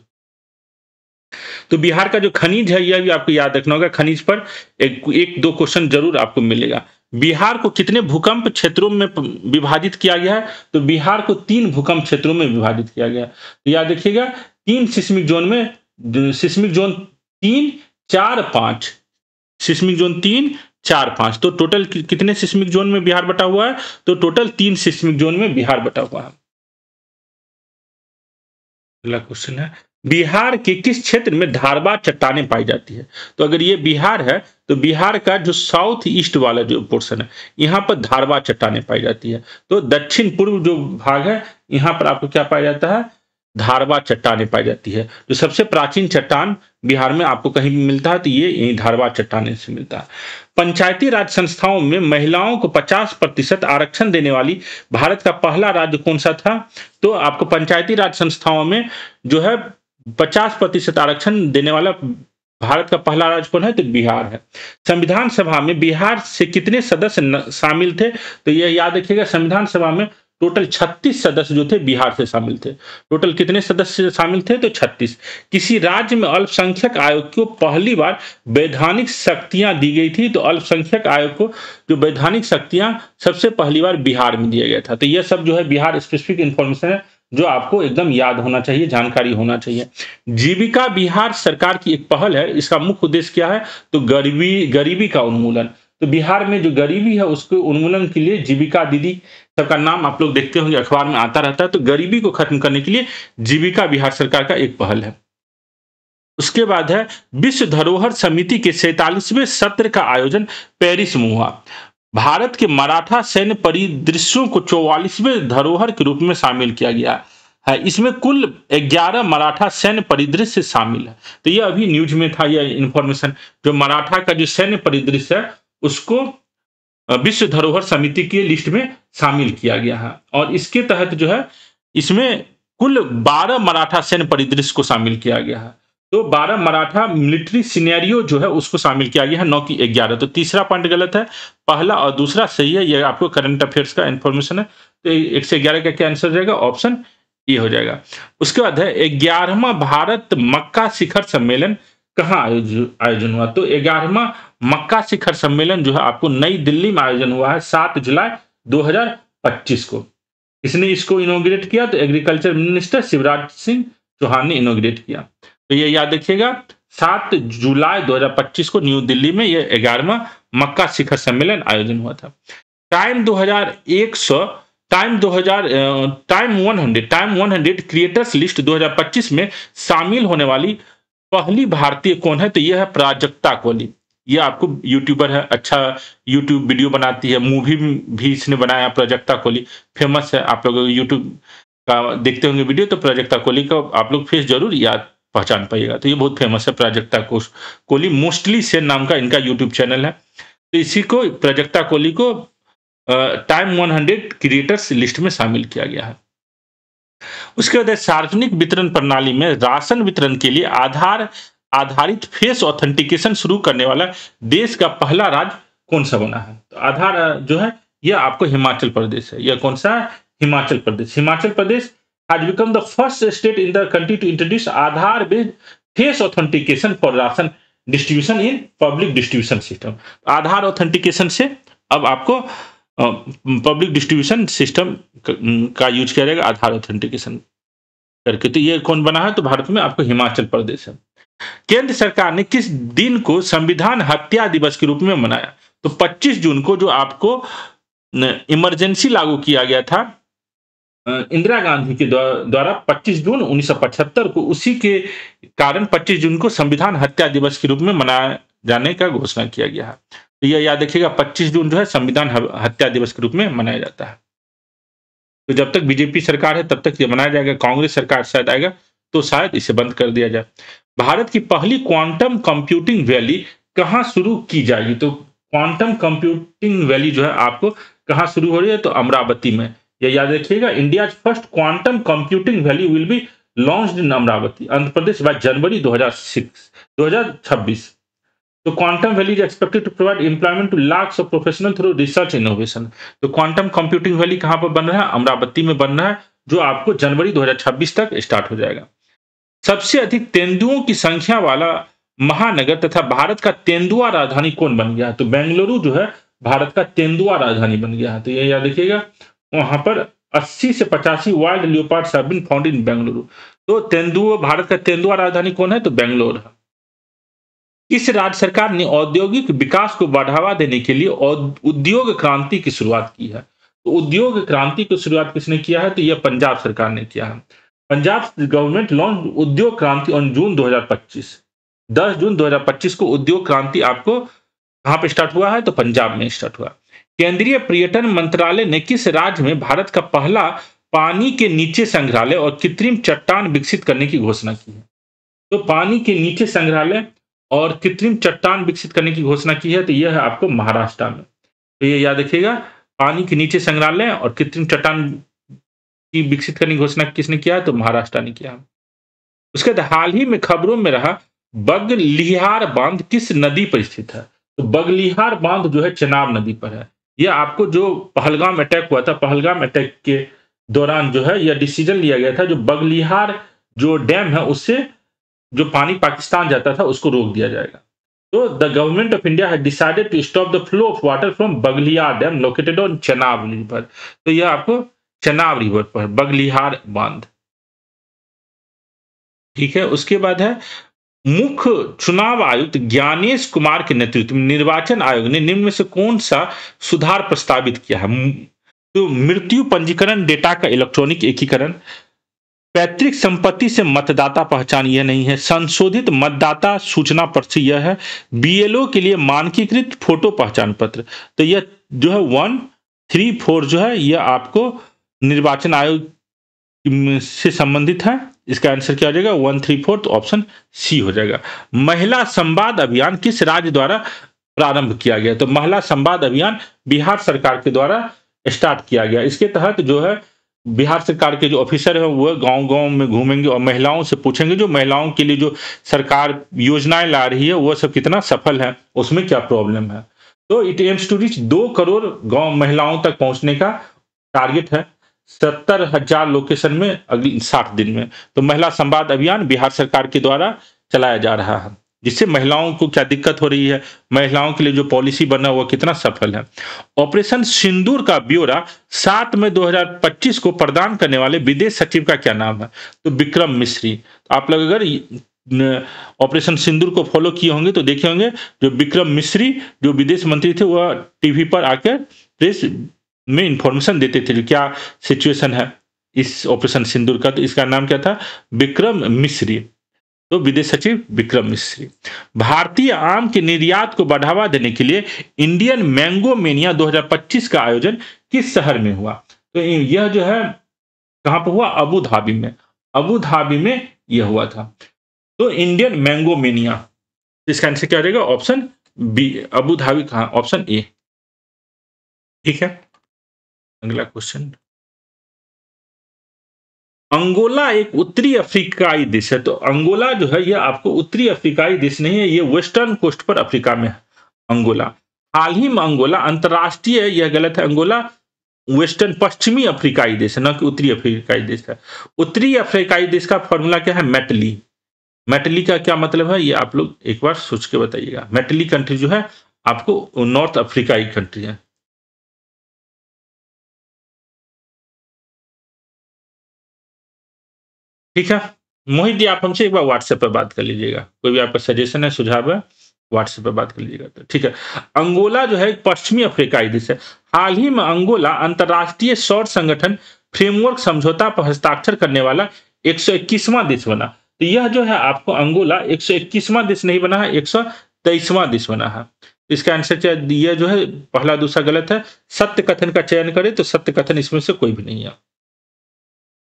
तो बिहार का जो खनिज है यह भी आपको याद रखना होगा। खनिज पर एक दो क्वेश्चन जरूर आपको मिलेगा। बिहार को कितने भूकंप क्षेत्रों में विभाजित किया गया है? तो बिहार को 3 भूकंप क्षेत्रों में विभाजित किया गया है। तो याद रखिएगा 3 सिस्मिक जोन में, सिस्मिक जोन 3, 4, 5, सिस्मिक जोन 3, 4-5, तो टोटल कितने सिस्मिक जोन में बिहार बटा हुआ है? तो टोटल 3 सिस्मिक जोन में बिहार बटा हुआ है। अगला क्वेश्चन है, बिहार के किस क्षेत्र में धारवाड़ चट्टानें पाई जाती है? तो अगर ये बिहार है तो बिहार का जो साउथ ईस्ट वाला जो पोर्शन है, यहाँ पर धारवाड़ चट्टानें पाई जाती है। तो दक्षिण पूर्व जो भाग है, यहाँ पर आपको क्या पाया जाता है? धारवाड़ चट्टानें पाई जाती है। जो सबसे प्राचीन चट्टान बिहार में आपको कहीं भी मिलता है तो ये यही धारवाड़ चट्टानें से मिलता है। पंचायती राज संस्थाओं में महिलाओं को 50% आरक्षण देने वाली भारत का पहला राज्य कौन सा था? तो आपको पंचायती राज संस्थाओं में जो है 50% आरक्षण देने वाला भारत का पहला राज्य कौन है? तो बिहार है। संविधान सभा में बिहार से कितने सदस्य शामिल थे? तो यह याद रखिएगा, संविधान सभा में टोटल 36 सदस्य जो थे बिहार से शामिल थे। टोटल कितने सदस्य शामिल थे? तो 36। किसी राज्य में अल्पसंख्यक आयोग को पहली बार वैधानिक शक्तियां दी गई थी? तो अल्पसंख्यक आयोग को जो वैधानिक शक्तियां सबसे पहली बार बिहार में दिया गया था। तो यह सब जो है बिहार स्पेसिफिक इंफॉर्मेशन है जो आपको एकदम याद होना चाहिए, जानकारी होना चाहिए। जीविका बिहार सरकार की एक पहल है, इसका मुख्य उद्देश्य क्या है? तो गरीबी का उन्मूलन। तो बिहार में जो गरीबी है उसके उन्मूलन के लिए जीविका दीदी, सबका नाम आप लोग देखते होंगे, अखबार में आता रहता है। तो गरीबी को खत्म करने के लिए जीविका बिहार सरकार का एक पहल है। उसके बाद है, विश्व धरोहर समिति के 47वें सत्र का आयोजन पेरिस में हुआ। भारत के मराठा सैन्य परिदृश्यों को 44वें धरोहर के रूप में शामिल किया गया है। इसमें कुल 11 मराठा सैन्य परिदृश्य शामिल है। तो ये अभी न्यूज में था यह इंफॉर्मेशन, जो मराठा का जो सैन्य परिदृश्य है उसको विश्व धरोहर समिति की लिस्ट में शामिल किया गया है। और इसके तहत जो है इसमें कुल 12 मराठा सैन्य परिदृश्य को शामिल किया गया है। तो 12 मराठा मिलिट्री सिनेरियो जो है उसको शामिल किया गया है, 9 की 11। तो तीसरा पॉइंट गलत है, पहला और दूसरा सही है। यह आपको करंट अफेयर्स का इंफॉर्मेशन है। तो 1 से 11 का क्या आंसर हो जाएगा? ऑप्शन ए हो जाएगा। उसके बाद है, 11वां भारत मक्का शिखर सम्मेलन कहाँ आयोजन हुआ? तो 11वां मक्का शिखर सम्मेलन जो है आपको नई दिल्ली में आयोजन हुआ है 7 जुलाई 2025 को। इसने इसको इनॉग्रेट किया? तो एग्रीकल्चर मिनिस्टर शिवराज सिंह चौहान ने इनॉग्रेट किया। तो ये याद रखिएगा, 7 जुलाई 2025 को न्यू दिल्ली में यह 11वां मक्का शिखर सम्मेलन आयोजन हुआ था। टाइम 100 क्रिएटर्स लिस्ट 2025 में शामिल होने वाली पहली भारतीय कौन है? तो यह है प्राजक्ता कोहली। ये आपको यूट्यूबर है, अच्छा यूट्यूब वीडियो बनाती है, मूवी भी इसने बनाया। प्राजक्ता कोहली फेमस है, आप लोग यूट्यूब का देखते होंगे वीडियो तो प्राजक्ता कोहली का आप लोग फेस जरूर याद पहचान पाइएगा। तो ये बहुत फेमस है प्राजक्ता कोहली। मोस्टली सेन नाम का इनका यूट्यूब चैनल है। तो इसी को प्राजक्ता कोहली को टाइम 100 क्रिएटर्स लिस्ट में शामिल किया गया है। उसके बाद सार्वजनिक वितरण प्रणाली में राशन वितरण के लिए आधार आधारित फेस ऑथेंटिकेशन शुरू करने वाला देश का पहला राज्य कौन सा बना है? तो आधार जो है यह आपको हिमाचल प्रदेश है। यह कौन सा है? Himachal Pradesh. Himachal Pradesh has become the first state in the country to introduce Aadhaar based face authentication for ration distribution in public distribution system. Aadhaar authentication से अब आपको पब्लिक डिस्ट्रीब्यूशन सिस्टम का यूज किया जाएगा आधार ऑथेंटिकेशन करके। तो ये कौन बना है? तो भारत में आपको हिमाचल प्रदेश है। केंद्र सरकार ने किस दिन को संविधान हत्या दिवस के रूप में मनाया? तो 25 जून को जो आपको इमरजेंसी लागू किया गया था इंदिरा गांधी के द्वारा 25 जून 1975 को, उसी के कारण 25 जून को संविधान हत्या दिवस के रूप में मनाए जाने का घोषणा किया गया है। तो यह याद रखिएगा, 25 जून जो है संविधान हत्या दिवस के रूप में मनाया जाता है। तो जब तक बीजेपी सरकार है तब तक ये मनाया जाएगा। कांग्रेस सरकार शायद आएगा तो शायद इसे बंद कर दिया जाए। भारत की पहली क्वांटम कंप्यूटिंग वैली कहाँ शुरू की जाएगी? तो क्वांटम कंप्यूटिंग वैली जो है आपको कहाँ शुरू हो रही है? तो अमरावती में। यह याद रखिएगा, India first quantum computing valley will be launched in Amaravati, Andhra Pradesh by January 2026। तो quantum valley is expected to provide employment to lakhs of professional through research innovation. तो क्वांटम कंप्यूटिंग वैली कहाँ पर बन रहा है? अमरावती में बन रहा है, जो आपको जनवरी 2026 तक स्टार्ट हो जाएगा। सबसे अधिक तेंदुओं की संख्या वाला महानगर तथा भारत का तेंदुआ राजधानी कौन बन गया है? तो बेंगलुरु जो है भारत का तेंदुआ राजधानी बन गया है। तो ये याद रखिएगा, वहां पर 80 से 85 wild leopards have been found in Bengaluru. तो भारत का तेंदुआ राजधानी कौन है? तो बेंगलोर है। किस राज्य सरकार ने औद्योगिक विकास को बढ़ावा देने के लिए उद्योग क्रांति की शुरुआत की है? तो उद्योग क्रांति की शुरुआत किसने किया है? तो यह पंजाब सरकार ने किया है। पंजाब गवर्नमेंट लॉन्च उद्योग क्रांति ऑन जून 2025। 10 जून 2025 को उद्योग क्रांति आपको कहाँ पे स्टार्ट हुआ है? तो पंजाब में स्टार्ट हुआ। केंद्रीय पर्यटन मंत्रालय ने किस राज्य में भारत का पहला पानी के नीचे संग्रहालय और कृत्रिम चट्टान विकसित करने की घोषणा की है? तो पानी के नीचे संग्रहालय और कृत्रिम चट्टान विकसित करने की घोषणा की है, तो यह है आपको महाराष्ट्र में। तो ये याद रखिएगा, पानी के नीचे संग्रहालय और कृत्रिम चट्टान की विकसित करने की घोषणा किसने किया है? तो महाराष्ट्र ने किया। उसके बाद हाल ही में खबरों में रहा बगलिहार बांध किस नदी पर स्थित है? तो बगलिहार बांध जो है चेनाब नदी पर है। यह आपको जो पहलगाम अटैक हुआ था, पहलगाम अटैक के दौरान जो है यह डिसीजन लिया गया था, जो बगलिहार जो डैम है उससे जो पानी पाकिस्तान जाता था उसको रोक दिया जाएगा। तो the government of India had decided to stop the flow of water from Baglihar dam located on Chenab river. तो यह आपको चेनाब रिवर पर बगलिहार बांध, ठीक है। उसके बाद है मुख्य चुनाव आयुक्त ज्ञानेश कुमार के नेतृत्व में निर्वाचन आयोग ने निम्न में से कौन सा सुधार प्रस्तावित किया है? तो मृत्यु पंजीकरण डेटा का इलेक्ट्रॉनिक एकीकरण, पैतृक संपत्ति से मतदाता पहचान यह नहीं है, संशोधित मतदाता सूचना पर्ची यह है, बीएलओ के लिए मानकीकृत फोटो पहचान पत्र। तो यह जो है 134 जो है यह आपको निर्वाचन आयोग से संबंधित है। इसका आंसर क्या हो जाएगा? 134, तो ऑप्शन सी हो जाएगा। महिला संवाद अभियान किस राज्य द्वारा प्रारंभ किया गया? तो महिला संवाद अभियान बिहार सरकार के द्वारा स्टार्ट किया गया। इसके तहत जो है बिहार सरकार के जो ऑफिसर हैं वो गांव-गांव में घूमेंगे और महिलाओं से पूछेंगे जो महिलाओं के लिए जो सरकार योजनाएं ला रही है वो सब कितना सफल है, उसमें क्या प्रॉब्लम है। तो it aims to reach 2 crore गांव महिलाओं तक पहुंचने का टारगेट है 70,000 लोकेशन में अगले 60 दिन में। तो महिला संवाद अभियान बिहार सरकार के द्वारा चलाया जा रहा है, जिससे महिलाओं को क्या दिक्कत हो रही है, महिलाओं के लिए जो पॉलिसी बना हुआ कितना सफल है। ऑपरेशन सिंदूर का ब्यौरा 7 मई 2025 को प्रदान करने वाले विदेश सचिव का क्या नाम है? तो विक्रम मिश्री। आप लोग अगर ऑपरेशन सिंदूर को फॉलो किए होंगे तो देखे होंगे जो विक्रम मिश्री जो विदेश मंत्री थे वह टीवी पर आकर प्रेस में इंफॉर्मेशन देते थे क्या सिचुएशन है इस ऑपरेशन सिंदूर का। तो इसका नाम क्या था? विक्रम मिश्री। तो विदेश सचिव विक्रम मिश्री। भारतीय आम के निर्यात को बढ़ावा देने के लिए इंडियन मैंगो मेनिया 2025 का आयोजन किस शहर में हुआ? तो यह जो है कहां पर हुआ? अबू धाबी में। अबू धाबी में यह हुआ था। तो इंडियन मैंगो मेनिया, इसका आंसर क्या रहेगा? Option B, Abu Dhabi. कहां? ऑप्शन ए, ठीक है। अगला क्वेश्चन, अंगोला एक उत्तरी अफ्रीकाई देश है। तो अंगोला जो है यह आपको उत्तरी अफ्रीकाई देश नहीं है, ये वेस्टर्न कोस्ट पर अफ्रीका में है अंगोला। हाल ही में अंगोला अंतरराष्ट्रीय, यह गलत है, अंगोला वेस्टर्न पश्चिमी अफ्रीकाई देश है, न कि उत्तरी अफ्रीकाई देश है। उत्तरी अफ्रीकाई देश का फॉर्मूला क्या है? मैटली। मैटली का क्या मतलब है ये आप लोग एक बार सोच के बताइएगा। मैटली कंट्री जो है आपको नॉर्थ अफ्रीकाई कंट्री है, ठीक है। मोहित जी आप हमसे एक बार व्हाट्सएप पर बात कर लीजिएगा, कोई भी आपका सजेशन है, सुझाव है, व्हाट्सएप पर बात कर लीजिएगा तो ठीक है। अंगोला जो है एक पश्चिमी अफ्रीकाई देश है। हाल ही में अंगोला अंतरराष्ट्रीय सौर संगठन फ्रेमवर्क समझौता पर हस्ताक्षर करने वाला 121वां देश बना। तो यह जो है आपको अंगोला 121वां देश नहीं बना है, 123वां देश बना है। इसका आंसर क्या? यह जो है पहला दूसरा गलत है। सत्य कथन का चयन करें तो सत्य कथन इसमें से कोई भी नहीं है।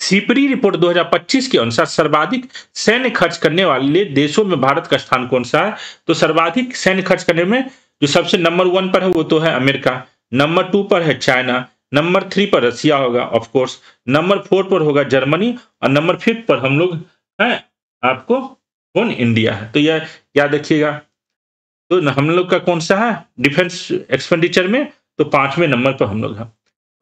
सीपरी रिपोर्ट 2025 के अनुसार सर्वाधिक सैन्य खर्च करने वाले देशों में भारत का स्थान कौन सा है? तो सर्वाधिक सैन्य खर्च करने में जो सबसे नंबर 1 पर है वो तो है अमेरिका, नंबर 2 पर है चाइना, नंबर 3 पर रसिया होगा ऑफ कोर्स, नंबर 4 पर होगा जर्मनी और नंबर 5 पर हम लोग हैं आपको कौन? इंडिया है। तो यह याद रखिएगा। तो हम लोग का कौन सा है डिफेंस एक्सपेंडिचर में? तो 5वें नंबर पर हम लोग हैं।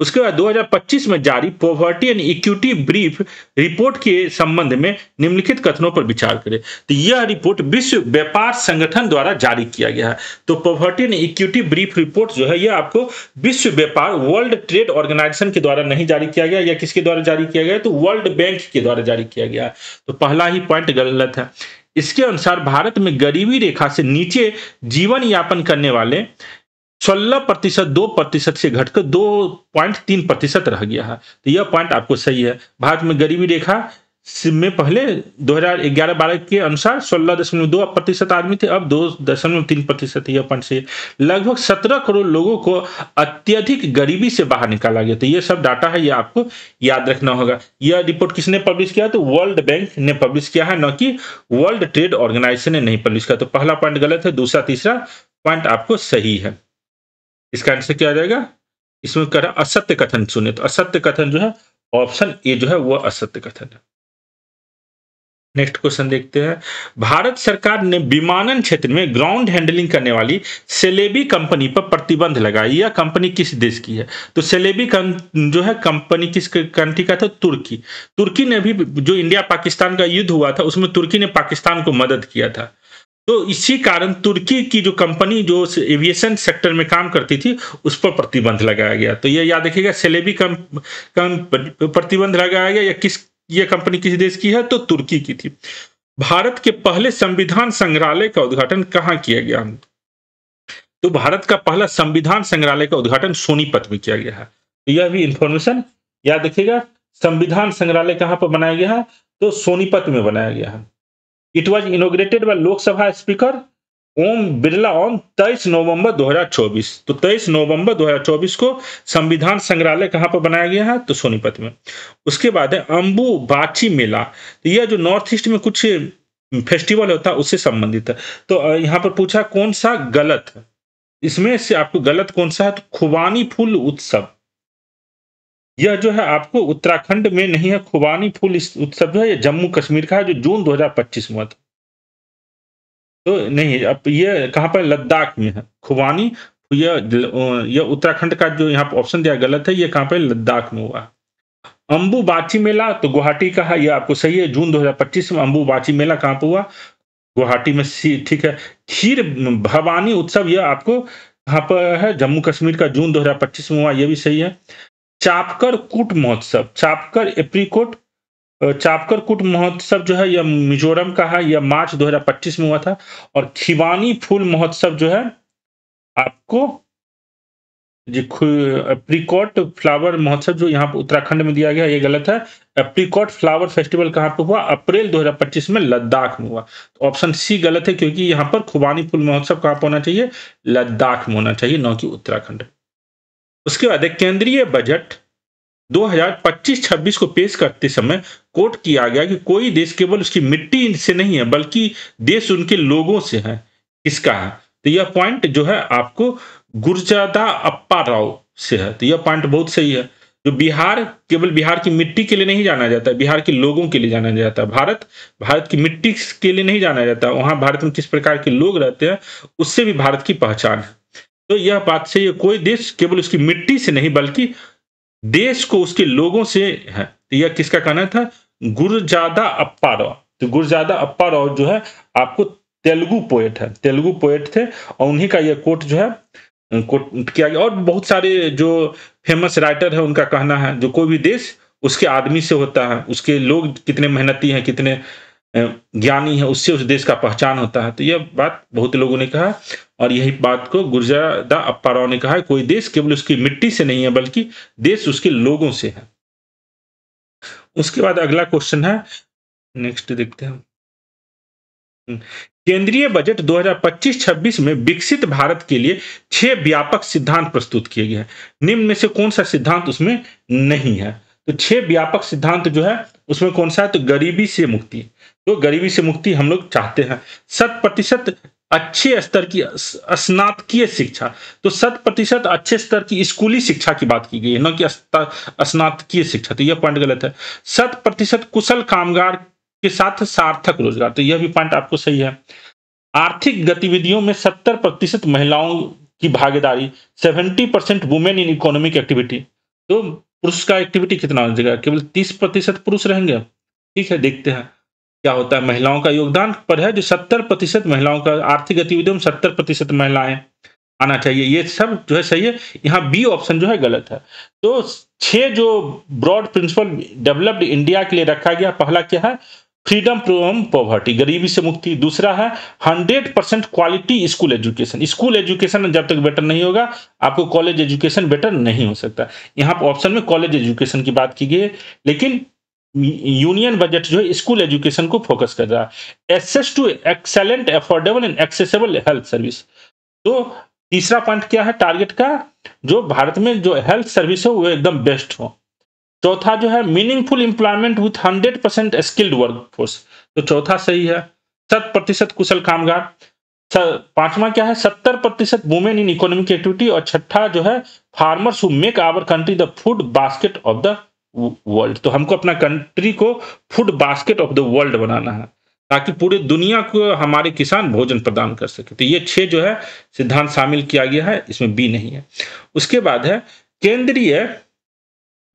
उसके बाद 2025 में जारी poverty and equity brief report के संबंध में निम्नलिखित कथनों पर विचार करें। तो यह रिपोर्ट विश्व व्यापार संगठन द्वारा जारी किया गया है। तो poverty and equity brief report जो है यह आपको विश्व व्यापार वर्ल्ड ट्रेड ऑर्गेनाइजेशन के द्वारा नहीं जारी किया गया, या किसके द्वारा जारी किया गया? तो वर्ल्ड बैंक के द्वारा जारी किया गया। तो पहला ही पॉइंट गलत है। इसके अनुसार भारत में गरीबी रेखा से नीचे जीवन यापन करने वाले 16% 2% से घटकर 2.3% रह गया है। तो यह पॉइंट आपको सही है। भारत में गरीबी रेखा में पहले 2011-12 के अनुसार 16.2% आदमी थे, अब 2.3%। यह पॉइंट सही है। लगभग 17 करोड़ लोगों को अत्यधिक गरीबी से बाहर निकाला गया। तो यह सब डाटा है, यह आपको याद रखना होगा। यह रिपोर्ट किसने पब्लिश किया? तो वर्ल्ड बैंक ने पब्लिश किया है, न कि वर्ल्ड ट्रेड ऑर्गेनाइजेशन ने नहीं पब्लिश किया। तो पहला पॉइंट गलत है, दूसरा तीसरा पॉइंट आपको सही है। इसका आंसर क्या आ जाएगा? इसमें कह रहा असत्य कथन सुने, तो असत्य कथन जो है ऑप्शन ए जो है वो असत्य कथन है। नेक्स्ट क्वेश्चन देखते हैं। भारत सरकार ने विमानन क्षेत्र में ग्राउंड हैंडलिंग करने वाली सेलेबी कंपनी पर प्रतिबंध लगाया। यह कंपनी किस देश की है? तो सेलेबी जो है कंपनी किस कंट्री का था? तुर्की। तुर्की ने भी, जो इंडिया पाकिस्तान का युद्ध हुआ था उसमें तुर्की ने पाकिस्तान को मदद किया था। तो इसी कारण तुर्की की जो कंपनी जो एविएशन सेक्टर में काम करती थी उस पर प्रतिबंध लगाया गया। तो ये याद रखिएगा, सेलेबी प्रतिबंध लगाया गया। या ये कंपनी किस देश की है? तो तुर्की की थी। भारत के पहले संविधान संग्रहालय का उद्घाटन कहाँ किया गया? तो भारत का पहला संविधान संग्रहालय का उद्घाटन सोनीपत में किया गया है। तो यह भी इंफॉर्मेशन याद रखिएगा। संविधान संग्रहालय कहां पर बनाया गया है? तो सोनीपत में बनाया गया है। It was inaugurated by Lok Sabha speaker Om Birla on 23 November 2024। तो 23 नवंबर 2024 को संविधान संग्रहालय कहां पर बनाया गया है? तो सोनीपत में। उसके बाद है अंबुबाची मेला। तो यह जो नॉर्थ ईस्ट में कुछ फेस्टिवल होता है उससे संबंधित है। तो यहां पर पूछा कौन सा गलत है, इसमें से आपको गलत कौन सा है? तो खुबानी फूल उत्सव। यह जो है आपको उत्तराखंड में नहीं है। खुबानी फूल उत्सव जो है ये जम्मू कश्मीर का है, जो जून 2025 में हुआ था। तो नहीं, अब ये कहां पर? लद्दाख में है खुबानी। यह उत्तराखंड का जो यहाँ पर ऑप्शन दिया गलत है। ये कहां पर? लद्दाख में हुआ। अंबुबाची मेला तो गुवाहाटी का है, यह आपको सही है। जून 2025 में अंबुबाची मेला कहां पर हुआ? गुवाहाटी में। ठीक है। खीर भवानी उत्सव यह आपको कहां पर है? जम्मू कश्मीर का, जून 2025 में हुआ, यह भी सही है। चापकर कूट महोत्सव, चापकर कूट महोत्सव जो है यह मिजोरम का है, यह मार्च 2025 में हुआ था। और खिबानी फूल महोत्सव जो है आपको एप्रिकॉट फ्लावर महोत्सव जो यहाँ पर उत्तराखंड में दिया गया, ये गलत है। एप्रिकॉट फ्लावर फेस्टिवल कहाँ पे हुआ? अप्रैल 2025 में लद्दाख में हुआ। तो ऑप्शन सी गलत है, क्योंकि यहाँ पर खुबानी फूल महोत्सव कहाँ पर होना चाहिए? लद्दाख में होना चाहिए, न कि उत्तराखंड। उसके बाद केंद्रीय बजट 2025-26 को पेश करते समय कोट किया गया कि कोई देश केवल उसकी मिट्टी से नहीं है बल्कि देश उनके लोगों से है। किसका है? तो यह पॉइंट जो है आपको गुरजादा अप्पा राव से है। तो यह पॉइंट बहुत सही है। जो बिहार केवल बिहार की मिट्टी के लिए नहीं जाना जाता, बिहार के लोगों के लिए जाना जाता है। भारत की मिट्टी के लिए नहीं जाना जाता, वहां भारत में किस प्रकार के लोग रहते हैं उससे भी भारत की पहचान है। तो यह बात से कोई देश केवल उसकी मिट्टी से नहीं बल्कि देश को उसके लोगों से है। तो यह किसका कहना था? गुरजादा अप्पा राव। तो गुरजादा अप्पा राव जो है आपको तेलुगु पोएट है, तेलुगु पोएट थे, और उन्हीं का यह कोट जो है कोट किया गया। और बहुत सारे जो फेमस राइटर है उनका कहना है जो कोई भी देश उसके आदमी से होता है, उसके लोग कितने मेहनती हैं, कितने ज्ञानी है, उससे उस देश का पहचान होता है। तो यह बात बहुत लोगों ने कहा, और यही बात को गुरजादा अप्पा राव ने कहा, कोई देश केवल उसकी मिट्टी से नहीं है बल्कि देश उसके लोगों से है। उसके बाद अगला क्वेश्चन है, नेक्स्ट देखते हैं। केंद्रीय बजट 2025-26 में विकसित भारत के लिए 6 व्यापक सिद्धांत प्रस्तुत किए गए हैं। निम्न में से कौन सा सिद्धांत उसमें नहीं है? तो 6 व्यापक सिद्धांत जो है उसमें कौन सा है? तो गरीबी से मुक्ति। तो गरीबी से मुक्ति हम लोग चाहते हैं। 100% अच्छे स्तर की स्नातकीय शिक्षा। तो 100% अच्छे स्तर की स्कूली शिक्षा की बात की गई है, न कि स्नातकीय शिक्षा। तो यह पॉइंट गलत है। 100% कुशल कामगार के साथ सार्थक रोजगार। तो यह भी पॉइंट आपको सही है। आर्थिक गतिविधियों में 70% महिलाओं की भागीदारी, 70% वुमेन इन इकोनॉमिक एक्टिविटी। तो पुरुष का एक्टिविटी कितना हो जाएगा? केवल 30% पुरुष रहेंगे। ठीक है, देखते हैं क्या होता है। महिलाओं का योगदान पर है जो 70% महिलाओं का, आर्थिक गतिविधियों में 70% महिलाएं आना चाहिए। ये सब जो है सही है। यहाँ बी ऑप्शन जो है गलत है। तो 6 जो ब्रॉड प्रिंसिपल डेवलप्ड इंडिया के लिए रखा गया, पहला क्या है? फ्रीडम फ्रॉम पॉवर्टी, गरीबी से मुक्ति। दूसरा है 100% quality school education. School education जब तक बेटर नहीं होगा, आपको कॉलेज एजुकेशन बेटर नहीं हो सकता। यहाँ पर ऑप्शन में कॉलेज एजुकेशन की बात की गई है, लेकिन यूनियन बजट जो है स्कूल एजुकेशन को फोकस कर रहा है। Access to excellent, affordable and accessible health service. तो तीसरा पॉइंट क्या है टारगेट का, जो भारत में जो हेल्थ सर्विस है वो एकदम बेस्ट हो। चौथा जो है meaningful employment with 100% skilled workforce, तो चौथा सही है। 100% कुशल कामगार। पांचवा क्या है 70% वुमेन इन इकोनॉमिक एक्टिविटी। और छठा जो है farmers who make our country the food basket of the world. तो हमको अपना कंट्री को food basket of the world बनाना है, ताकि पूरी दुनिया को हमारे किसान भोजन प्रदान कर सके। तो ये 6 जो है सिद्धांत शामिल किया गया है, इसमें बी नहीं है। उसके बाद है केंद्रीय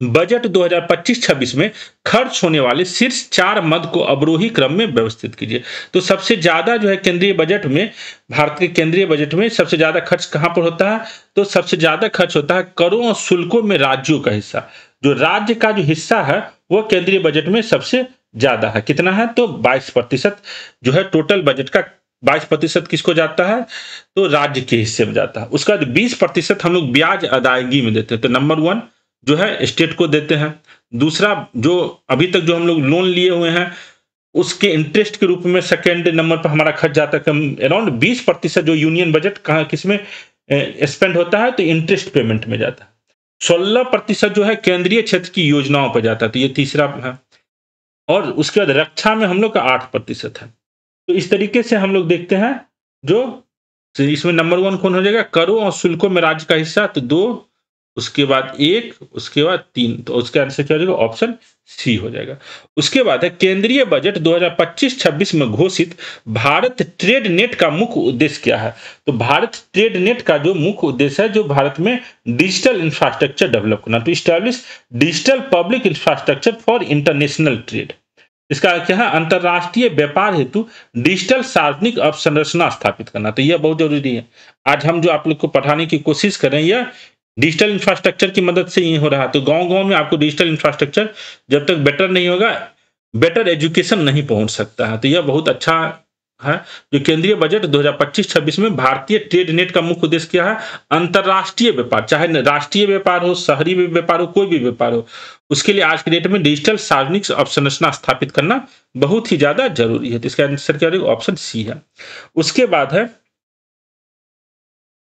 बजट 2025-26 में खर्च होने वाले शीर्ष 4 मद को अवरोही क्रम में व्यवस्थित कीजिए। तो सबसे ज्यादा जो है केंद्रीय बजट में, भारत के केंद्रीय बजट में सबसे ज्यादा खर्च कहां पर होता है, तो सबसे ज्यादा खर्च होता है करों और शुल्कों में राज्यों का हिस्सा। जो राज्य का जो हिस्सा है वो केंद्रीय बजट में सबसे ज्यादा है। कितना है, तो 22% जो है टोटल बजट का 22% किसको जाता है, तो राज्य के हिस्से में जाता है। उसका 20% हम लोग ब्याज अदायगी में देते हैं। तो नंबर 1 जो है स्टेट को देते हैं। दूसरा जो अभी तक जो हम लोग लोन लिए हुए हैं उसके इंटरेस्ट के रूप में सेकेंड नंबर पर हमारा खर्च जाता है। कम अराउंड 20% जो यूनियन बजट कहाँ किसमें स्पेंड होता है, तो इंटरेस्ट पेमेंट में जाता है। 16% जो है केंद्रीय क्षेत्र की योजनाओं पर जाता है, तो ये तीसरा है। और उसके बाद रक्षा में हम लोग का 8% है। तो इस तरीके से हम लोग देखते हैं जो इसमें नंबर 1 कौन हो जाएगा, करों और शुल्कों में राज्य का हिस्सा, तो 2, उसके बाद 1, उसके बाद 3, तो उसका आंसर क्या हो जाएगा, ऑप्शन सी हो जाएगा। उसके बाद है केंद्रीय बजट 2025-26 में घोषित भारत ट्रेड नेट का मुख्य उद्देश्य क्या है। तो भारत ट्रेड नेट का जो मुख्य उद्देश्य है, जो भारत में डिजिटल इंफ्रास्ट्रक्चर डेवलप करना, तो establish digital public infrastructure for international trade. इसका क्या है, अंतरराष्ट्रीय व्यापार हेतु डिजिटल सार्वजनिक अवसंरचना स्थापित करना। तो यह बहुत जरूरी है। आज हम जो आप लोग को पढ़ाने की कोशिश कर रहे हैं, यह डिजिटल इंफ्रास्ट्रक्चर की मदद से ही हो रहा है। तो गांव-गांव में आपको डिजिटल इंफ्रास्ट्रक्चर जब तक बेटर नहीं होगा, बेटर एजुकेशन नहीं पहुंच सकता है। तो यह बहुत अच्छा है। जो केंद्रीय बजट 2025-26 में भारतीय ट्रेड नेट का मुख्य उद्देश्य क्या है, अंतरराष्ट्रीय व्यापार, चाहे राष्ट्रीय व्यापार हो, शहरी व्यापार हो, कोई भी व्यापार हो, उसके लिए आज के डेट में डिजिटल सार्वजनिक अवसंरचना स्थापित करना बहुत ही ज्यादा जरूरी है। तो इसका आंसर क्या होगा, ऑप्शन सी है। उसके बाद है,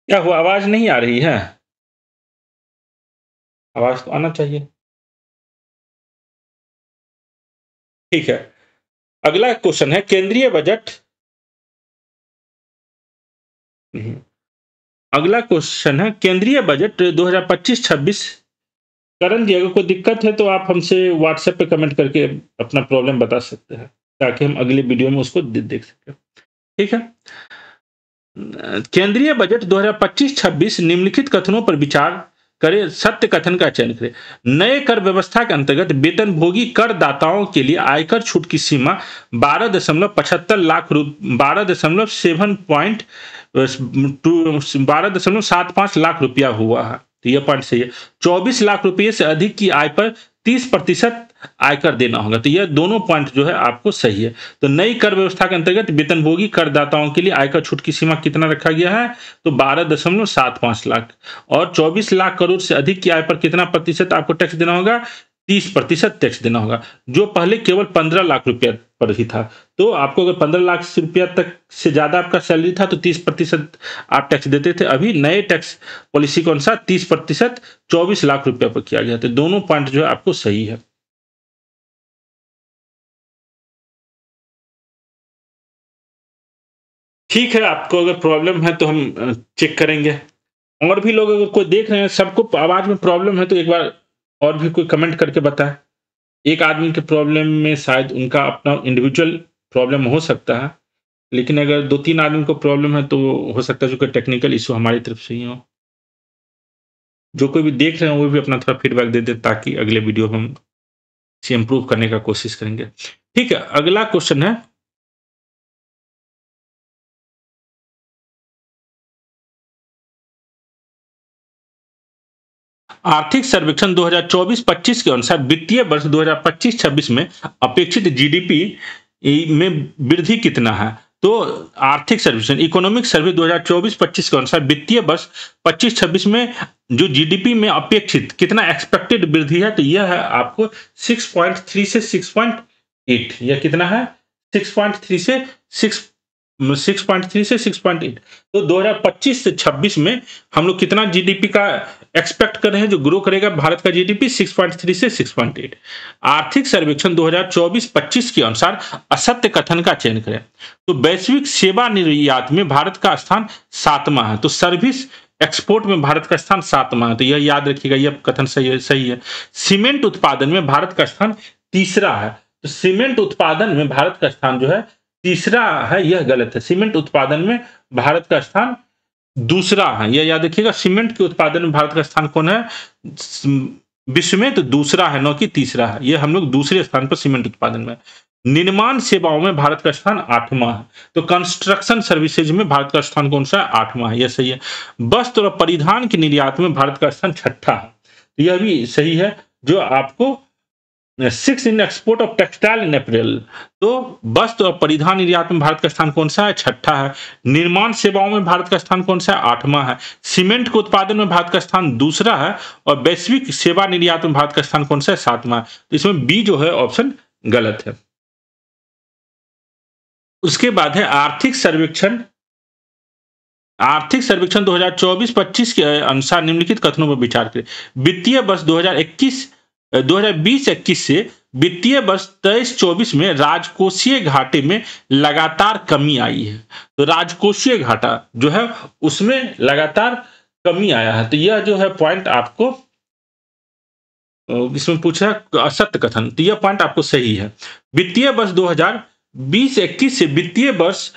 क्या हुआ, आवाज नहीं आ रही है, आवाज तो आना चाहिए। ठीक है, अगला क्वेश्चन है केंद्रीय बजट। अगला क्वेश्चन है केंद्रीय बजट 2025-26। करण जी, अगर कोई दिक्कत है तो आप हमसे व्हाट्सएप पे कमेंट करके अपना प्रॉब्लम बता सकते हैं, ताकि हम अगले वीडियो में उसको देख सकें। ठीक है, केंद्रीय बजट 2025-26 निम्नलिखित कथनों पर विचार करे, सत्य कथन का चयन करें। नए कर व्यवस्था के अंतर्गत वेतनभोगी करदाताओं के लिए आयकर छूट की सीमा 12.75 लाख 12.75 लाख रुपया हुआ है। तो यह पॉइंट सही है। 24 लाख रुपये से अधिक की आय पर 30% आयकर देना होगा। तो यह दोनों पॉइंट जो है आपको सही है। तो नई कर व्यवस्था के अंतर्गत वेतनभोगी करदाताओं के लिए आयकर छूट की सीमा कितना रखा गया है, तो 12.75 लाख। और 24 लाख करोड़ से अधिक की आय पर कितना प्रतिशत आपको टैक्स देना होगा, 30% टैक्स देना होगा, जो पहले केवल 15 लाख रुपया पर ही था। तो आपको अगर 15 लाख रुपया तक से ज्यादा आपका सैलरी था तो 30% आप टैक्स देते थे। अभी नए टैक्स पॉलिसी के अनुसार 30% 24 लाख रुपया पर किया गया। तो दोनों पॉइंट जो है आपको सही है। ठीक है, आपको अगर प्रॉब्लम है तो हम चेक करेंगे। और भी लोग अगर कोई देख रहे हैं, सबको आवाज में प्रॉब्लम है, तो एक बार और भी कोई कमेंट करके बताए। एक आदमी के प्रॉब्लम में शायद उनका अपना इंडिविजुअल प्रॉब्लम हो सकता है, लेकिन अगर 2-3 आदमी को प्रॉब्लम है तो हो सकता है जो कोई टेक्निकल इशू हमारी तरफ से ही हो। जो कोई भी देख रहे हैं वो भी अपना थोड़ा फीडबैक दे दे, ताकि अगले वीडियो में हम इसे इम्प्रूव करने का कोशिश करेंगे। ठीक है, अगला क्वेश्चन है, आर्थिक सर्वेक्षण 2024-25 के अनुसार वित्तीय वर्ष 2025-26 में अपेक्षित जीडीपी में वृद्धि कितना है? तो आर्थिक सर्वेक्षण इकोनॉमिक सर्वे 2024-25 के अनुसार वित्तीय वर्ष 25-26 में जो जीडीपी में अपेक्षित कितना एक्सपेक्टेड वृद्धि है, तो यह है आपको 6.3 से 6.8। यह कितना है? 6.3 से 6.8। तो 2025 से 26 में हम लोग कितना जीडीपी का एक्सपेक्ट कर रहे हैं जो ग्रो करेगा भारत का जीडीपी? 6.3 से 6.8। आर्थिक सर्वेक्षण 2024-25 के अनुसार असत्य कथन का चयन करें। तो वैश्विक सेवा निर्यात में भारत का स्थान 7वां है। तो सर्विस एक्सपोर्ट में भारत का स्थान 7वां है, तो यह याद रखिएगा, यह कथन सही है। सीमेंट उत्पादन में भारत का स्थान 3रा है। तो सीमेंट उत्पादन में भारत का स्थान जो है 3रा है, यह गलत है। सीमेंट उत्पादन में भारत का स्थान 2रा है, यह याद रखिएगा। सीमेंट के उत्पादन में भारत का स्थान कौन है विश्व में? तो 2रा है, न कि 3रा है। यह हम लोग 2रे स्थान पर सीमेंट उत्पादन में। निर्माण सेवाओं में भारत का स्थान 8वां है। तो कंस्ट्रक्शन सर्विसेज में भारत का स्थान कौन सा है? 8वां है, यह सही है। वस्त्र और परिधान के निर्यात में भारत का स्थान 6ठा है, यह भी सही है। जो आपको 6 in export of textile and apparel, तो वस्त्र और परिधान निर्यात में भारत का स्थान कौन सा है? 6ठा है। निर्माण सेवाओं में भारत का स्थान कौन सा है? 8वां है। सीमेंट के उत्पादन में भारत का स्थान 2रा है और वैश्विक सेवा निर्यात में भारत का स्थान कौन सा है? 7वां है। तो इसमें बी जो है ऑप्शन गलत है। उसके बाद है आर्थिक सर्वेक्षण 2024-25 के अनुसार निम्नलिखित कथनों पर विचार करें। वित्तीय वर्ष 2020-21 से वित्तीय वर्ष 23-24 में राजकोषीय घाटे में लगातार कमी आई है। तो राजकोषीय घाटा जो है उसमें लगातार कमी आया है। तो यह जो है पॉइंट आपको इसमें पूछा असत्य कथन, तो यह पॉइंट आपको सही है। वित्तीय वर्ष 2020-21 से वित्तीय वर्ष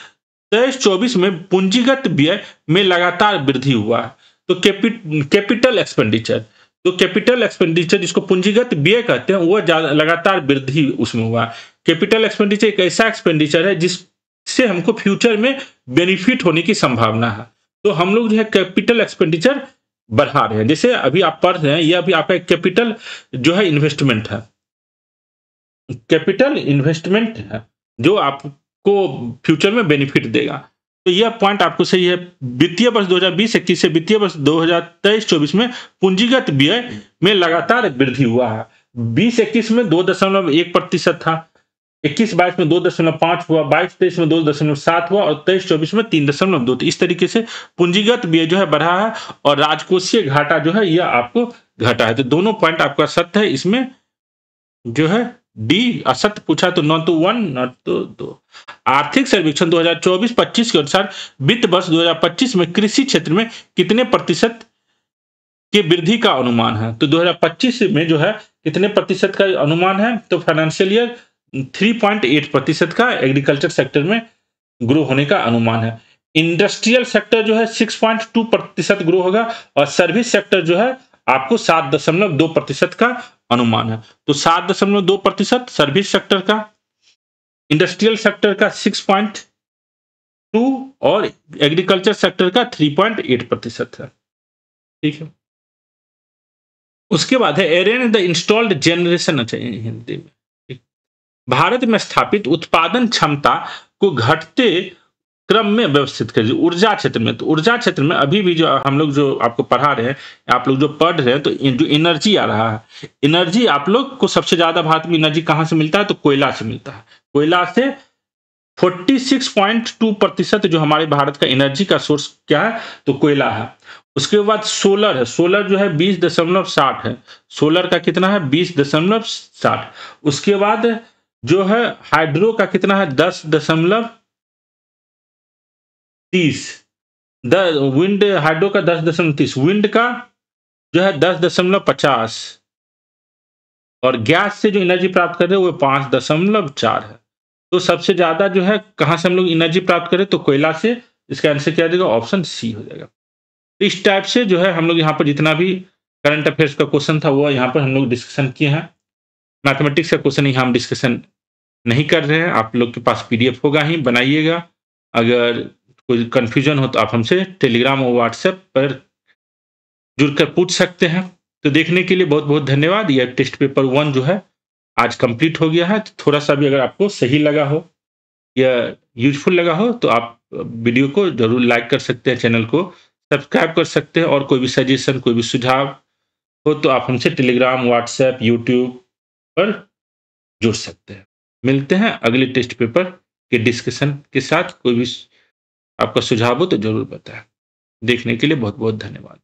23-24 में पूंजीगत व्यय में लगातार वृद्धि हुआ है। तो कैपिटल एक्सपेंडिचर, तो कैपिटल एक्सपेंडिचर जिसको पूंजीगत व्यय कहते हैं, वो लगातार वृद्धि उसमें हुआ। कैपिटल एक्सपेंडिचर एक ऐसा एक्सपेंडिचर है जिससे हमको फ्यूचर में बेनिफिट होने की संभावना है। तो हम लोग जो है कैपिटल एक्सपेंडिचर बढ़ा रहे हैं। जैसे अभी आप पढ़ रहे हैं, यह अभी आपका कैपिटल जो है इन्वेस्टमेंट है, कैपिटल इन्वेस्टमेंट है जो आपको फ्यूचर में बेनिफिट देगा। तो यह पॉइंट आपको सही है। वित्तीय वर्ष 2020-21 से वित्तीय वर्ष 2023-24 में पूंजीगत व्यय में लगातार वृद्धि हुआ है। 20-21 में 2.1% था, 21-22 में 2.5 हुआ, 22-23 में 2.7 हुआ और 23-24 में 3.2। तो इस तरीके से पूंजीगत व्यय जो है बढ़ा है और राजकोषीय घाटा जो है यह आपको घटा है। तो दोनों पॉइंट आपका सत्य है। इसमें जो है डी असत्य पूछा तो नॉट तो 1 नॉट तो 2। आर्थिक सर्वेक्षण 2024-25 के अनुसार वित्त वर्ष 2025 में कृषि क्षेत्र में कितने प्रतिशत की वृद्धि का अनुमान है? तो 2025 में जो है कितने प्रतिशत का अनुमान है? तो फाइनेंशियल ईयर 3.8% का एग्रीकल्चर सेक्टर में ग्रो होने का अनुमान है। इंडस्ट्रियल सेक्टर जो है 6.2% ग्रो होगा और सर्विस सेक्टर जो है आपको 7.2% का अनुमान है। तो 7.2% सर्विस सेक्टर का, इंडस्ट्रियल सेक्टर का 6.2 और एग्रीकल्चर सेक्टर का 3.8% है। ठीक है। उसके बाद है एरेन द इंस्टॉल्ड जनरेशन, अच्छा हिंदी में, भारत में स्थापित उत्पादन क्षमता को घटते क्रम में व्यवस्थित कर ऊर्जा क्षेत्र में। तो ऊर्जा क्षेत्र में अभी भी जो हम लोग जो आपको पढ़ा रहे हैं, आप लोग जो पढ़ रहे हैं, तो जो एनर्जी आ रहा है, एनर्जी आप लोग को सबसे ज्यादा भारत में एनर्जी कहां से मिलता है? तो कोयला से मिलता है। कोयला से 46.2% जो हमारे भारत का एनर्जी का सोर्स क्या है? तो कोयला है। उसके बाद सोलर है, सोलर जो है 20.60 है। सोलर का कितना है? 20.60। उसके बाद जो है हाइड्रो का कितना है? 10.30। विंड हाइड्रो का 10.30, विंड का जो है 10.50 और गैस से जो एनर्जी प्राप्त कर रहे हैं वो 5.4 है। तो सबसे ज्यादा जो है कहां से हम लोग एनर्जी प्राप्त करें? तो कोयला से। इसका आंसर क्या देगा? ऑप्शन सी हो जाएगा। तो इस टाइप से जो है हम लोग यहाँ पर जितना भी करंट अफेयर्स का क्वेश्चन था वो यहाँ पर हम लोग डिस्कशन किए हैं। मैथमेटिक्स का क्वेश्चन यहाँ हम डिस्कशन नहीं कर रहे हैं। आप लोग के पास PDF होगा ही, बनाइएगा। अगर कोई कंफ्यूजन हो तो आप हमसे टेलीग्राम और व्हाट्सएप पर जुड़कर पूछ सकते हैं। तो देखने के लिए बहुत बहुत धन्यवाद। यह टेस्ट पेपर 1 जो है आज कंप्लीट हो गया है। तो थोड़ा सा भी अगर आपको सही लगा हो यह यूज़फुल लगा हो तो आप वीडियो को ज़रूर लाइक कर सकते हैं, चैनल को सब्सक्राइब कर सकते हैं और कोई भी सजेशन, कोई भी सुझाव हो तो आप हमसे टेलीग्राम, व्हाट्सएप, यूट्यूब पर जुड़ सकते हैं। मिलते हैं अगले टेस्ट पेपर के डिस्कशन के साथ। कोई भी आपका सुझाव हो तो ज़रूर बताएँ। देखने के लिए बहुत-बहुत धन्यवाद।